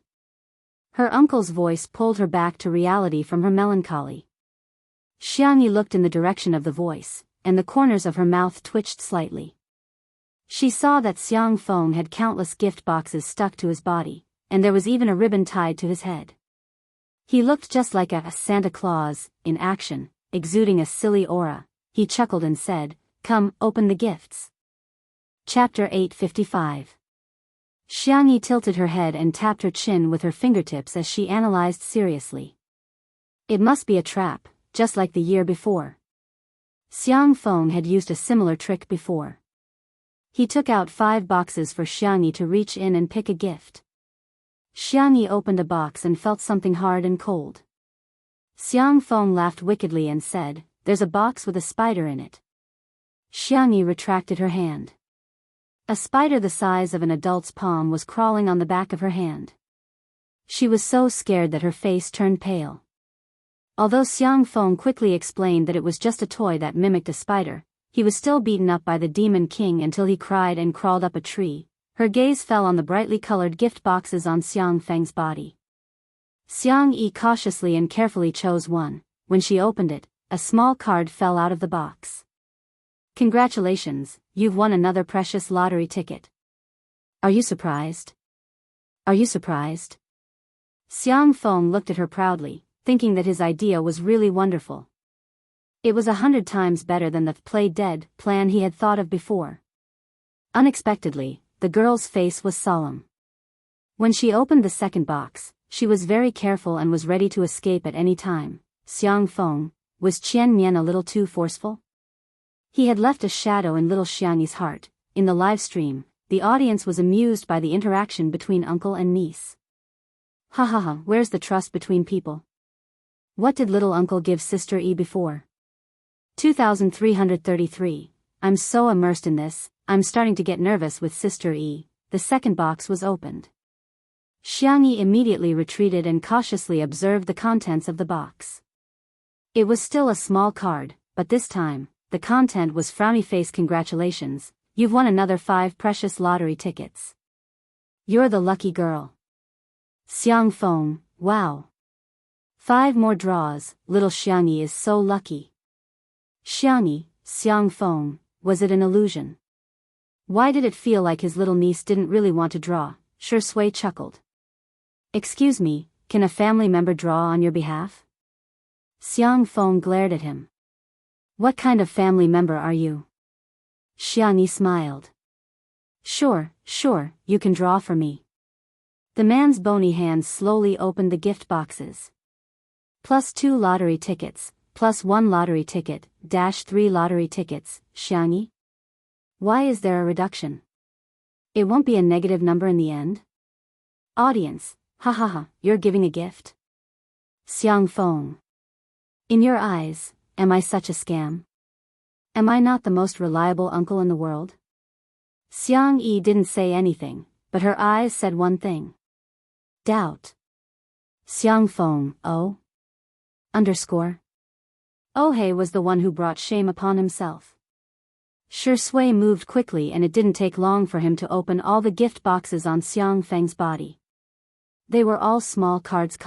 Her uncle's voice pulled her back to reality from her melancholy. Xianxia looked in the direction of the voice, and the corners of her mouth twitched slightly. She saw that Xiang Feng had countless gift boxes stuck to his body, and there was even a ribbon tied to his head. He looked just like a Santa Claus, in action, exuding a silly aura. He chuckled and said, "Come, open the gifts." Chapter 855. Xianxia tilted her head and tapped her chin with her fingertips as she analyzed seriously. It must be a trap, just like the year before. Xiang Feng had used a similar trick before. He took out 5 boxes for Xianxia to reach in and pick a gift. Xianxia opened a box and felt something hard and cold. Xiang Feng laughed wickedly and said, "There's a box with a spider in it." Xianxia retracted her hand. A spider the size of an adult's palm was crawling on the back of her hand. She was so scared that her face turned pale. Although Xiang Feng quickly explained that it was just a toy that mimicked a spider, he was still beaten up by the Demon King until he cried and crawled up a tree. Her gaze fell on the brightly colored gift boxes on Xiang Feng's body. Xiang Yi cautiously and carefully chose one. When she opened it, a small card fell out of the box. "Congratulations, you've won another precious lottery ticket. Are you surprised? Are you surprised?" Xiang Feng looked at her proudly, thinking that his idea was really wonderful. It was 100 times better than the play dead plan he had thought of before. Unexpectedly, the girl's face was solemn. When she opened the second box, she was very careful and was ready to escape at any time. "Xiang Feng, was Qian Mian a little too forceful?" He had left a shadow in little Xianxi's heart. In the live stream, the audience was amused by the interaction between uncle and niece. Ha ha ha, where's the trust between people? What did little uncle give Sister E before? 2333. I'm so immersed in this, I'm starting to get nervous with Sister E. The second box was opened. Xiangyi immediately retreated and cautiously observed the contents of the box. It was still a small card, but this time, the content was frowny face. Congratulations, you've won another 5 precious lottery tickets. You're the lucky girl. Xiang Feng, wow. 5 more draws, little Xiangyi is so lucky. Xiangyi, Xiang Feng, was it an illusion? Why did it feel like his little niece didn't really want to draw? Shi Sui chuckled. Excuse me, can a family member draw on your behalf? Xiang Feng glared at him. What kind of family member are you? Xiangyi smiled. Sure, you can draw for me. The man's bony hands slowly opened the gift boxes. +2 lottery tickets, +1 lottery ticket, -3 lottery tickets, Xiangyi? Why is there a reduction? It won't be a negative number in the end? Audience, ha ha ha, you're giving a gift? Xiang Feng. In your eyes, am I such a scam? Am I not the most reliable uncle in the world? Xiang Yi didn't say anything, but her eyes said one thing. Doubt. Xiang Feng, oh? Ohei was the one who brought shame upon himself. Shi Sui moved quickly and it didn't take long for him to open all the gift boxes on Xiang Feng's body. They were all small cards.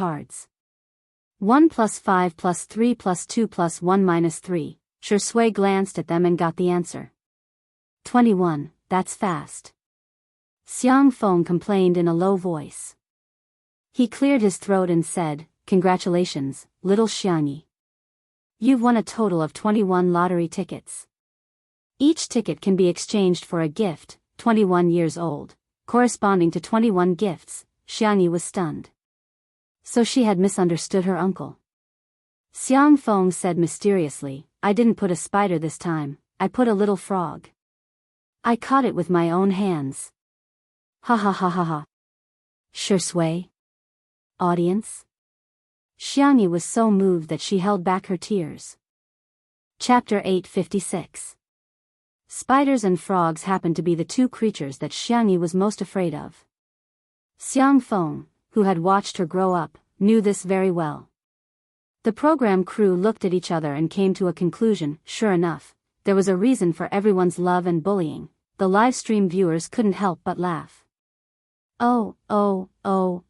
1 + 5 + 3 + 2 + 1 - 3. Shi Sui glanced at them and got the answer. 21, that's fast. Xiang Feng complained in a low voice. He cleared his throat and said, Congratulations, little Xiangyi. You've won a total of 21 lottery tickets. Each ticket can be exchanged for a gift, 21 years old, corresponding to 21 gifts. Xiangyi was stunned. So she had misunderstood her uncle. Xiang Feng said mysteriously, I didn't put a spider this time, I put a little frog. I caught it with my own hands. Ha ha ha ha ha. Shi Sui. Audience? Xiangyi was so moved that she held back her tears. Chapter 856. Spiders and frogs happened to be the 2 creatures that Xiangyi was most afraid of. Xiang Feng, who had watched her grow up, knew this very well. The program crew looked at each other and came to a conclusion. Sure enough, there was a reason for everyone's love and bullying. The live stream viewers couldn't help but laugh. Oh,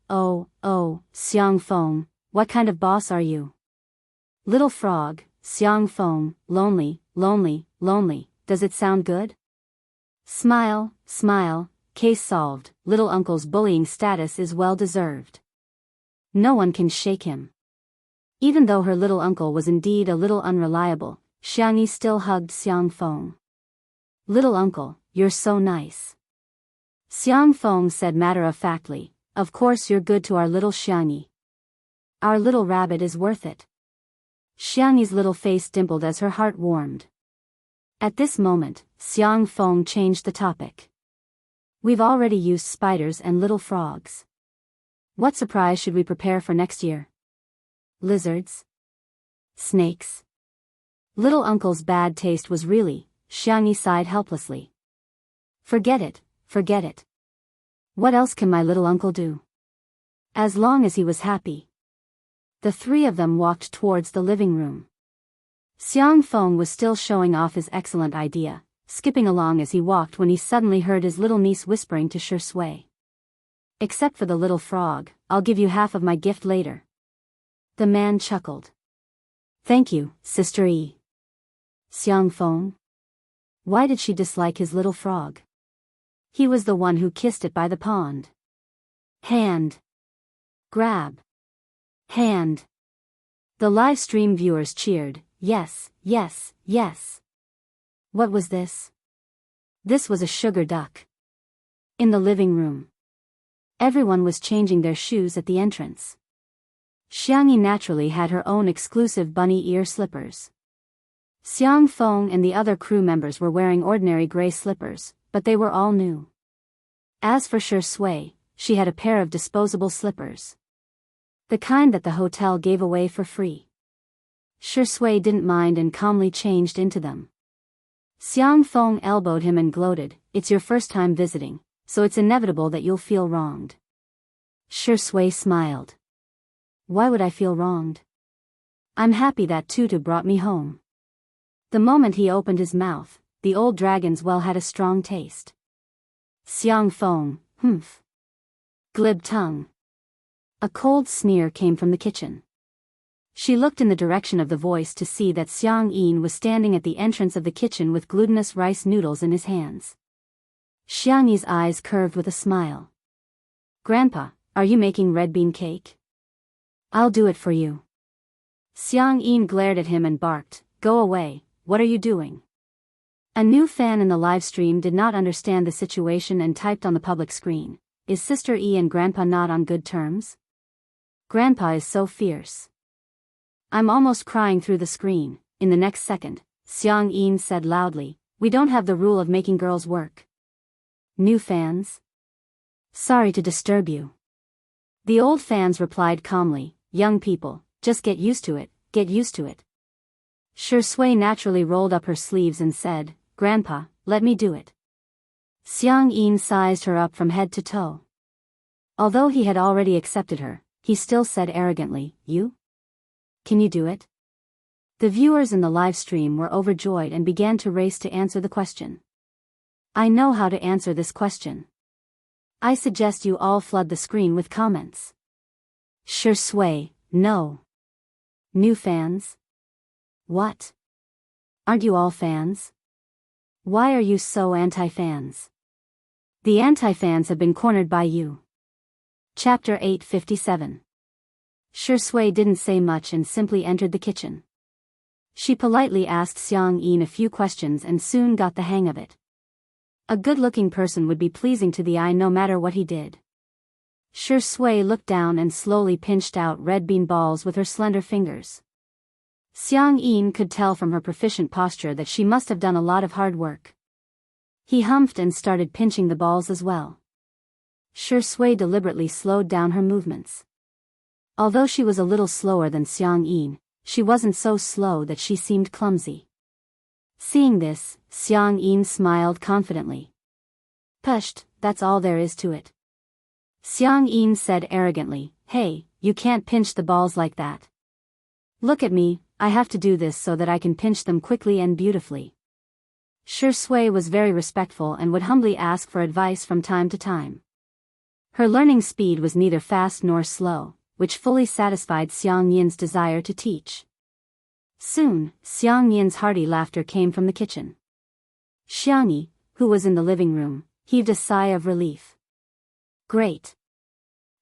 Xiang Feng, what kind of boss are you? Little frog, Xiang Feng, lonely, does it sound good? Smile, case solved, little uncle's bullying status is well deserved. No one can shake him. Even though her little uncle was indeed a little unreliable, Xiangyi still hugged Xiang Feng. Little uncle, you're so nice. Xiang Feng said matter-of-factly, of course you're good to our little Xiangyi. Our little rabbit is worth it. Xiangyi's little face dimpled as her heart warmed. At this moment, Xiang Feng changed the topic. We've already used spiders and little frogs. What surprise should we prepare for next year? Lizards? Snakes? Little uncle's bad taste was really, Xiangyi sighed helplessly. Forget it. What else can my little uncle do? As long as he was happy. The 3 of them walked towards the living room. Xiang Feng was still showing off his excellent idea, skipping along as he walked when he suddenly heard his little niece whispering to Shi Sui. Except for the little frog, I'll give you half of my gift later. The man chuckled. Thank you, Sister E. Xiang Feng? Why did she dislike his little frog? He was the one who kissed it by the pond. Hand. Grab. Hand. The live stream viewers cheered, yes. What was this? This was a sugar duck. In the living room. Everyone was changing their shoes at the entrance. Xiangyi naturally had her own exclusive bunny ear slippers. Xiang Feng and the other crew members were wearing ordinary gray slippers, but they were all new. As for Shi Sui, she had a pair of disposable slippers. The kind that the hotel gave away for free. Shi Sui didn't mind and calmly changed into them. Xiang Feng elbowed him and gloated, "It's your first time visiting, so it's inevitable that you'll feel wronged." Shi Sui smiled. "Why would I feel wronged? I'm happy that Tutu brought me home." The moment he opened his mouth, the old dragon's well had a strong taste. Xiang Feng, humph. Glib tongue. A cold sneer came from the kitchen. She looked in the direction of the voice to see that Xiang Yin was standing at the entrance of the kitchen with glutinous rice noodles in his hands. Xiang Yi's eyes curved with a smile. "Grandpa, are you making red bean cake?" "I'll do it for you." Xiang Yin glared at him and barked, "Go away, what are you doing?" A new fan in the live stream did not understand the situation and typed on the public screen, "Is Sister E and Grandpa not on good terms? Grandpa is so fierce." I'm almost crying through the screen. In the next second, Xiang Yin said loudly, "We don't have the rule of making girls work." New fans? Sorry to disturb you. The old fans replied calmly, "Young people, just get used to it, get used to it." Shi Sui naturally rolled up her sleeves and said, "Grandpa, let me do it." Xiang Yin sized her up from head to toe. Although he had already accepted her, he still said arrogantly, "You? Can you do it?" The viewers in the live stream were overjoyed and began to race to answer the question. I know how to answer this question. I suggest you all flood the screen with comments. Shi Sui, no. New fans? What? Aren't you all fans? Why are you so anti-fans? The anti-fans have been cornered by you. Chapter 857. Shi Sui didn't say much and simply entered the kitchen. She politely asked Xiang Yin a few questions and soon got the hang of it. A good-looking person would be pleasing to the eye no matter what he did. Shi Sui looked down and slowly pinched out red bean balls with her slender fingers. Xiang Yin could tell from her proficient posture that she must have done a lot of hard work. He humphed and started pinching the balls as well. Shi Sui deliberately slowed down her movements. Although she was a little slower than Xiang Yin, she wasn't so slow that she seemed clumsy. Seeing this, Xiang Yin smiled confidently. "Pushed, that's all there is to it." Xiang Yin said arrogantly, "Hey, you can't pinch the balls like that. Look at me, I have to do this so that I can pinch them quickly and beautifully." Shi Sui was very respectful and would humbly ask for advice from time to time. Her learning speed was neither fast nor slow, which fully satisfied Xiang Yin's desire to teach. Soon, Xiang Yin's hearty laughter came from the kitchen. Xiang Yi, who was in the living room, heaved a sigh of relief. Great.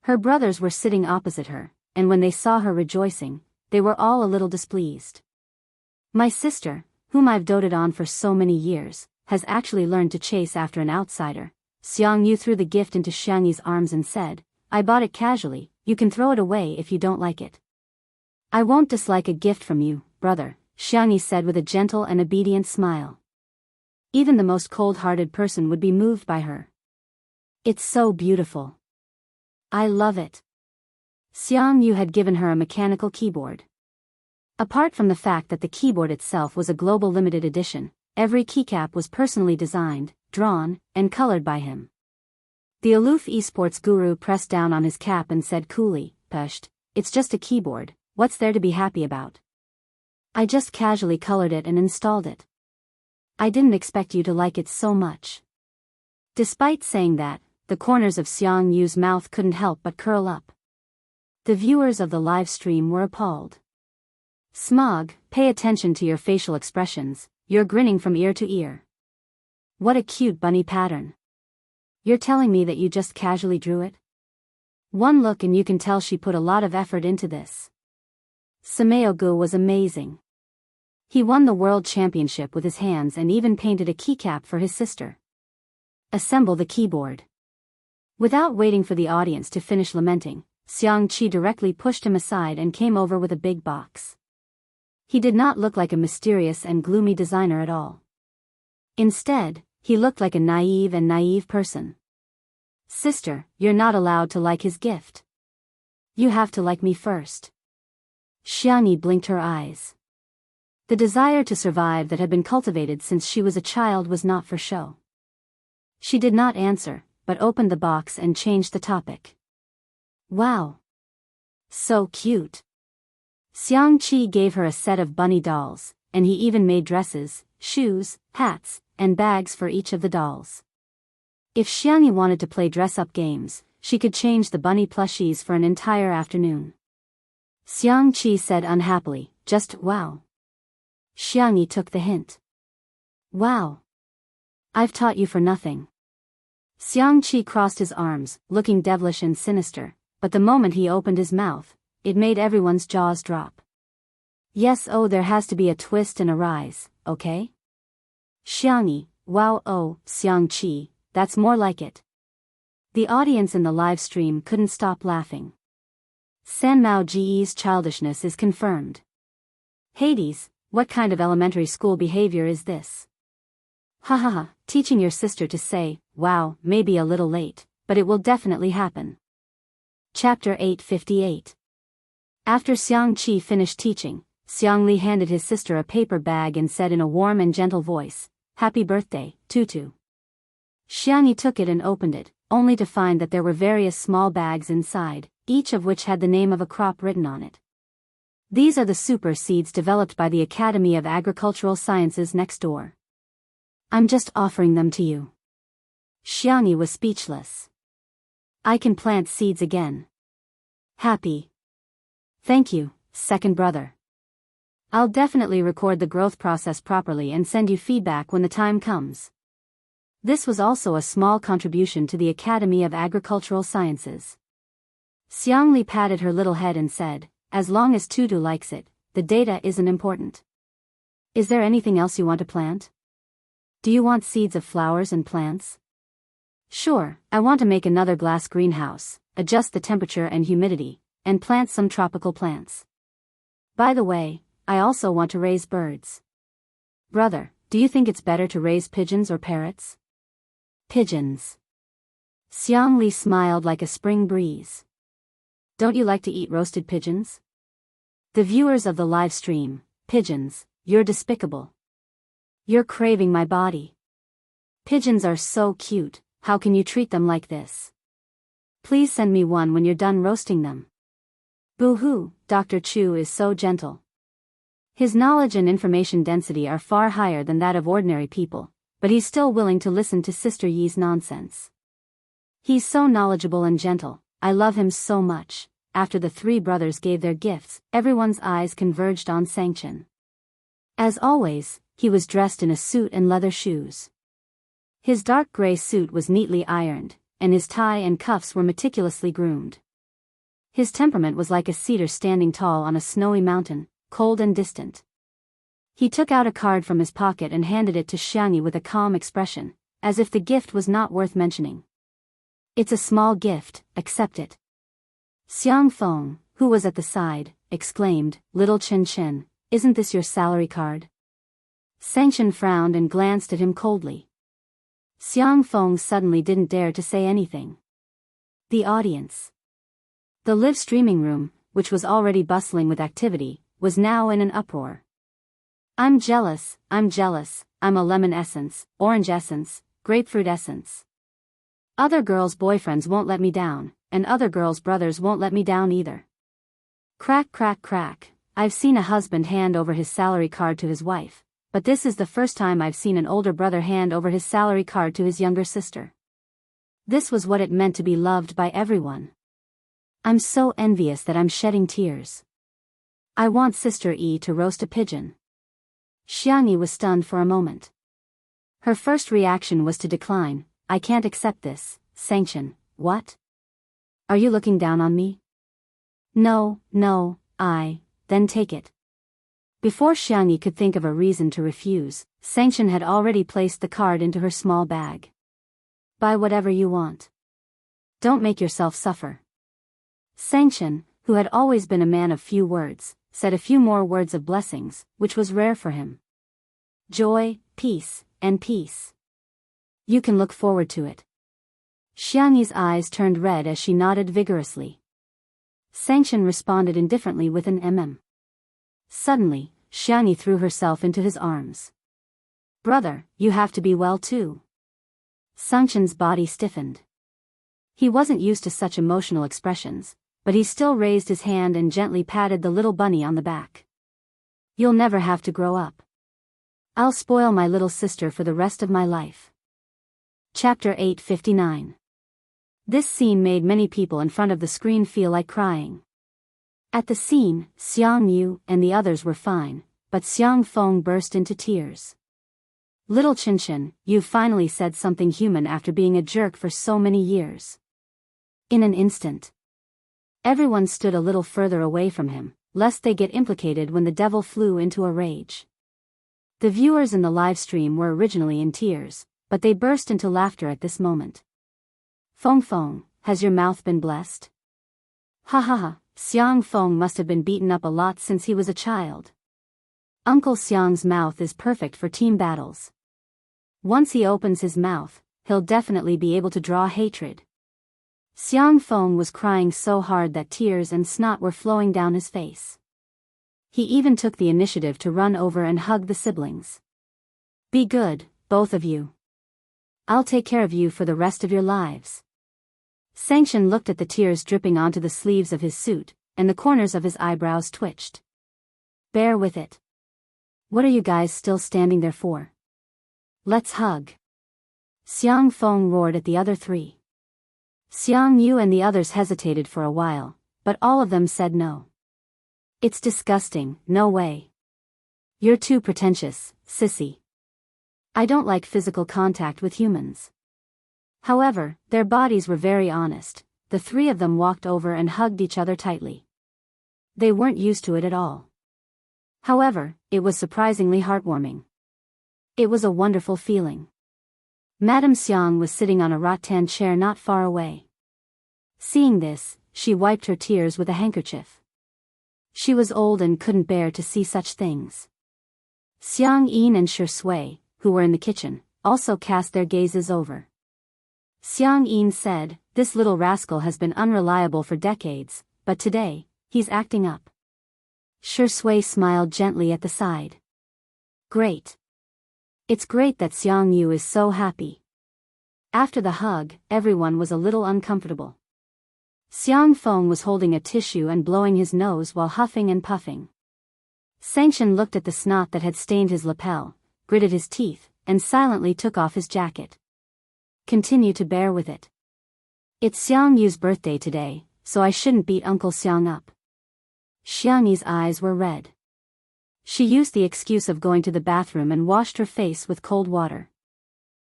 Her brothers were sitting opposite her, and when they saw her rejoicing, they were all a little displeased. My sister, whom I've doted on for so many years, has actually learned to chase after an outsider. Xiang Yu threw the gift into Xiang Yi's arms and said, "I bought it casually, you can throw it away if you don't like it." "I won't dislike a gift from you, brother," Xiang Yi said with a gentle and obedient smile. Even the most cold-hearted person would be moved by her. "It's so beautiful. I love it." Xiang Yu had given her a mechanical keyboard. Apart from the fact that the keyboard itself was a global limited edition, every keycap was personally designed, drawn, and colored by him. The aloof esports guru pressed down on his cap and said coolly, "Pushed, it's just a keyboard, what's there to be happy about? I just casually colored it and installed it. I didn't expect you to like it so much." Despite saying that, the corners of Xiang Yu's mouth couldn't help but curl up. The viewers of the live stream were appalled. "Smog, pay attention to your facial expressions, you're grinning from ear to ear. What a cute bunny pattern. You're telling me that you just casually drew it? One look and you can tell she put a lot of effort into this." Sameogu was amazing. He won the world championship with his hands and even painted a keycap for his sister. "Assemble the keyboard." Without waiting for the audience to finish lamenting, Xiang Qi directly pushed him aside and came over with a big box. He did not look like a mysterious and gloomy designer at all. Instead, he looked like a naive person. Sister, you're not allowed to like his gift. You have to like me first. Xianxia blinked her eyes. The desire to survive that had been cultivated since she was a child was not for show. She did not answer, but opened the box and changed the topic. Wow. So cute. Xianxia gave her a set of bunny dolls, and he even made dresses, shoes, hats, and bags for each of the dolls. If Xianxia wanted to play dress-up games, she could change the bunny plushies for an entire afternoon. Xianxia said unhappily, just wow. Xianxia took the hint. Wow. I've taught you for nothing. Xianxia crossed his arms, looking devilish and sinister, but the moment he opened his mouth, it made everyone's jaws drop. Yes, oh, there has to be a twist and a rise, okay? Xianxia, wow, oh, Xianxia, that's more like it. The audience in the live stream couldn't stop laughing. Sanmao Ji's childishness is confirmed. Hades, what kind of elementary school behavior is this? Ha ha ha, teaching your sister to say, wow, may be a little late, but it will definitely happen. Chapter 858. After Xianxia finished teaching, Xiangli handed his sister a paper bag and said in a warm and gentle voice, "Happy birthday, Tutu." Xianxia took it and opened it, only to find that there were various small bags inside, each of which had the name of a crop written on it. These are the super seeds developed by the Academy of Agricultural Sciences next door. I'm just offering them to you. Xianxia was speechless. I can plant seeds again. Happy. Thank you, second brother. I'll definitely record the growth process properly and send you feedback when the time comes. This was also a small contribution to the Academy of Agricultural Sciences. Xiangli patted her little head and said, as long as Tutu likes it, the data isn't important. Is there anything else you want to plant? Do you want seeds of flowers and plants? Sure, I want to make another glass greenhouse, adjust the temperature and humidity, and plant some tropical plants. By the way, I also want to raise birds. Brother, do you think it's better to raise pigeons or parrots? Pigeons. Xiangli smiled like a spring breeze. Don't you like to eat roasted pigeons? The viewers of the live stream, pigeons, you're despicable. You're craving my body. Pigeons are so cute, how can you treat them like this? Please send me one when you're done roasting them. Boo-hoo, Dr. Chu is so gentle. His knowledge and information density are far higher than that of ordinary people, but he's still willing to listen to Sister Yi's nonsense. He's so knowledgeable and gentle, I love him so much. After the three brothers gave their gifts, everyone's eyes converged on Xianxia. As always, he was dressed in a suit and leather shoes. His dark gray suit was neatly ironed, and his tie and cuffs were meticulously groomed. His temperament was like a cedar standing tall on a snowy mountain, cold and distant. He took out a card from his pocket and handed it to Xianxia with a calm expression, as if the gift was not worth mentioning. It's a small gift, accept it. Xiangfeng, who was at the side, exclaimed, Little Chen Chen, isn't this your salary card? Xianxia frowned and glanced at him coldly. Xiangfeng suddenly didn't dare to say anything. The audience. The live streaming room, which was already bustling with activity, was now in an uproar. I'm jealous, I'm a lemon essence, orange essence, grapefruit essence. Other girls' boyfriends won't let me down, and other girls' brothers won't let me down either. Crack crack crack, I've seen a husband hand over his salary card to his wife, but this is the first time I've seen an older brother hand over his salary card to his younger sister. This was what it meant to be loved by everyone. I'm so envious that I'm shedding tears. I want Sister E to roast a pigeon. Xianxia was stunned for a moment. Her first reaction was to decline. I can't accept this, Xianxia, what? Are you looking down on me? No, then take it. Before Xianxia could think of a reason to refuse, Xianxia had already placed the card into her small bag. Buy whatever you want. Don't make yourself suffer. Xianxia, who had always been a man of few words, said a few more words of blessings, which was rare for him. Joy, peace, and peace. You can look forward to it. Xiangyi's eyes turned red as she nodded vigorously. Xianxia responded indifferently with an Suddenly, Xiangyi threw herself into his arms. Brother, you have to be well too. Xianxia's body stiffened. He wasn't used to such emotional expressions, but he still raised his hand and gently patted the little bunny on the back. You'll never have to grow up. I'll spoil my little sister for the rest of my life. Chapter 859. This scene made many people in front of the screen feel like crying. At the scene, Xiang Yu and the others were fine, but Xiang Feng burst into tears. Little Qinshan, you've finally said something human after being a jerk for so many years. In an instant, everyone stood a little further away from him, lest they get implicated when the devil flew into a rage. The viewers in the live stream were originally in tears, but they burst into laughter at this moment. Feng Feng, has your mouth been blessed? Ha ha ha, Xiang Feng must have been beaten up a lot since he was a child. Uncle Xiang's mouth is perfect for team battles. Once he opens his mouth, he'll definitely be able to draw hatred. Xiang Feng was crying so hard that tears and snot were flowing down his face. He even took the initiative to run over and hug the siblings. Be good, both of you. I'll take care of you for the rest of your lives. Xianxia looked at the tears dripping onto the sleeves of his suit, and the corners of his eyebrows twitched. Bear with it. What are you guys still standing there for? Let's hug. Xiang Feng roared at the other three. Xiang Yu and the others hesitated for a while, but all of them said no. It's disgusting, no way. You're too pretentious, sissy. I don't like physical contact with humans. However, their bodies were very honest. The three of them walked over and hugged each other tightly. They weren't used to it at all. However, it was surprisingly heartwarming. It was a wonderful feeling. Madame Xiang was sitting on a rattan chair not far away. Seeing this, she wiped her tears with a handkerchief. She was old and couldn't bear to see such things. Xiang Yin and Shi Sui, who were in the kitchen, also cast their gazes over. Xiang Yin said, this little rascal has been unreliable for decades, but today, he's acting up. Shi Sui smiled gently at the side. Great. It's great that Xiang Yu is so happy. After the hug, everyone was a little uncomfortable. Xiang Feng was holding a tissue and blowing his nose while huffing and puffing. Xianxia looked at the snot that had stained his lapel, gritted his teeth, and silently took off his jacket. Continue to bear with it. It's Xiang Yu's birthday today, so I shouldn't beat Uncle Xiang up. Xiangyi's eyes were red. She used the excuse of going to the bathroom and washed her face with cold water.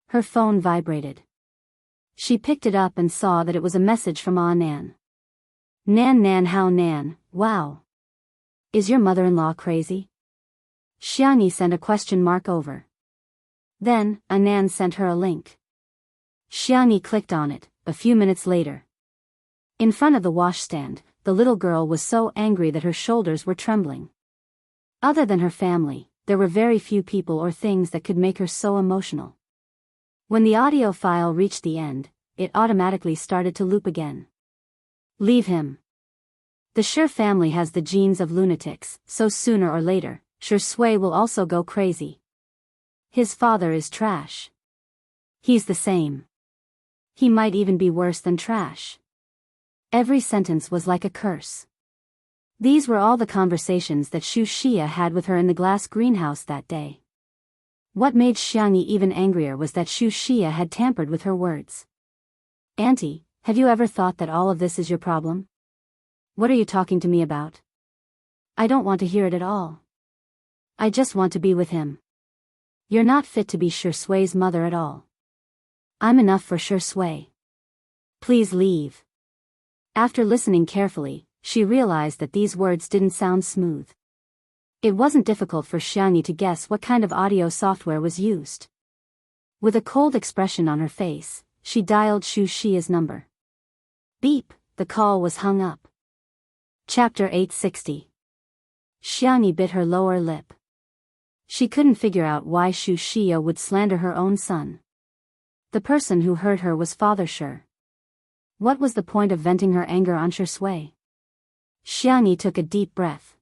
Her phone vibrated. She picked it up and saw that it was a message from Nan. Nan how Nan, wow. Is your mother-in-law crazy? Xiangyi sent a question mark over. Then, Nan sent her a link. Xiangyi clicked on it, a few minutes later. In front of the washstand, the little girl was so angry that her shoulders were trembling. Other than her family, there were very few people or things that could make her so emotional. When the audio file reached the end, it automatically started to loop again. Leave him. The Shi family has the genes of lunatics, so sooner or later, Shi Sui will also go crazy. His father is trash. He's the same. He might even be worse than trash. Every sentence was like a curse. These were all the conversations that Xu Xia had with her in the glass greenhouse that day. What made Xiangyi even angrier was that Xu Xia had tampered with her words. Auntie, have you ever thought that all of this is your problem? What are you talking to me about? I don't want to hear it at all. I just want to be with him. You're not fit to be Shi Sui's mother at all. I'm enough for Shi Sui. Please leave. After listening carefully, she realized that these words didn't sound smooth. It wasn't difficult for Xiangyi to guess what kind of audio software was used. With a cold expression on her face, she dialed Xu Xia's number. Beep, the call was hung up. Chapter 860. Xianxia bit her lower lip. She couldn't figure out why Xu Xia would slander her own son. The person who hurt her was Father Shi. What was the point of venting her anger on Shui? Xianxia took a deep breath.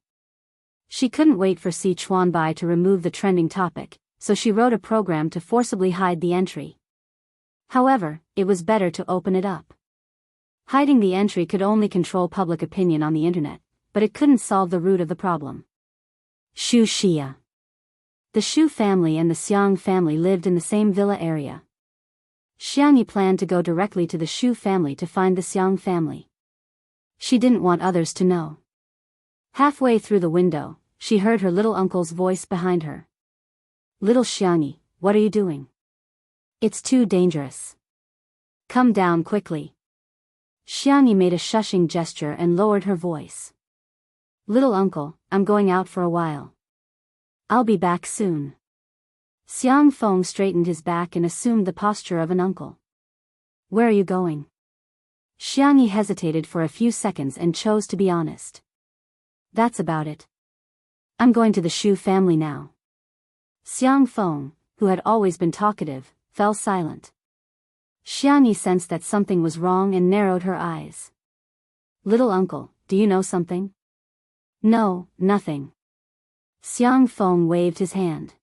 She couldn't wait for Si Chuanbai to remove the trending topic, so she wrote a program to forcibly hide the entry. However, it was better to open it up. Hiding the entry could only control public opinion on the internet, but it couldn't solve the root of the problem. Xu Xia. The Xu family and the Xiang family lived in the same villa area. Xianxia planned to go directly to the Xu family to find the Xiang family. She didn't want others to know. Halfway through the window, she heard her little uncle's voice behind her. Little Xianxia, what are you doing? It's too dangerous. Come down quickly. Xianxia made a shushing gesture and lowered her voice. Little uncle, I'm going out for a while. I'll be back soon. Xiang Feng straightened his back and assumed the posture of an uncle. Where are you going? Xianxia hesitated for a few seconds and chose to be honest. That's about it. I'm going to the Xu family now. Xiang Feng, who had always been talkative, fell silent. Xianxia sensed that something was wrong and narrowed her eyes. Little uncle, do you know something? No, nothing. Xiang Feng waved his hand.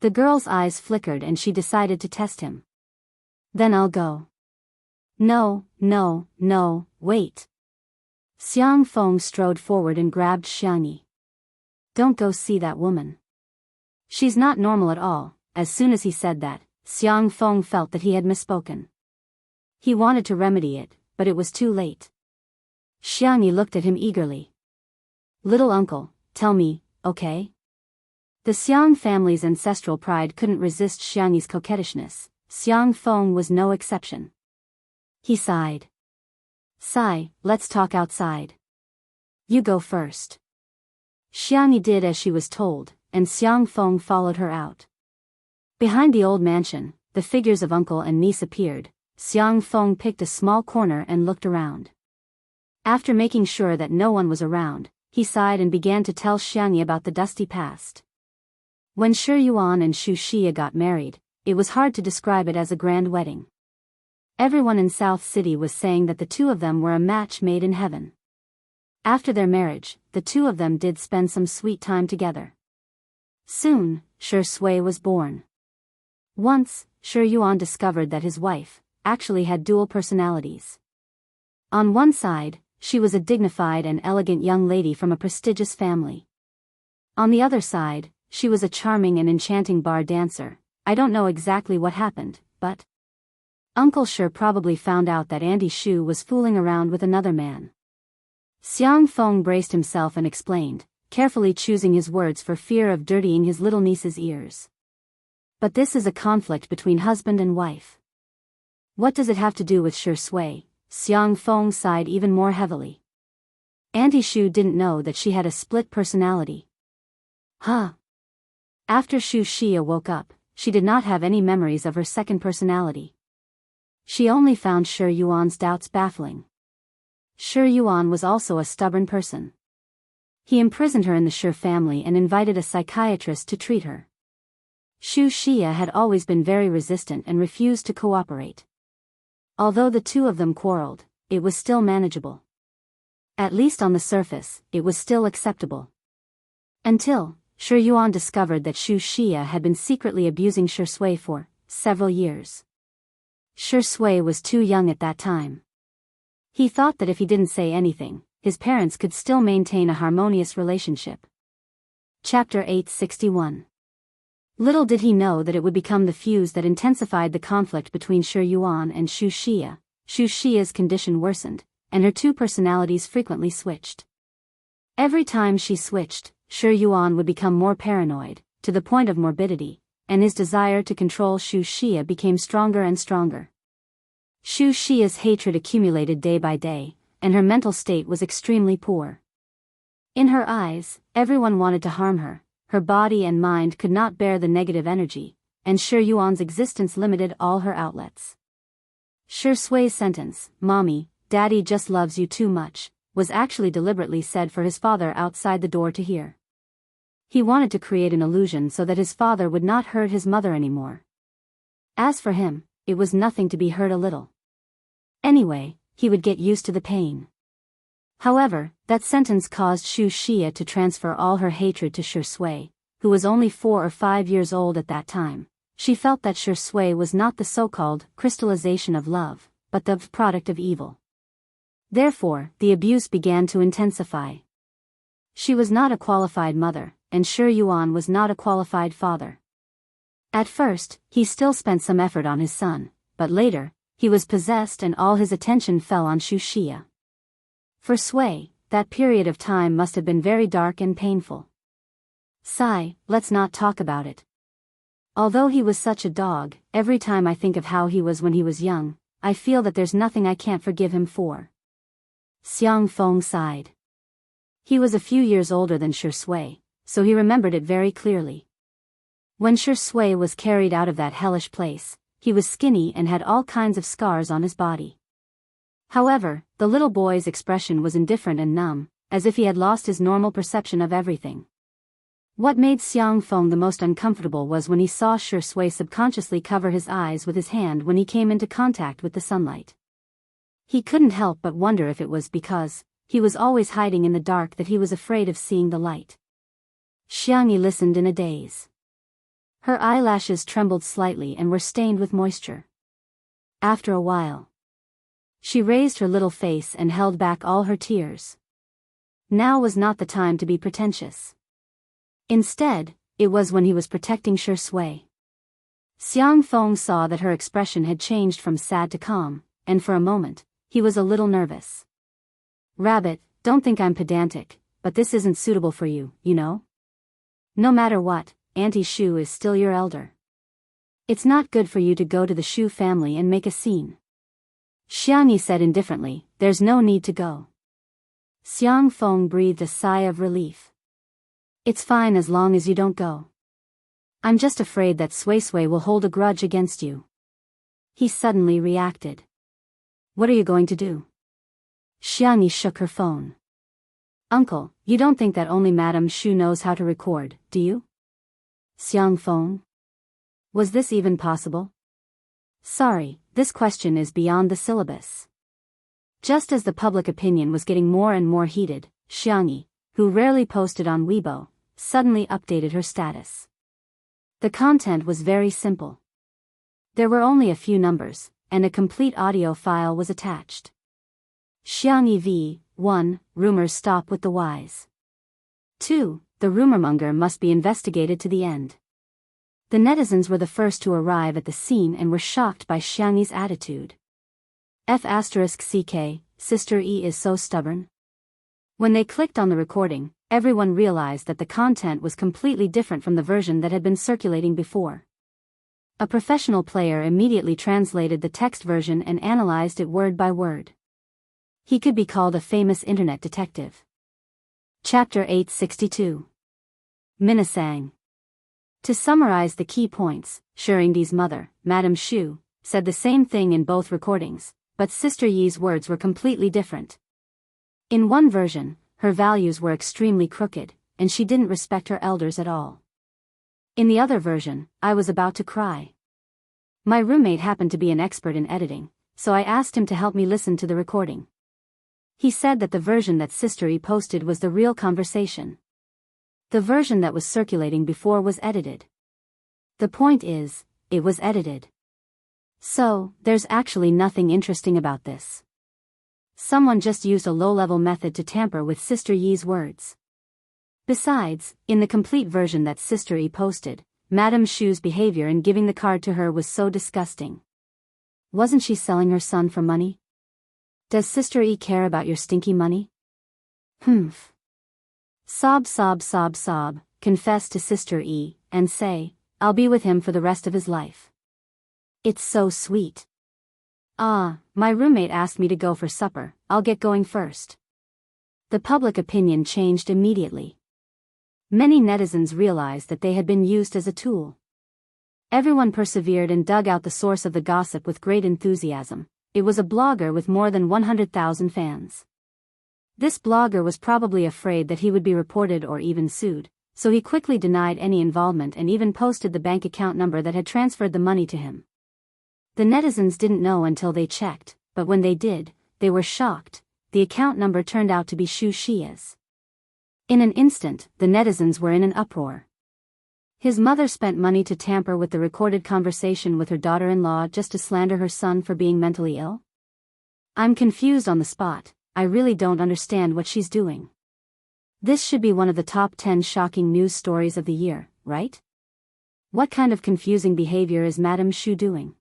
The girl's eyes flickered and she decided to test him. Then I'll go. No, wait. Xiang Feng strode forward and grabbed Xianxia. Don't go see that woman. She's not normal at all. As soon as he said that, Xiang Feng felt that he had misspoken. He wanted to remedy it, but it was too late. Xianxia looked at him eagerly. Little uncle, tell me, okay? The Xiang family's ancestral pride couldn't resist Xianxia's coquettishness. Xiang Feng was no exception. He sighed. Sigh, let's talk outside. You go first. Xianxia did as she was told, and Xiang Feng followed her out. Behind the old mansion, the figures of uncle and niece appeared. Xiang Feng picked a small corner and looked around. After making sure that no one was around, he sighed and began to tell Xianxia about the dusty past. When Shi Yuan and Xu Xia got married, it was hard to describe it as a grand wedding. Everyone in South City was saying that the two of them were a match made in heaven. After their marriage, the two of them did spend some sweet time together. Soon, Shi Sui was born. Once, Shi Yuan discovered that his wife actually had dual personalities. On one side, she was a dignified and elegant young lady from a prestigious family. On the other side, she was a charming and enchanting bar dancer. I don't know exactly what happened, but Uncle Shi probably found out that Auntie Xu was fooling around with another man. Xiang Feng braced himself and explained, carefully choosing his words for fear of dirtying his little niece's ears. But this is a conflict between husband and wife. What does it have to do with Shi Sui? Xiang Feng sighed even more heavily. Auntie Xu didn't know that she had a split personality. Huh? After Xu Xia woke up, she did not have any memories of her second personality. She only found Shi Yuan's doubts baffling. Shi Yuan was also a stubborn person. He imprisoned her in the Shi family and invited a psychiatrist to treat her. Xu Xia had always been very resistant and refused to cooperate. Although the two of them quarreled, it was still manageable. At least on the surface, it was still acceptable. Until Shi Yuan discovered that Xu Xia had been secretly abusing Shi Sui for several years. Shi Sui was too young at that time. He thought that if he didn't say anything, his parents could still maintain a harmonious relationship. Chapter 861. Little did he know that it would become the fuse that intensified the conflict between Shi Yuan and Xu Xia. Xu Xia's condition worsened, and her two personalities frequently switched. Every time she switched, Shi Yuan would become more paranoid, to the point of morbidity, and his desire to control Xu Xia became stronger and stronger. Xu Xia's hatred accumulated day by day, and her mental state was extremely poor. In her eyes, everyone wanted to harm her. Her body and mind could not bear the negative energy, and Shi Yuan's existence limited all her outlets. Shi Sui's sentence, "Mommy, Daddy just loves you too much," was actually deliberately said for his father outside the door to hear. He wanted to create an illusion so that his father would not hurt his mother anymore. As for him, it was nothing to be hurt a little. Anyway, he would get used to the pain. However, that sentence caused Xu Xia to transfer all her hatred to Shi Sui, who was only 4 or 5 years old at that time. She felt that Shi Sui was not the so-called crystallization of love, but the product of evil. Therefore, the abuse began to intensify. She was not a qualified mother, and Shi Yuan was not a qualified father. At first, he still spent some effort on his son, but later, he was possessed and all his attention fell on Xu Xia. For Sui, that period of time must have been very dark and painful. Sigh, let's not talk about it. Although he was such a dog, every time I think of how he was when he was young, I feel that there's nothing I can't forgive him for. Xiang Feng sighed. He was a few years older than Shi Sui, so he remembered it very clearly. When Shi Sui was carried out of that hellish place, he was skinny and had all kinds of scars on his body. However, the little boy's expression was indifferent and numb, as if he had lost his normal perception of everything. What made Xiang Feng the most uncomfortable was when he saw Shi Sui subconsciously cover his eyes with his hand when he came into contact with the sunlight. He couldn't help but wonder if it was because he was always hiding in the dark that he was afraid of seeing the light. Xiangyi listened in a daze. Her eyelashes trembled slightly and were stained with moisture. After a while, she raised her little face and held back all her tears. Now was not the time to be pretentious. Instead, it was when he was protecting Shi Sui. Xiang Feng saw that her expression had changed from sad to calm, and for a moment, he was a little nervous. Rabbit, don't think I'm pedantic, but this isn't suitable for you, you know? No matter what, Auntie Shu is still your elder. It's not good for you to go to the Shu family and make a scene. Xiangyi said indifferently, there's no need to go. Xiang Feng breathed a sigh of relief. It's fine as long as you don't go. I'm just afraid that Sui Sui will hold a grudge against you. He suddenly reacted. What are you going to do? Xiangyi shook her phone. Uncle, you don't think that only Madame Shu knows how to record, do you? Xiang Feng? Was this even possible? Sorry, this question is beyond the syllabus. Just as the public opinion was getting more and more heated, Xiangyi, who rarely posted on Weibo, suddenly updated her status. The content was very simple. There were only a few numbers, and a complete audio file was attached. Xiangyi v. 1. Rumors stop with the wise. 2. The rumormonger must be investigated to the end. The netizens were the first to arrive at the scene and were shocked by Xiangyi's attitude. F***ck, Sister E is so stubborn. When they clicked on the recording, everyone realized that the content was completely different from the version that had been circulating before. A professional player immediately translated the text version and analyzed it word by word. He could be called a famous internet detective. Chapter 862. Minasang. To summarize the key points, Shiringdi's mother, Madame Shu, said the same thing in both recordings, but Sister Yi's words were completely different. In one version, her values were extremely crooked, and she didn't respect her elders at all. In the other version, I was about to cry. My roommate happened to be an expert in editing, so I asked him to help me listen to the recording. He said that the version that Sister E posted was the real conversation. The version that was circulating before was edited. The point is, it was edited. So, there's actually nothing interesting about this. Someone just used a low-level method to tamper with Sister Yi's words. Besides, in the complete version that Sister E posted, Madame Shu's behavior in giving the card to her was so disgusting. Wasn't she selling her son for money? Does Sister E care about your stinky money? Humph. Sob, sob, sob, sob, confess to Sister E, and say, I'll be with him for the rest of his life. It's so sweet. Ah, my roommate asked me to go for supper, I'll get going first. The public opinion changed immediately. Many netizens realized that they had been used as a tool. Everyone persevered and dug out the source of the gossip with great enthusiasm. It was a blogger with more than 100,000 fans. This blogger was probably afraid that he would be reported or even sued, so he quickly denied any involvement and even posted the bank account number that had transferred the money to him. The netizens didn't know until they checked, but when they did, they were shocked. The account number turned out to be Xu Xia's. In an instant, the netizens were in an uproar. His mother spent money to tamper with the recorded conversation with her daughter-in-law just to slander her son for being mentally ill? I'm confused on the spot. I really don't understand what she's doing. This should be one of the top 10 shocking news stories of the year, right? What kind of confusing behavior is Madame Xu doing?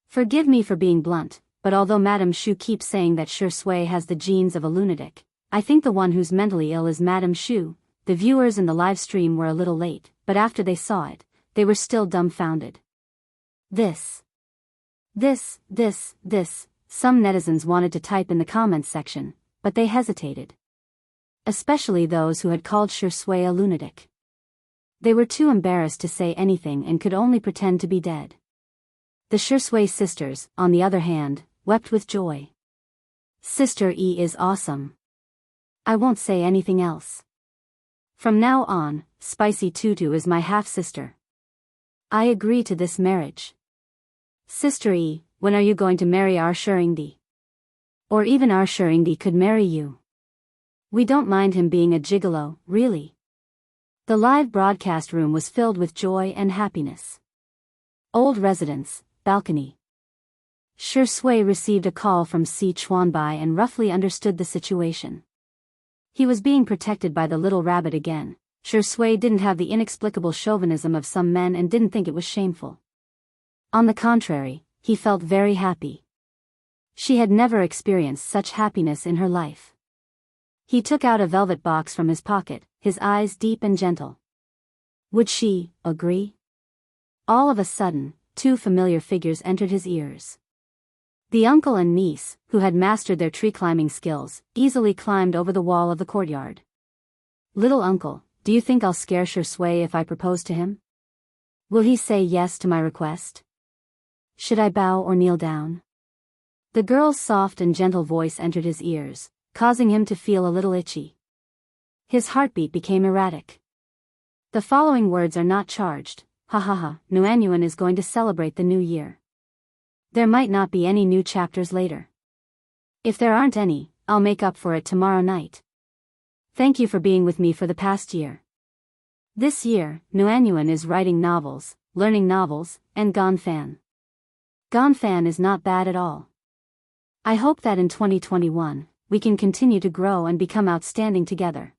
Forgive me for being blunt, but although Madame Xu keeps saying that Shui has the genes of a lunatic, I think the one who's mentally ill is Madame Xu. The viewers in the live stream were a little late, but after they saw it, they were still dumbfounded. This. Some netizens wanted to type in the comments section, but they hesitated. Especially those who had called Shui a lunatic. They were too embarrassed to say anything and could only pretend to be dead. The Shui sisters, on the other hand, wept with joy. Sister E is awesome. I won't say anything else. From now on, Spicy Tutu is my half-sister. I agree to this marriage. Sister E, when are you going to marry our Shuringdi? Or even our Shuringdi could marry you. We don't mind him being a gigolo, really. The live broadcast room was filled with joy and happiness. Old residence, balcony. Shui received a call from Si Chuanbai and roughly understood the situation. He was being protected by the little rabbit again. Shui didn't have the inexplicable chauvinism of some men and didn't think it was shameful. On the contrary, he felt very happy. She had never experienced such happiness in her life. He took out a velvet box from his pocket, his eyes deep and gentle. Would she agree? All of a sudden, two familiar figures entered his ears. The uncle and niece, who had mastered their tree-climbing skills, easily climbed over the wall of the courtyard. Little uncle, do you think I'll scare Shui if I propose to him? Will he say yes to my request? Should I bow or kneel down? The girl's soft and gentle voice entered his ears, causing him to feel a little itchy. His heartbeat became erratic. The following words are not charged. Ha ha ha, Nuanyuan is going to celebrate the new year. There might not be any new chapters later. If there aren't any, I'll make up for it tomorrow night. Thank you for being with me for the past year. This year, Nuanyuan is writing novels, learning novels, and Ganfan. Ganfan is not bad at all. I hope that in 2021, we can continue to grow and become outstanding together.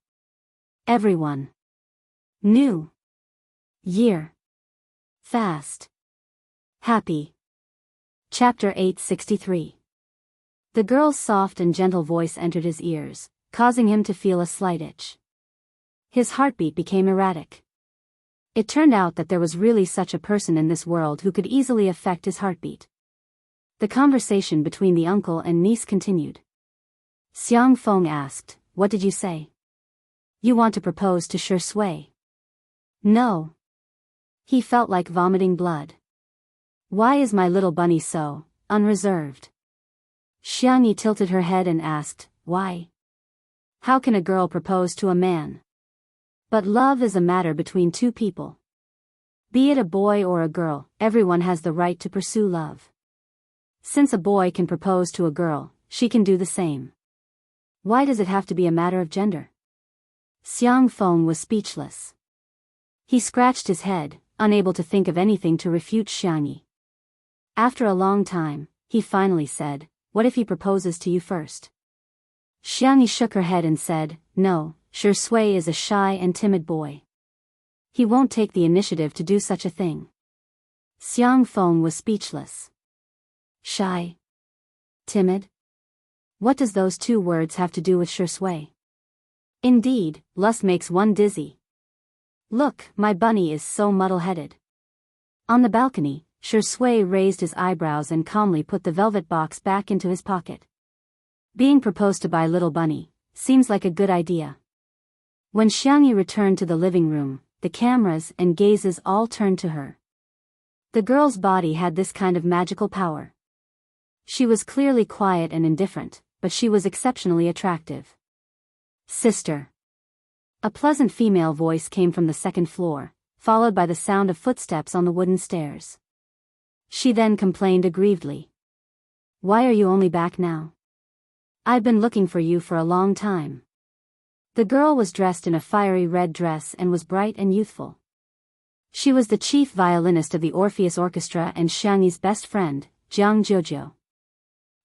Everyone. New year. Fast. Happy. Chapter 863. The girl's soft and gentle voice entered his ears, causing him to feel a slight itch. His heartbeat became erratic. It turned out that there was really such a person in this world who could easily affect his heartbeat. The conversation between the uncle and niece continued. Xiang Feng asked, "What did you say? You want to propose to Shui?" No. He felt like vomiting blood. Why is my little bunny so unreserved? Xiangyi tilted her head and asked, why? How can a girl propose to a man? But love is a matter between two people. Be it a boy or a girl, everyone has the right to pursue love. Since a boy can propose to a girl, she can do the same. Why does it have to be a matter of gender? Xiang Feng was speechless. He scratched his head, unable to think of anything to refute Xiangyi. After a long time, he finally said, "What if he proposes to you first?" Xiangyi shook her head and said, "No, Shui is a shy and timid boy. He won't take the initiative to do such a thing." Xiang Feng was speechless. Shy? Timid? What does those two words have to do with Shui? Indeed, lust makes one dizzy. Look, my bunny is so muddle-headed. On the balcony, Shui raised his eyebrows and calmly put the velvet box back into his pocket. Being proposed to by little bunny seems like a good idea. When Xiangyi returned to the living room, the cameras and gazes all turned to her. The girl's body had this kind of magical power. She was clearly quiet and indifferent, but she was exceptionally attractive. Sister. A pleasant female voice came from the second floor, followed by the sound of footsteps on the wooden stairs. She then complained aggrievedly. Why are you only back now? I've been looking for you for a long time. The girl was dressed in a fiery red dress and was bright and youthful. She was the chief violinist of the Orpheus Orchestra and Xianxi's best friend, Jiang Jojo.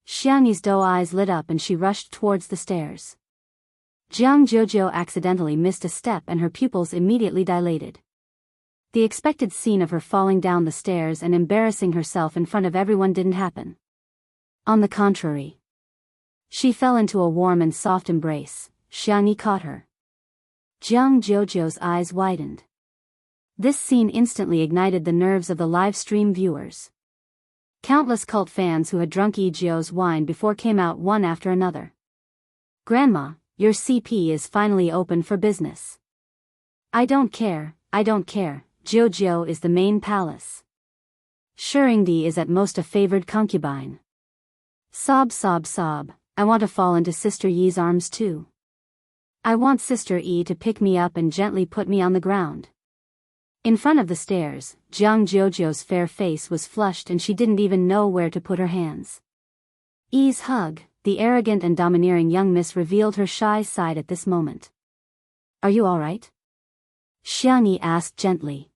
Xianxi's doe eyes lit up and she rushed towards the stairs. Jiang Jojo accidentally missed a step and her pupils immediately dilated. The expected scene of her falling down the stairs and embarrassing herself in front of everyone didn't happen. On the contrary, she fell into a warm and soft embrace. Xianxi caught her. Jiang Jojo's eyes widened. This scene instantly ignited the nerves of the live stream viewers. Countless cult fans who had drunk Yi Jiu's wine before came out one after another. Grandma, your CP is finally open for business. I don't care, Jojo is the main palace. Shuringdi is at most a favored concubine. Sob, I want to fall into Sister Yi's arms too. I want Sister Yi to pick me up and gently put me on the ground. In front of the stairs, Jiang Jojo's fair face was flushed and she didn't even know where to put her hands. Yi's hug, the arrogant and domineering young miss revealed her shy side at this moment. Are you alright? Xianxi asked gently.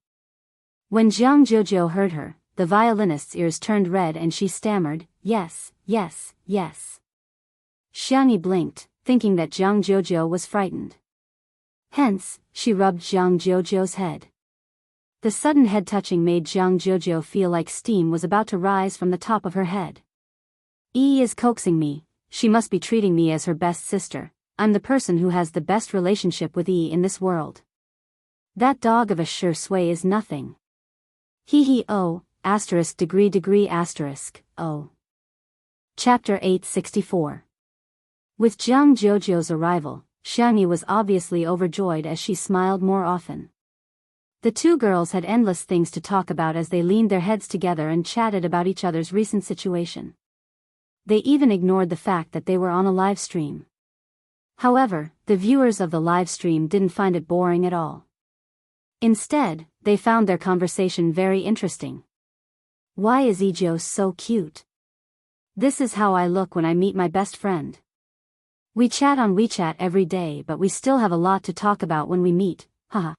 When Jiang Jojo heard her, the violinist's ears turned red and she stammered, yes. Xianxi blinked, thinking that Jiang Jojo was frightened. Hence, she rubbed Jiang Jojo's head. The sudden head touching made Jiang Jojo feel like steam was about to rise from the top of her head. Yi is coaxing me, she must be treating me as her best sister, I'm the person who has the best relationship with Yi in this world. That dog of a sure sway is nothing. Oh, degree oh. Chapter 864. With Jiang Jojo's arrival, Xianxi was obviously overjoyed as she smiled more often. The two girls had endless things to talk about as they leaned their heads together and chatted about each other's recent situation. They even ignored the fact that they were on a live stream. However, the viewers of the live stream didn't find it boring at all. Instead, they found their conversation very interesting. Why is Yi Jiu so cute? This is how I look when I meet my best friend. We chat on WeChat every day but we still have a lot to talk about when we meet, haha.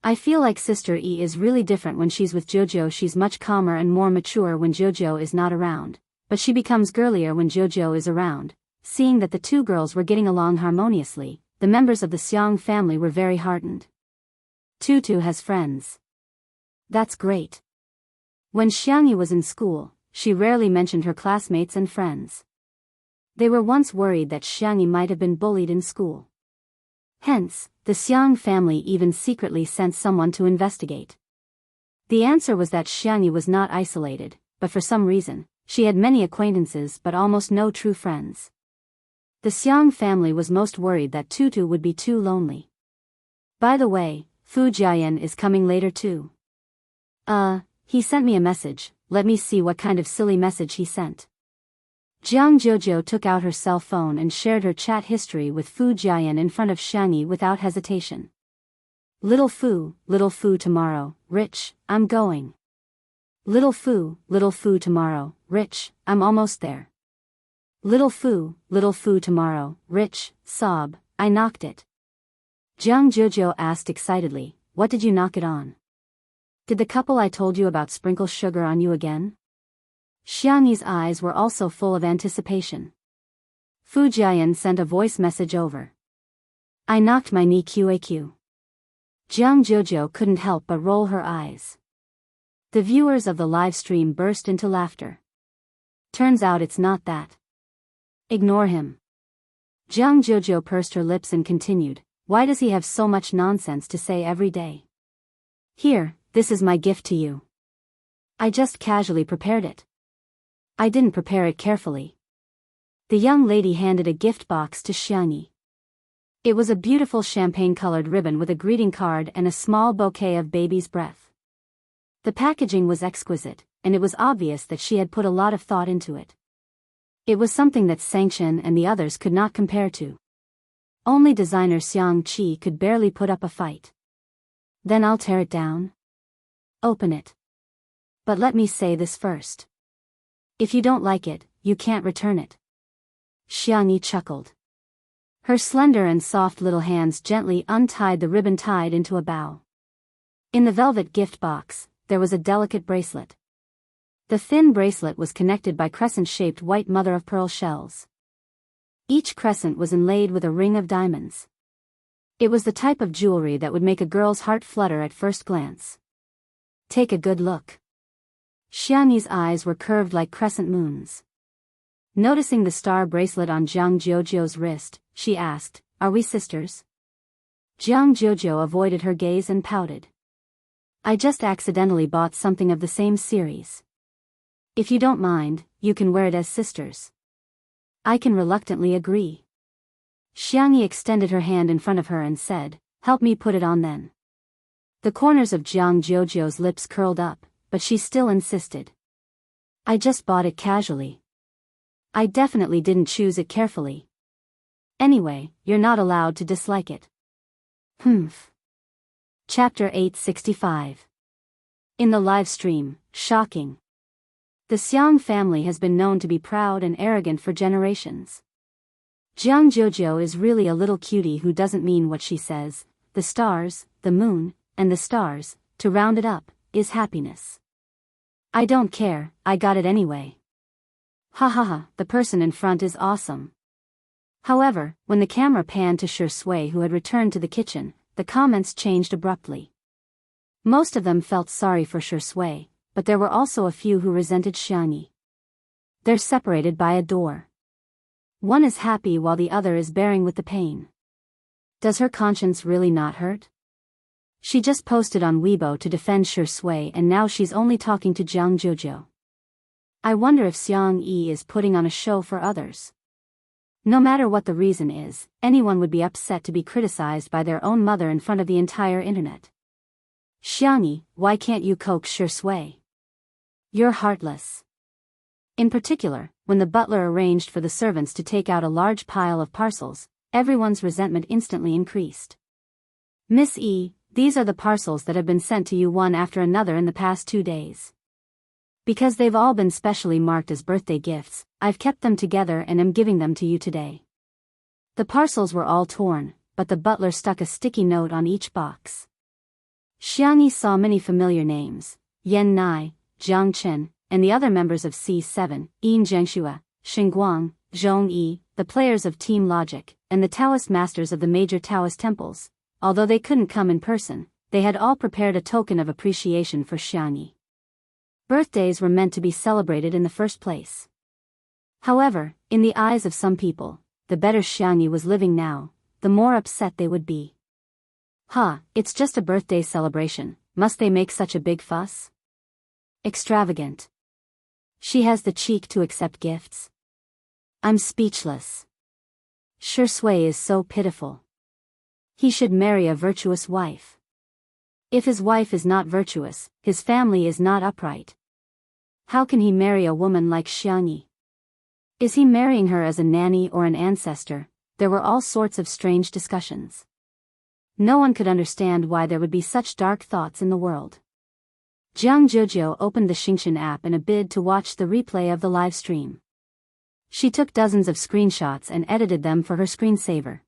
I feel like Sister Yi is really different when she's with Jojo. She's much calmer and more mature when Jojo is not around, but she becomes girlier when Jojo is around. Seeing that the two girls were getting along harmoniously, the members of the Xiang family were very heartened. Tutu has friends. That's great. When Xiangxi was in school, she rarely mentioned her classmates and friends. They were once worried that Xiangxi might have been bullied in school. Hence, the Xiang family even secretly sent someone to investigate. The answer was that Xiangxi was not isolated, but for some reason, she had many acquaintances but almost no true friends. The Xiang family was most worried that Tutu would be too lonely. By the way, Fu Jiayan is coming later too. He sent me a message, let me see what kind of silly message he sent. Jiang Jojo took out her cell phone and shared her chat history with Fu Jiayan in front of Xiangxi without hesitation. Little Fu tomorrow, Rich, I'm going. Little Fu tomorrow, Rich, I'm almost there. Little Fu tomorrow, Rich, sob, I knocked it. Jiang Jojo asked excitedly, what did you knock it on? Did the couple I told you about sprinkle sugar on you again? Xiangxi's eyes were also full of anticipation. Fu Jiayan sent a voice message over. I knocked my knee QAQ. Jiang Jojo couldn't help but roll her eyes. The viewers of the live stream burst into laughter. Turns out it's not that. Ignore him. Jiang Jojo pursed her lips and continued, why does he have so much nonsense to say every day? Here, this is my gift to you. I just casually prepared it. I didn't prepare it carefully. The young lady handed a gift box to Xiangxi. It was a beautiful champagne-colored ribbon with a greeting card and a small bouquet of baby's breath. The packaging was exquisite, and it was obvious that she had put a lot of thought into it. It was something that Xianxia and the others could not compare to. Only designer Xianxia could barely put up a fight. Then I'll tear it down. Open it. But let me say this first. If you don't like it, you can't return it. Xianxia chuckled. Her slender and soft little hands gently untied the ribbon tied into a bow. In the velvet gift box, there was a delicate bracelet. The thin bracelet was connected by crescent-shaped white mother-of-pearl shells. Each crescent was inlaid with a ring of diamonds. It was the type of jewelry that would make a girl's heart flutter at first glance. Take a good look. Xianxi's eyes were curved like crescent moons. Noticing the star bracelet on Jiang Jiujiu's wrist, she asked, "Are we sisters?" Jiang Jiujiu avoided her gaze and pouted. "I just accidentally bought something of the same series. If you don't mind, you can wear it as sisters." I can reluctantly agree. Xianxia extended her hand in front of her and said, "Help me put it on then." The corners of Jiang Jiujiu's lips curled up, but she still insisted. "I just bought it casually. I definitely didn't choose it carefully. Anyway, you're not allowed to dislike it." Humph. Chapter 865. In the live stream, shocking. The Xiang family has been known to be proud and arrogant for generations. Jiang Jiujiu is really a little cutie who doesn't mean what she says. The stars, the moon, and the stars, to round it up, is happiness. "I don't care, I got it anyway." Ha ha ha, the person in front is awesome. However, when the camera panned to Shui, who had returned to the kitchen, the comments changed abruptly. Most of them felt sorry for Shui, but there were also a few who resented Xianxia. They're separated by a door. One is happy while the other is bearing with the pain. Does her conscience really not hurt? She just posted on Weibo to defend Shui and now she's only talking to Jiang Jiujiu. I wonder if Xianxia is putting on a show for others. No matter what the reason is, anyone would be upset to be criticized by their own mother in front of the entire internet. Xianxia, why can't you coax Shui? You're heartless. In particular, when the butler arranged for the servants to take out a large pile of parcels, everyone's resentment instantly increased. "Miss E, these are the parcels that have been sent to you one after another in the past 2 days. Because they've all been specially marked as birthday gifts, I've kept them together and am giving them to you today." The parcels were all torn, but the butler stuck a sticky note on each box. Xianxia saw many familiar names: Yan Nai, Jiang Chen, and the other members of C7, Yin Zhengxue, Xinguang, Zhong Yi, the players of Team Logic, and the Taoist masters of the major Taoist temples. Although they couldn't come in person, they had all prepared a token of appreciation for Xianxia. Birthdays were meant to be celebrated in the first place. However, in the eyes of some people, the better Xianxia was living now, the more upset they would be. It's just a birthday celebration, must they make such a big fuss? Extravagant. She has the cheek to accept gifts. I'm speechless. Shui is so pitiful. He should marry a virtuous wife. If his wife is not virtuous, his family is not upright. How can he marry a woman like Xianxia? Is he marrying her as a nanny or an ancestor? There were all sorts of strange discussions. No one could understand why there would be such dark thoughts in the world. Jiang Jiujiu opened the Xingqian app in a bid to watch the replay of the live stream. She took dozens of screenshots and edited them for her screensaver.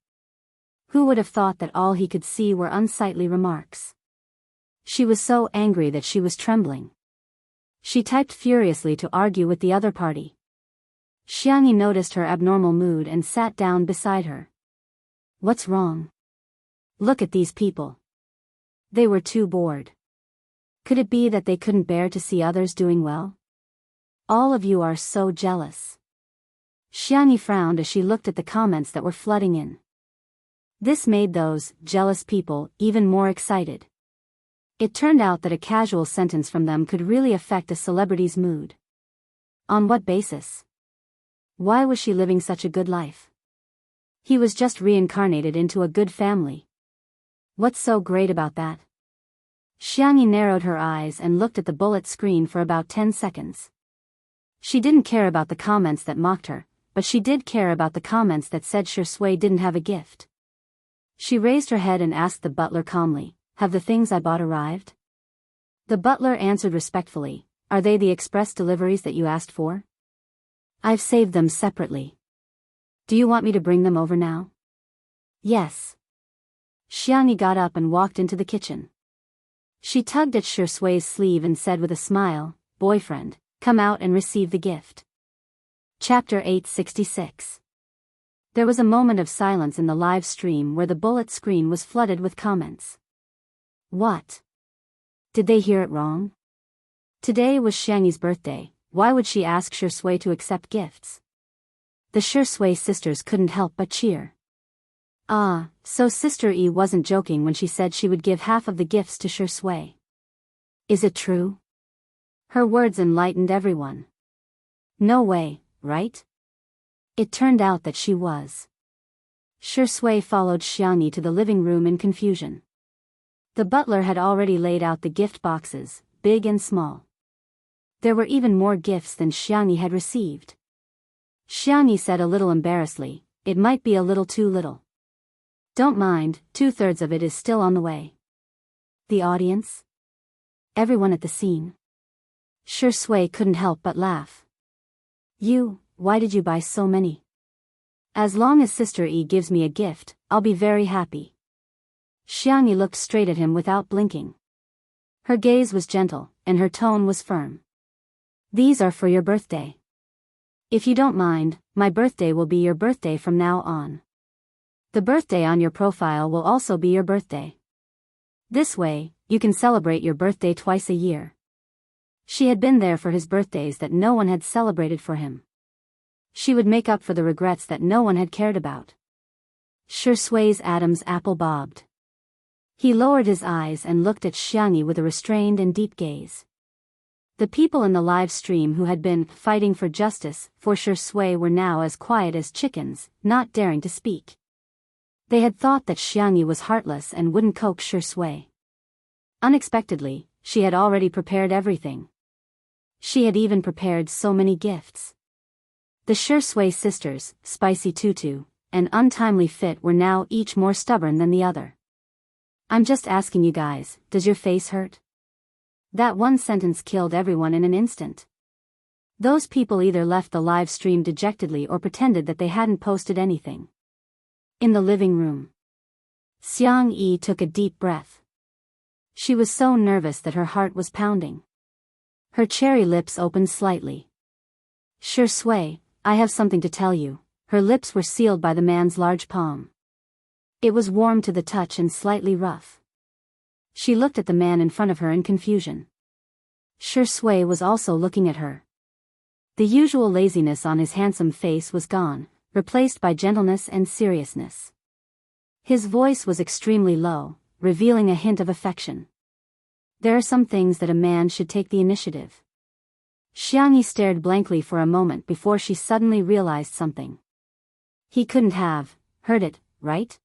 Who would have thought that all he could see were unsightly remarks? She was so angry that she was trembling. She typed furiously to argue with the other party. Xianxia noticed her abnormal mood and sat down beside her. "What's wrong? Look at these people. They were too bored. Could it be that they couldn't bear to see others doing well? All of you are so jealous." Xianxia frowned as she looked at the comments that were flooding in. This made those jealous people even more excited. It turned out that a casual sentence from them could really affect a celebrity's mood. On what basis? Why was she living such a good life? He was just reincarnated into a good family. What's so great about that? Xianxia narrowed her eyes and looked at the bullet screen for about 10 seconds. She didn't care about the comments that mocked her, but she did care about the comments that said Shui didn't have a gift. She raised her head and asked the butler calmly, "Have the things I bought arrived?" The butler answered respectfully, "Are they the express deliveries that you asked for? I've saved them separately. Do you want me to bring them over now?" "Yes." Xianxia got up and walked into the kitchen. She tugged at Shui's sleeve and said with a smile, "Boyfriend, come out and receive the gift." Chapter 866. There was a moment of silence in the live stream where the bullet screen was flooded with comments. What? Did they hear it wrong? Today was Xiangyi's birthday. Why would she ask Shui to accept gifts? The Shui sisters couldn't help but cheer. Ah, so Sister Yi wasn't joking when she said she would give half of the gifts to Shui. Is it true? Her words enlightened everyone. No way, right? It turned out that she was. Shui followed Xiangyi to the living room in confusion. The butler had already laid out the gift boxes, big and small. There were even more gifts than Xiangyi had received. Xiangyi said a little embarrassedly, "It might be a little too little." "Don't mind, 2/3 of it is still on the way." The audience? Everyone at the scene? Shui couldn't help but laugh. Why did you buy so many? As long as Sister Yi gives me a gift, I'll be very happy. Xiangyi looked straight at him without blinking. Her gaze was gentle, and her tone was firm. "These are for your birthday. If you don't mind, my birthday will be your birthday from now on. The birthday on your profile will also be your birthday. This way, you can celebrate your birthday twice a year." She had been there for his birthdays that no one had celebrated for him. She would make up for the regrets that no one had cared about. Shui's Adam's apple bobbed. He lowered his eyes and looked at Xiangyi with a restrained and deep gaze. The people in the live stream who had been fighting for justice for Shui were now as quiet as chickens, not daring to speak. They had thought that Xiangyi was heartless and wouldn't coax Shui. Unexpectedly, she had already prepared everything. She had even prepared so many gifts. The Shui sisters, Spicy Tutu, and Untimely Fit were now each more stubborn than the other. "I'm just asking you guys, does your face hurt?" That one sentence killed everyone in an instant. Those people either left the live stream dejectedly or pretended that they hadn't posted anything. In the living room, Xiangyi took a deep breath. She was so nervous that her heart was pounding. Her cherry lips opened slightly. "Shui, I have something to tell you." Her lips were sealed by the man's large palm. It was warm to the touch and slightly rough. She looked at the man in front of her in confusion. Shui was also looking at her. The usual laziness on his handsome face was gone, replaced by gentleness and seriousness. His voice was extremely low, revealing a hint of affection. "There are some things that a man should take the initiative." Xiangyi stared blankly for a moment before she suddenly realized something. He couldn't have heard it, right?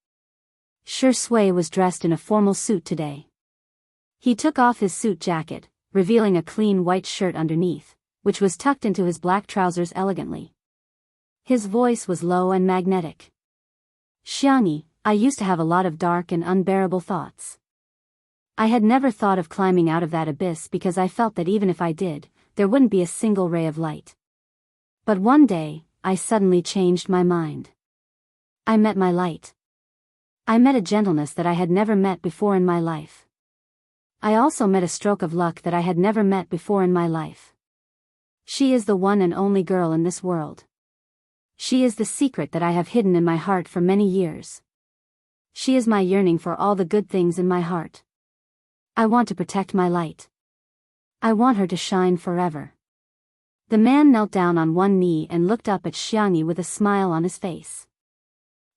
Shui was dressed in a formal suit today. He took off his suit jacket, revealing a clean white shirt underneath, which was tucked into his black trousers elegantly. His voice was low and magnetic. "Xiangyi, I used to have a lot of dark and unbearable thoughts. I had never thought of climbing out of that abyss because I felt that even if I did, there wouldn't be a single ray of light. But one day, I suddenly changed my mind. I met my light. I met a gentleness that I had never met before in my life. I also met a stroke of luck that I had never met before in my life. She is the one and only girl in this world. She is the secret that I have hidden in my heart for many years. She is my yearning for all the good things in my heart. I want to protect my light. I want her to shine forever." The man knelt down on one knee and looked up at Xiangyi with a smile on his face.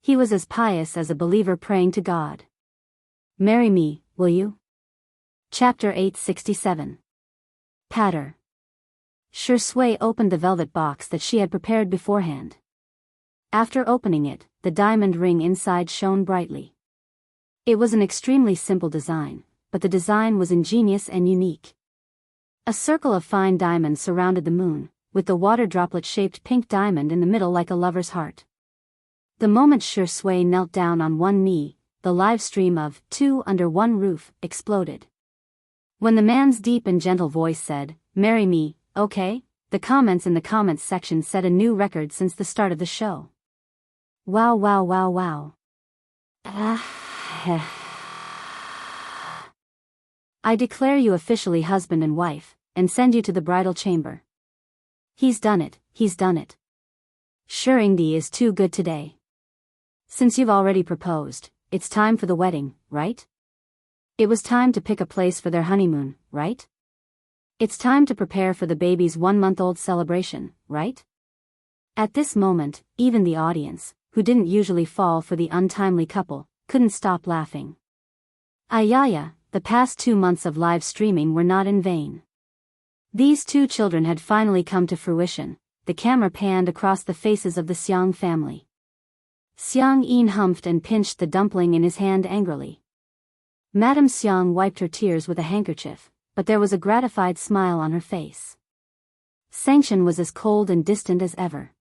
He was as pious as a believer praying to God. "Marry me, will you?" Chapter 867. Patter. Shui opened the velvet box that she had prepared beforehand. After opening it, the diamond ring inside shone brightly. It was an extremely simple design, but the design was ingenious and unique. A circle of fine diamonds surrounded the moon, with the water droplet-shaped pink diamond in the middle like a lover's heart. The moment Shui knelt down on one knee, the live stream of Two Under One Roof exploded. When the man's deep and gentle voice said, "Marry me, okay?" the comments in the comments section set a new record since the start of the show. Wow, wow, wow, wow. I declare you officially husband and wife, and send you to the bridal chamber. He's done it, he's done it. Xianxia is too good today. Since you've already proposed, it's time for the wedding, right? It was time to pick a place for their honeymoon, right? It's time to prepare for the baby's 1-month-old celebration, right? At this moment, even the audience, who didn't usually fall for the untimely couple, couldn't stop laughing. Ayaya, the past 2 months of live streaming were not in vain. These two children had finally come to fruition. The camera panned across the faces of the Xiang family. Xiang Yin humphed and pinched the dumpling in his hand angrily. Madame Xiang wiped her tears with a handkerchief, but there was a gratified smile on her face. Xianxia was as cold and distant as ever.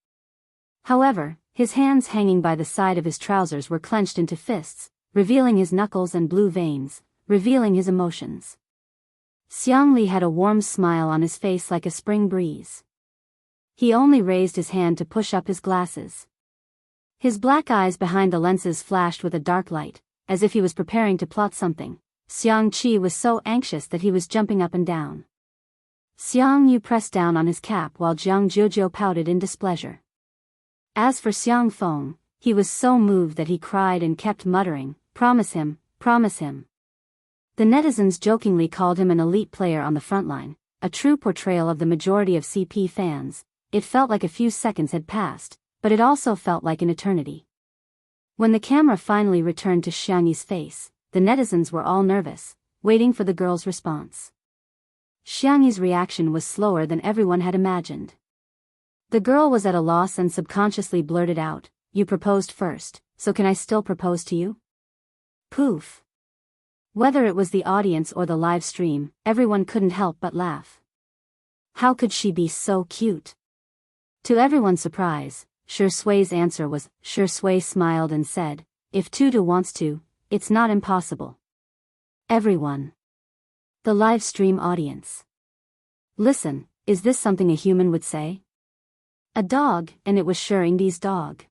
However, his hands hanging by the side of his trousers were clenched into fists, revealing his knuckles and blue veins, revealing his emotions. Xiangli had a warm smile on his face like a spring breeze. He only raised his hand to push up his glasses. His black eyes behind the lenses flashed with a dark light, as if he was preparing to plot something. Xiang Qi was so anxious that he was jumping up and down. Xiang Yu pressed down on his cap while Jiang Jojo pouted in displeasure. As for Xiang Feng, he was so moved that he cried and kept muttering, "Promise him, promise him." The netizens jokingly called him an elite player on the front line, a true portrayal of the majority of CP fans. It felt like a few seconds had passed, but it also felt like an eternity. When the camera finally returned to Xiangyi's face, the netizens were all nervous, waiting for the girl's response. Xiangyi's reaction was slower than everyone had imagined. The girl was at a loss and subconsciously blurted out, "You proposed first, so can I still propose to you?" Poof. Whether it was the audience or the live stream, everyone couldn't help but laugh. How could she be so cute? To everyone's surprise, Shui's answer was, Shui smiled and said, "If Tutu wants to, it's not impossible." Everyone. The live stream audience. Listen, is this something a human would say? A dog, and it was Xiangyi's dog.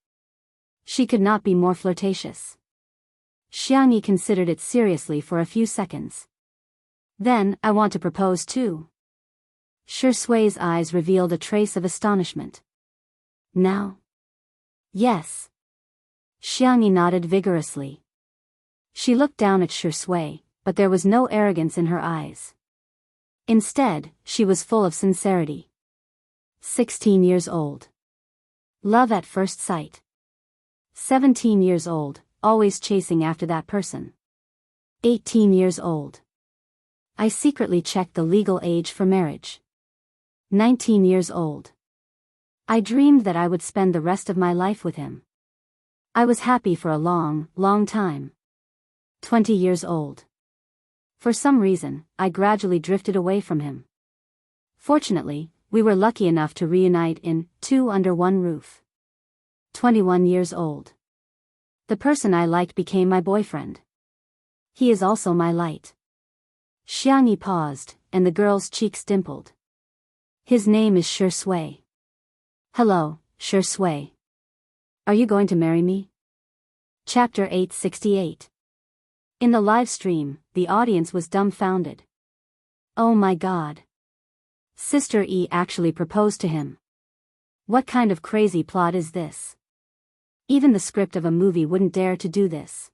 She could not be more flirtatious. Xiangyi considered it seriously for a few seconds. Then, "I want to propose too." Shui's eyes revealed a trace of astonishment. "Now?" "Yes." Xiangyi nodded vigorously. She looked down at Shui, but there was no arrogance in her eyes. Instead, she was full of sincerity. 16 years old. Love at first sight. 17 years old, always chasing after that person. 18 years old. I secretly checked the legal age for marriage. 19 years old. I dreamed that I would spend the rest of my life with him. I was happy for a long, long time. 20 years old. For some reason, I gradually drifted away from him. Fortunately, we were lucky enough to reunite in Two Under One Roof. 21 years old. The person I liked became my boyfriend. He is also my light. Xiangyi paused, and the girl's cheeks dimpled. His name is Shui. Hello, Shui. Are you going to marry me? Chapter 868. In the live stream, the audience was dumbfounded. Oh my god. Sister E actually proposed to him. What kind of crazy plot is this? Even the script of a movie wouldn't dare to do this.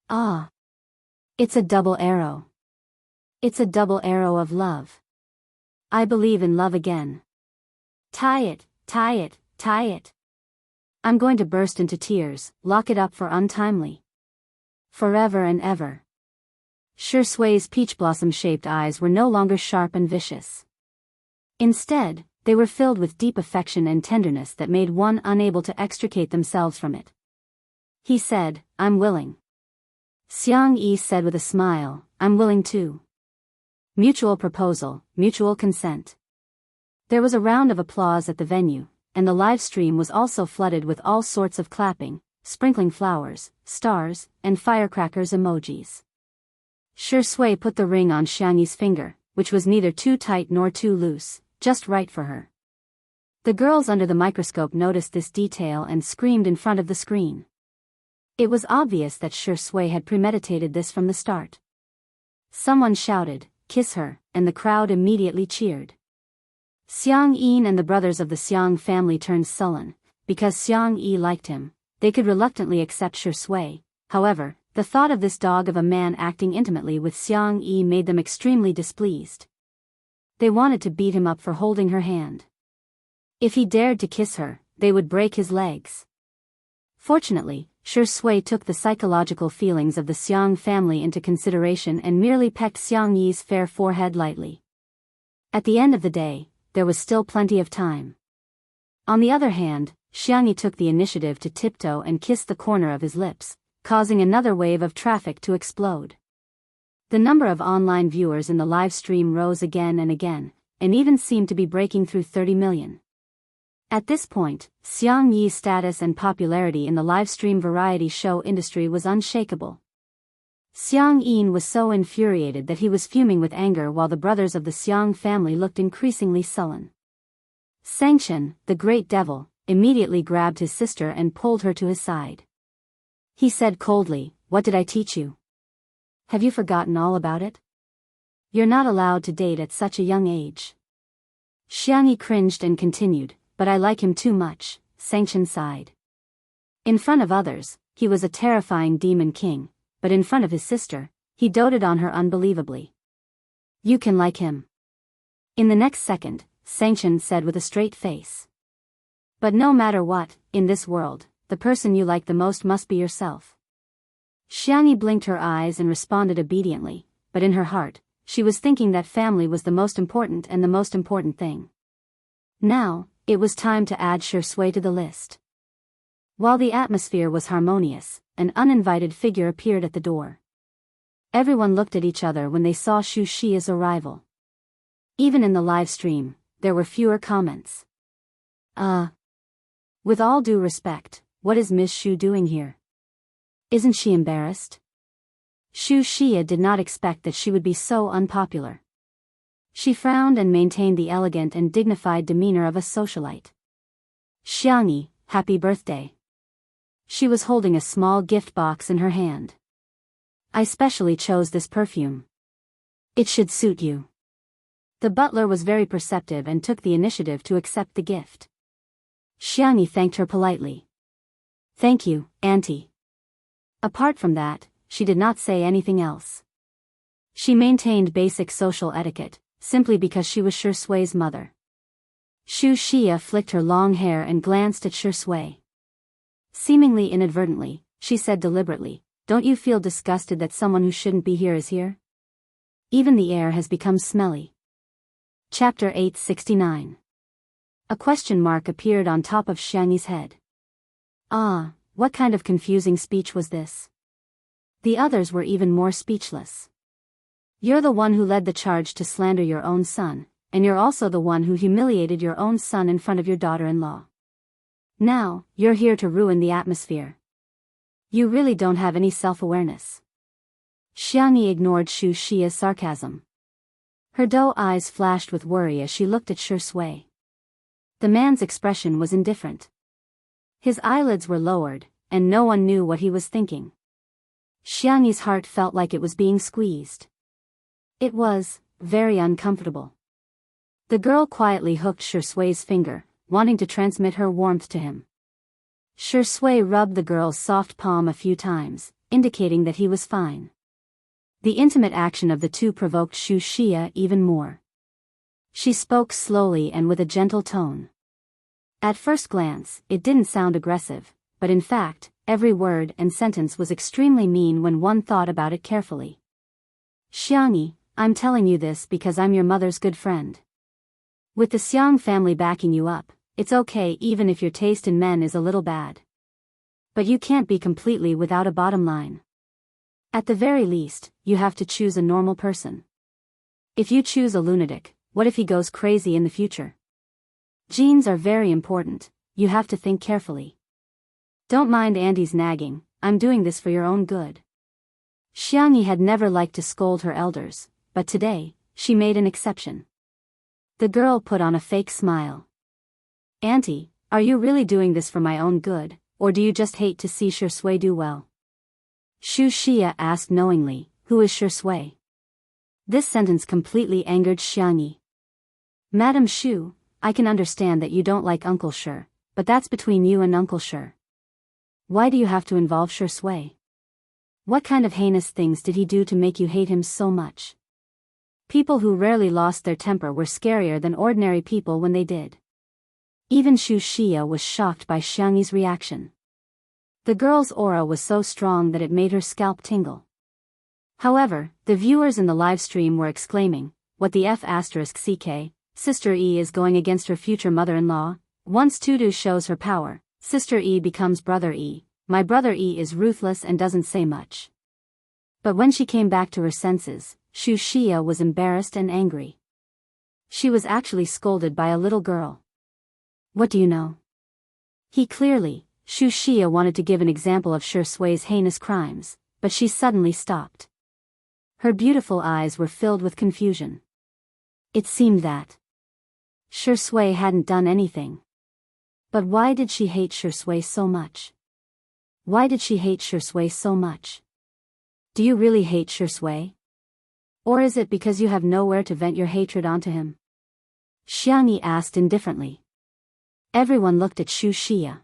Ah. It's a double arrow. It's a double arrow of love. I believe in love again. Tie it, tie it, tie it. I'm going to burst into tears, lock it up for untimely. Forever and ever. Shui's peach blossom-shaped eyes were no longer sharp and vicious. Instead, they were filled with deep affection and tenderness that made one unable to extricate themselves from it. He said, "I'm willing." Xiangyi said with a smile, "I'm willing too." Mutual proposal, mutual consent. There was a round of applause at the venue, and the live stream was also flooded with all sorts of clapping, sprinkling flowers, stars, and firecrackers emojis. Shui put the ring on Xianxi's finger, which was neither too tight nor too loose, just right for her. The girls under the microscope noticed this detail and screamed in front of the screen. It was obvious that Shui had premeditated this from the start. Someone shouted, "Kiss her," and the crowd immediately cheered. Xiang Yin and the brothers of the Xiang family turned sullen. Because Xiang Yi liked him, they could reluctantly accept Shui. However, the thought of this dog of a man acting intimately with Xiang Yi made them extremely displeased. They wanted to beat him up for holding her hand. If he dared to kiss her, they would break his legs. Fortunately, Shui took the psychological feelings of the Xiang family into consideration and merely pecked Xiang Yi's fair forehead lightly. At the end of the day, there was still plenty of time. On the other hand, Xiangyi took the initiative to tiptoe and kiss the corner of his lips, causing another wave of traffic to explode. The number of online viewers in the live stream rose again, and even seemed to be breaking through 30 million. At this point, Xiang Yi's status and popularity in the livestream variety show industry was unshakable. Xiang Yin was so infuriated that he was fuming with anger while the brothers of the Xiang family looked increasingly sullen. Xianxia, the great devil, immediately grabbed his sister and pulled her to his side. He said coldly, "What did I teach you? Have you forgotten all about it? You're not allowed to date at such a young age." Xiangyi cringed and continued, "But I like him too much," Xianxia sighed. In front of others, he was a terrifying demon king, but in front of his sister, he doted on her unbelievably. "You can like him." In the next second, Xianxia said with a straight face. "But no matter what, in this world, the person you like the most must be yourself." Xiangyi blinked her eyes and responded obediently, but in her heart, she was thinking that family was the most important and the most important thing. Now, it was time to add Shui to the list. While the atmosphere was harmonious, an uninvited figure appeared at the door. Everyone looked at each other when they saw Shu Xia's arrival. Even in the live stream, there were fewer comments. With all due respect, what is Miss Shu doing here? Isn't she embarrassed?" Shu Xia did not expect that she would be so unpopular. She frowned and maintained the elegant and dignified demeanor of a socialite. "Xiangyi, happy birthday." She was holding a small gift box in her hand. "I specially chose this perfume. It should suit you." The butler was very perceptive and took the initiative to accept the gift. Xiangyi thanked her politely. "Thank you, Auntie." Apart from that, she did not say anything else. She maintained basic social etiquette, simply because she was Shui's mother. Shu Xia flicked her long hair and glanced at Shui. Seemingly inadvertently, she said deliberately, "Don't you feel disgusted that someone who shouldn't be here is here? Even the air has become smelly." Chapter 869. A question mark appeared on top of Xiangyi's head. What kind of confusing speech was this? The others were even more speechless. "You're the one who led the charge to slander your own son, and you're also the one who humiliated your own son in front of your daughter-in-law. Now, you're here to ruin the atmosphere. You really don't have any self-awareness." Xiangyi ignored Shu Xia's sarcasm. Her doe eyes flashed with worry as she looked at Shui. The man's expression was indifferent. His eyelids were lowered, and no one knew what he was thinking. Xiangyi's heart felt like it was being squeezed. It was very uncomfortable. The girl quietly hooked Shui's finger, wanting to transmit her warmth to him. Shui rubbed the girl's soft palm a few times, indicating that he was fine. The intimate action of the two provoked Shu Xia even more. She spoke slowly and with a gentle tone. At first glance, it didn't sound aggressive, but in fact, every word and sentence was extremely mean when one thought about it carefully. "Xiangyi, I'm telling you this because I'm your mother's good friend. With the Xiang family backing you up, it's okay even if your taste in men is a little bad. But you can't be completely without a bottom line. At the very least, you have to choose a normal person. If you choose a lunatic, what if he goes crazy in the future? Genes are very important, you have to think carefully. Don't mind Auntie's nagging, I'm doing this for your own good. Xiangyi had never liked to scold her elders, but today, she made an exception. The girl put on a fake smile. Auntie, are you really doing this for my own good, or do you just hate to see Shui do well? Xu Xia asked knowingly, who is Shui? This sentence completely angered Xiangyi. Madam Xu, I can understand that you don't like Uncle Shi, but that's between you and Uncle Shi. Why do you have to involve Shui? What kind of heinous things did he do to make you hate him so much? People who rarely lost their temper were scarier than ordinary people when they did. Even Xu Xia was shocked by Xiangyi's reaction. The girl's aura was so strong that it made her scalp tingle. However, the viewers in the live stream were exclaiming, "What the F***, CK, Sister E is going against her future mother-in-law? Once Tudu shows her power, Sister E becomes Brother E. My brother E is ruthless and doesn't say much." But when she came back to her senses, Xu Xia was embarrassed and angry. She was actually scolded by a little girl. What do you know? Xu Xia wanted to give an example of Shui's heinous crimes, but she suddenly stopped. Her beautiful eyes were filled with confusion. It seemed that Shui hadn't done anything. But why did she hate Shui so much? Why did she hate Shui so much? Do you really hate Shui? Or is it because you have nowhere to vent your hatred onto him? Xiangyi asked indifferently. Everyone looked at Xu Xia.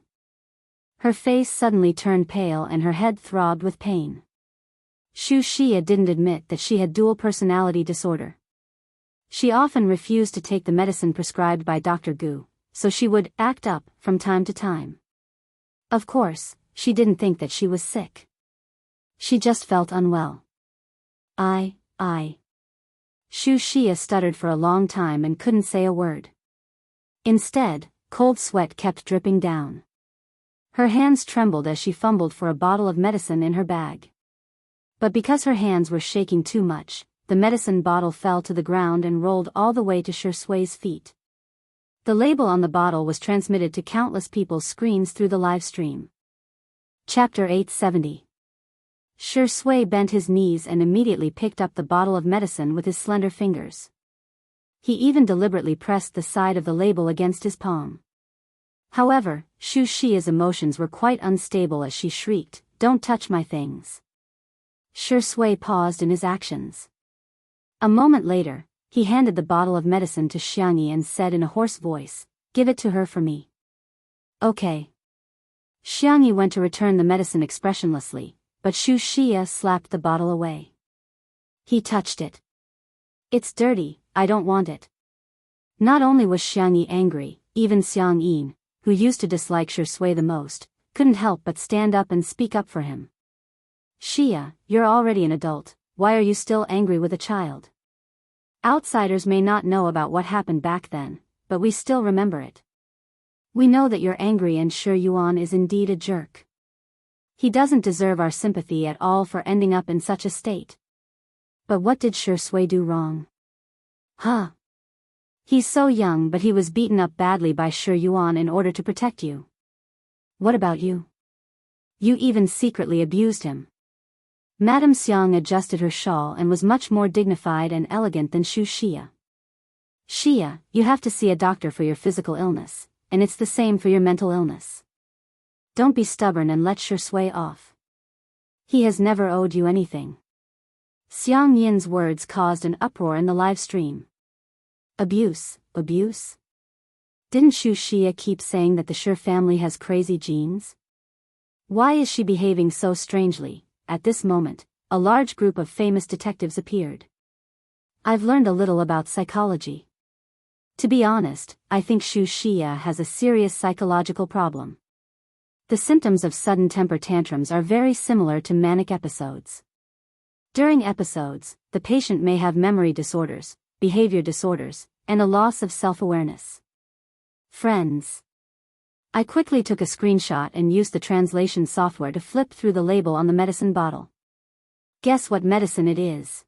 Her face suddenly turned pale and her head throbbed with pain. Xu Xia didn't admit that she had dual personality disorder. She often refused to take the medicine prescribed by Dr. Gu, so she would act up from time to time. Of course, she didn't think that she was sick. She just felt unwell. I. Xu Xia stuttered for a long time and couldn't say a word. Instead, cold sweat kept dripping down. Her hands trembled as she fumbled for a bottle of medicine in her bag. But because her hands were shaking too much, the medicine bottle fell to the ground and rolled all the way to Shui's feet. The label on the bottle was transmitted to countless people's screens through the live stream. Chapter 870. Shui bent his knees and immediately picked up the bottle of medicine with his slender fingers. He even deliberately pressed the side of the label against his palm. However, Xu Xia's emotions were quite unstable as she shrieked, "Don't touch my things." Shui paused in his actions. A moment later, he handed the bottle of medicine to Xiangyi and said in a hoarse voice, "Give it to her for me." Okay. Xiangyi went to return the medicine expressionlessly, but Xu Xia slapped the bottle away. He touched it. "It's dirty, I don't want it." Not only was Xiangyi angry, even Xiang Yin, who used to dislike Shui the most, couldn't help but stand up and speak up for him. "Xia, you're already an adult, why are you still angry with a child? Outsiders may not know about what happened back then, but we still remember it. We know that you're angry and Shi Yuan is indeed a jerk. He doesn't deserve our sympathy at all for ending up in such a state. But what did Shui do wrong? Huh? He's so young, but he was beaten up badly by Shi Yuan in order to protect you. What about you? You even secretly abused him." Madame Xiang adjusted her shawl and was much more dignified and elegant than Xu Xia. "Xia, you have to see a doctor for your physical illness, and it's the same for your mental illness. Don't be stubborn and let Shui off. He has never owed you anything." Xiang Yin's words caused an uproar in the live stream. Abuse? Didn't Xu Xia keep saying that the Shi family has crazy genes? Why is she behaving so strangely? At this moment, a large group of famous detectives appeared. "I've learned a little about psychology. To be honest, I think Xu Xia has a serious psychological problem. The symptoms of sudden temper tantrums are very similar to manic episodes. During episodes, the patient may have memory disorders, behavior disorders, and a loss of self-awareness." Friends. I quickly took a screenshot and used the translation software to flip through the label on the medicine bottle. Guess what medicine it is?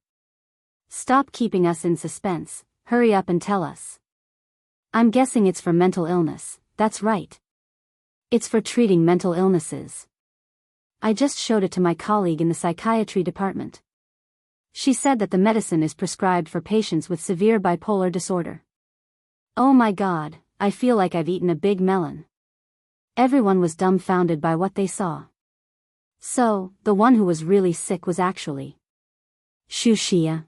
Stop keeping us in suspense, hurry up and tell us. I'm guessing it's for mental illness, that's right. It's for treating mental illnesses. I just showed it to my colleague in the psychiatry department. She said that the medicine is prescribed for patients with severe bipolar disorder. Oh my God, I feel like I've eaten a big melon. Everyone was dumbfounded by what they saw. So, the one who was really sick was actually Xianxia.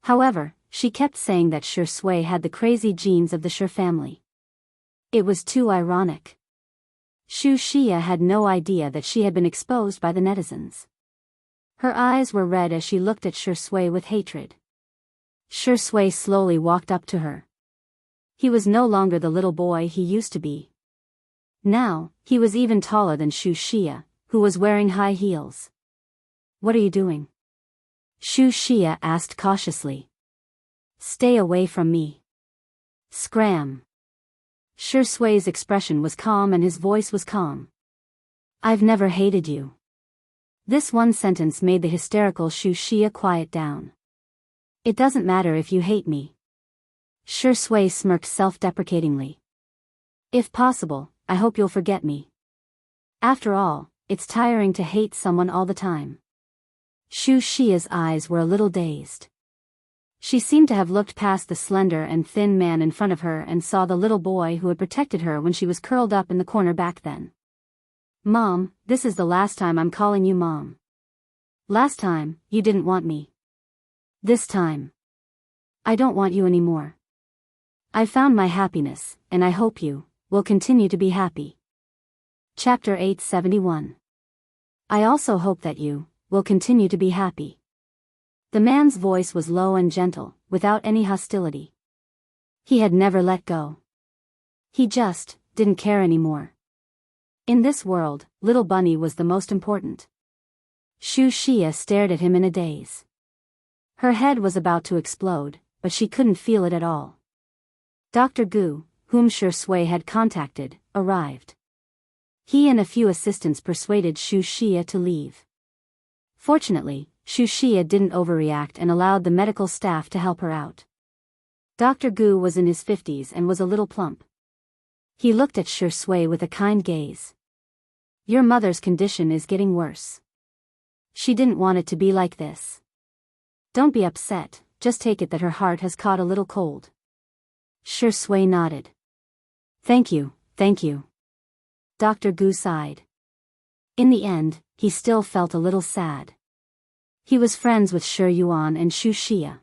However, she kept saying that Shui had the crazy genes of the Shi family. It was too ironic. Xianxia had no idea that she had been exposed by the netizens. Her eyes were red as she looked at Shui with hatred. Shui slowly walked up to her. He was no longer the little boy he used to be. Now, he was even taller than Xianxia, who was wearing high heels. What are you doing? Xianxia asked cautiously. Stay away from me. Scram. Shui's expression was calm and his voice was calm. I've never hated you. This one sentence made the hysterical Xianxia quiet down. It doesn't matter if you hate me. Shui smirked self-deprecatingly. If possible, I hope you'll forget me. After all, it's tiring to hate someone all the time. Xia's eyes were a little dazed. She seemed to have looked past the slender and thin man in front of her and saw the little boy who had protected her when she was curled up in the corner back then. Mom, this is the last time I'm calling you Mom. Last time, you didn't want me. This time, I don't want you anymore. I found my happiness, and I hope you will continue to be happy. Chapter 871. I also hope that you will continue to be happy. The man's voice was low and gentle, without any hostility. He had never let go. He just didn't care anymore. In this world, little Bunny was the most important. Xianxia stared at him in a daze. Her head was about to explode, but she couldn't feel it at all. Dr. Gu, whom Shui had contacted, arrived. He and a few assistants persuaded Xianxia to leave. Fortunately, Xianxia didn't overreact and allowed the medical staff to help her out. Dr. Gu was in his 50s and was a little plump. He looked at Shui with a kind gaze. Your mother's condition is getting worse. She didn't want it to be like this. Don't be upset, just take it that her heart has caught a little cold. Shui nodded. Thank you, thank you. Dr. Gu sighed. In the end, he still felt a little sad. He was friends with Shi Yuan and Xianxia.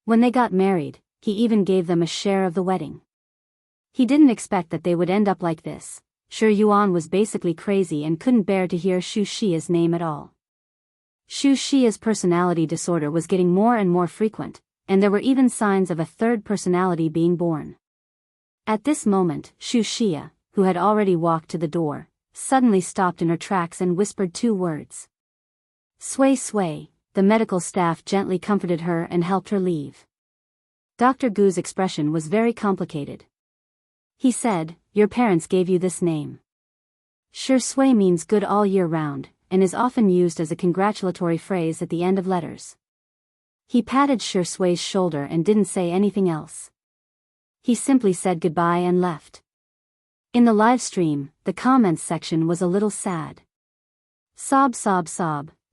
When they got married, he even gave them a share of the wedding. He didn't expect that they would end up like this. Shi Yuan was basically crazy and couldn't bear to hear Xia's name at all. Xia's personality disorder was getting more and more frequent, and there were even signs of a third personality being born. At this moment, Xia, who had already walked to the door, suddenly stopped in her tracks and whispered 2 words. Sui. The medical staff gently comforted her and helped her leave. Dr. Gu's expression was very complicated. He said, your parents gave you this name. Shui means good all year round, and is often used as a congratulatory phrase at the end of letters. He patted Shui's shoulder and didn't say anything else. He simply said goodbye and left. In the live stream, the comments section was a little sad. Sob.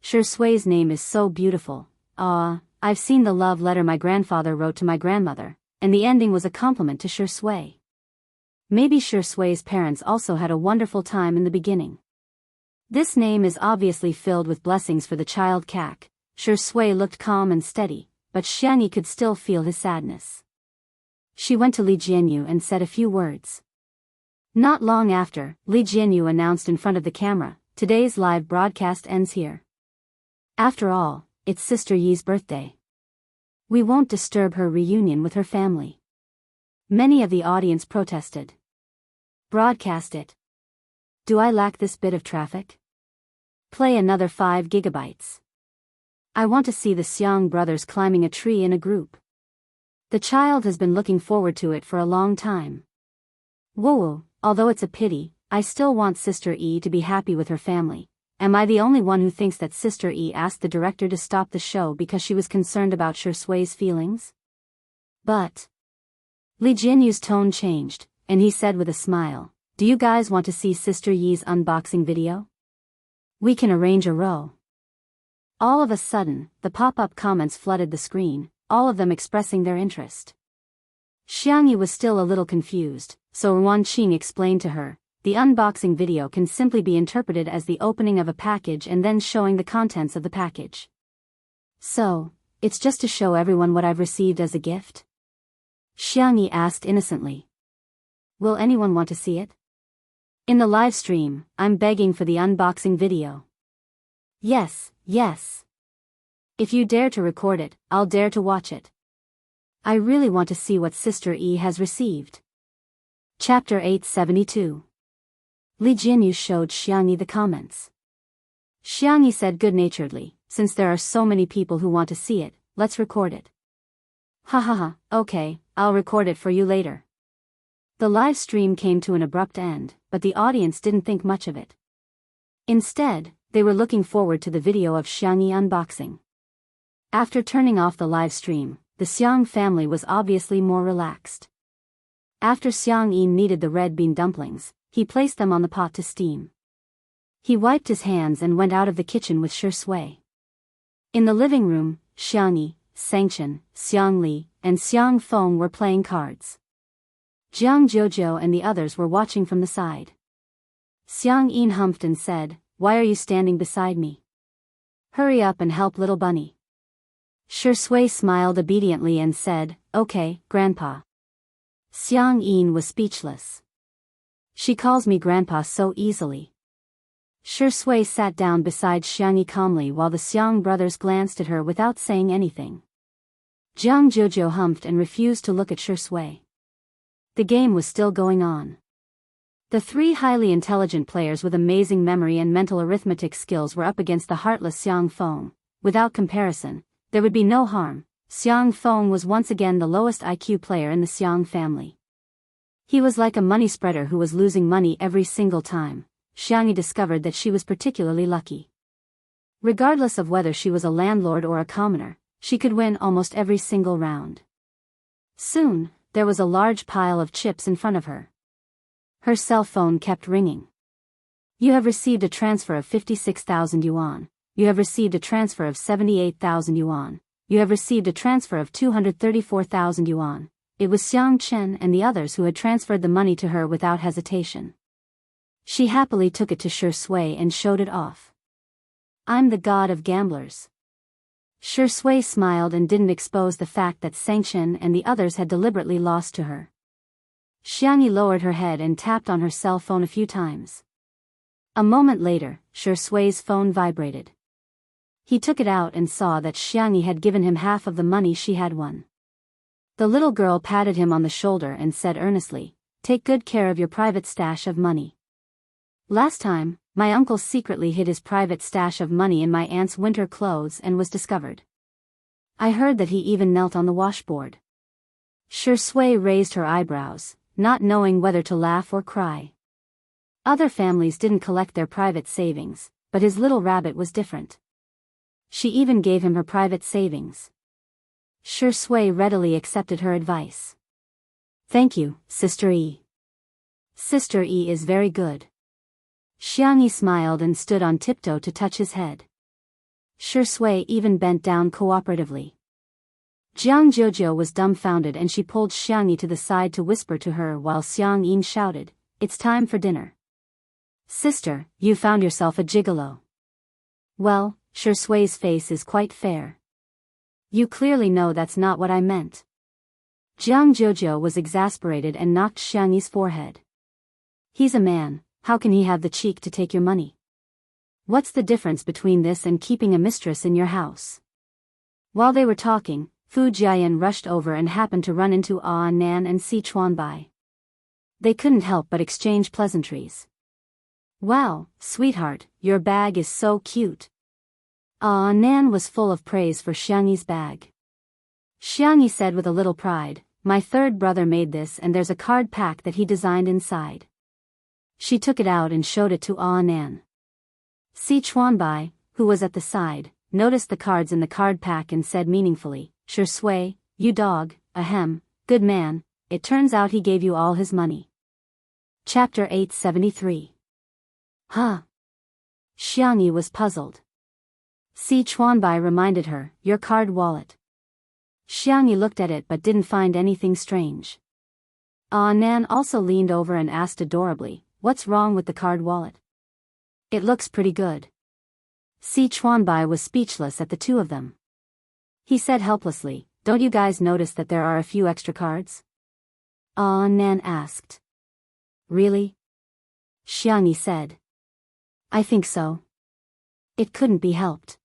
Shui's name is so beautiful. I've seen the love letter my grandfather wrote to my grandmother, and the ending was a compliment to Shui. Maybe Shui's parents also had a wonderful time in the beginning. This name is obviously filled with blessings for the child Kak. Shui looked calm and steady, but Xianyi could still feel his sadness. She went to Li Jianyu and said a few words. Not long after, Li Jianyu announced in front of the camera, today's live broadcast ends here. After all, it's Sister Yi's birthday. We won't disturb her reunion with her family. Many of the audience protested. Broadcast it. Do I lack this bit of traffic? Play another 5 gigabytes. I want to see the Xiang brothers climbing a tree in a group. The child has been looking forward to it for a long time. Whoa, although it's a pity, I still want Sister Yi to be happy with her family. Am I the only one who thinks that Sister Yi asked the director to stop the show because she was concerned about Shui's feelings? But Li Jianyu's tone changed, and he said with a smile, do you guys want to see Sister Yi's unboxing video? We can arrange a row. All of a sudden, the pop-up comments flooded the screen, all of them expressing their interest. Xiangyi was still a little confused, so Ruan Qing explained to her, the unboxing video can simply be interpreted as the opening of a package and then showing the contents of the package. So, it's just to show everyone what I've received as a gift? Xiangyi asked innocently. Will anyone want to see it? In the live stream, I'm begging for the unboxing video. Yes, yes. If you dare to record it, I'll dare to watch it. I really want to see what Sister Yi has received. Chapter 872. Li Jinyu showed Xiangyi the comments. Xiangyi said good-naturedly, since there are so many people who want to see it, let's record it. Ha ha ha, okay, I'll record it for you later. The live stream came to an abrupt end, but the audience didn't think much of it. Instead, they were looking forward to the video of Xiangyi unboxing. After turning off the live stream, the Xiang family was obviously more relaxed. After Xiangyi kneaded the red bean dumplings, he placed them on the pot to steam. He wiped his hands and went out of the kitchen with Shui. In the living room, Xiangyi, Xianxia, Xiang Li, and Xiang Feng were playing cards. Jiang Jojo and the others were watching from the side. Xiang Yin humphed and said, "Why are you standing beside me? Hurry up and help little bunny." Shui smiled obediently and said, "Okay, Grandpa." Xiang Yin was speechless. She calls me Grandpa so easily. Shui sat down beside Xiangyi calmly while the Xiang brothers glanced at her without saying anything. Jiang Jojo humphed and refused to look at Shui. The game was still going on. The three highly intelligent players with amazing memory and mental arithmetic skills were up against the heartless Xiang Feng. Without comparison, there would be no harm. Xiang Feng was once again the lowest IQ player in the Xiang family. He was like a money spreader who was losing money every single time. Xiangyi discovered that she was particularly lucky. Regardless of whether she was a landlord or a commoner, she could win almost every single round. Soon, there was a large pile of chips in front of her. Her cell phone kept ringing. You have received a transfer of 56,000 yuan. You have received a transfer of 78,000 yuan. You have received a transfer of 234,000 yuan. It was Xiang Chen and the others who had transferred the money to her without hesitation. She happily took it to Shui and showed it off. I'm the god of gamblers. Shui smiled and didn't expose the fact that Xiangchen and the others had deliberately lost to her. Xiangyi lowered her head and tapped on her cell phone a few times. A moment later, Shui's phone vibrated. He took it out and saw that Xiangyi had given him half of the money she had won. The little girl patted him on the shoulder and said earnestly, "Take good care of your private stash of money. Last time, my uncle secretly hid his private stash of money in my aunt's winter clothes and was discovered. I heard that he even knelt on the washboard." Shui raised her eyebrows, not knowing whether to laugh or cry. Other families didn't collect their private savings, but his little rabbit was different. She even gave him her private savings. Shui readily accepted her advice. "Thank you, Sister Yi. Sister Yi is very good." Xiangyi smiled and stood on tiptoe to touch his head. Shui even bent down cooperatively. Jiang Jojo was dumbfounded and she pulled Xiangyi to the side to whisper to her while Xiang Yin shouted, "It's time for dinner. Sister, you found yourself a gigolo." "Well, Shui's face is quite fair. You clearly know that's not what I meant." Jiang Jojo was exasperated and knocked Xiangyi's forehead. "He's a man, how can he have the cheek to take your money? What's the difference between this and keeping a mistress in your house?" While they were talking, Fu Jiayan rushed over and happened to run into Nan and Si Chuanbai. They couldn't help but exchange pleasantries. "Wow, sweetheart, your bag is so cute." Nan was full of praise for Xiangyi's bag. Xiangyi said with a little pride, "My third brother made this and there's a card pack that he designed inside." She took it out and showed it to Nan. Si Chuanbai, who was at the side, noticed the cards in the card pack and said meaningfully, "Shui, you dog, ahem, good man, it turns out he gave you all his money." Chapter 873. Huh? Xianxia was puzzled. Si Chuanbai reminded her, your card wallet. Xianxia looked at it but didn't find anything strange. Nan also leaned over and asked adorably, what's wrong with the card wallet? It looks pretty good. Si Chuanbai was speechless at the two of them. He said helplessly, don't you guys notice that there are a few extra cards? Nan asked. Really? Xianxia said. I think so. It couldn't be helped.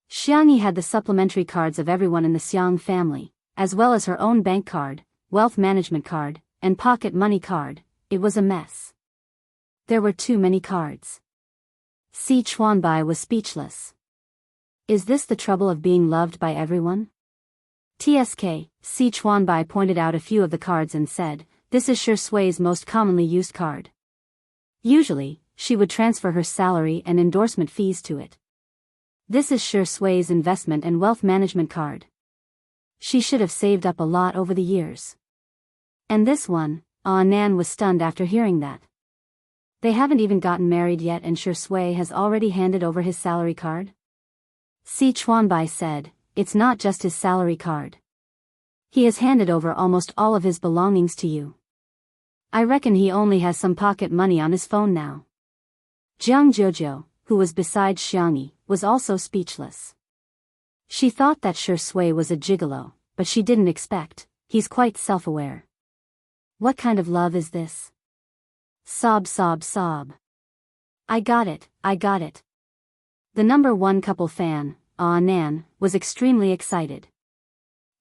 Xianxia had the supplementary cards of everyone in the Xiang family, as well as her own bank card, wealth management card, and pocket money card. It was a mess. There were too many cards. Si Chuanbai was speechless. Is this the trouble of being loved by everyone? TSK, Si Chuanbai pointed out a few of the cards and said, this is Shui's most commonly used card. Usually, she would transfer her salary and endorsement fees to it. This is Shui's investment and wealth management card. She should have saved up a lot over the years. And this one, Nan was stunned after hearing that. They haven't even gotten married yet and Shui has already handed over his salary card? Si Chuanbai said, it's not just his salary card. He has handed over almost all of his belongings to you. I reckon he only has some pocket money on his phone now. Jianghu, who was beside Xianxia, was also speechless. She thought that Shui was a gigolo, but she didn't expect, he's quite self-aware. What kind of love is this? Sob sob sob. I got it, I got it. The number one couple fan, Nan, was extremely excited.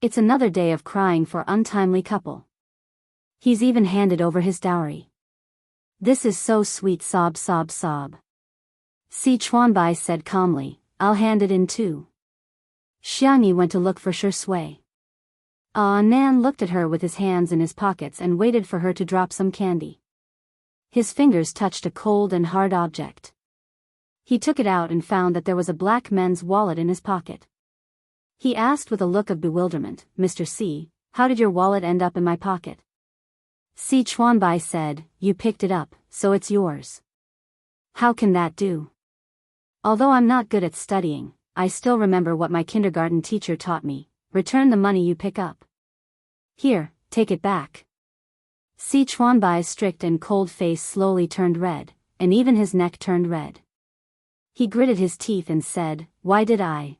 It's another day of crying for untimely couple. He's even handed over his dowry. This is so sweet sob sob sob. Si Chuanbai said calmly, I'll hand it in too. Xianxia went to look for Shui. Nan looked at her with his hands in his pockets and waited for her to drop some candy. His fingers touched a cold and hard object. He took it out and found that there was a black men's wallet in his pocket. He asked with a look of bewilderment, Mr. C, how did your wallet end up in my pocket? Si Chuanbai said, you picked it up, so it's yours. How can that do? Although I'm not good at studying, I still remember what my kindergarten teacher taught me, return the money you pick up. Here, take it back. Si Chuanbai's strict and cold face slowly turned red, and even his neck turned red. He gritted his teeth and said, why did I?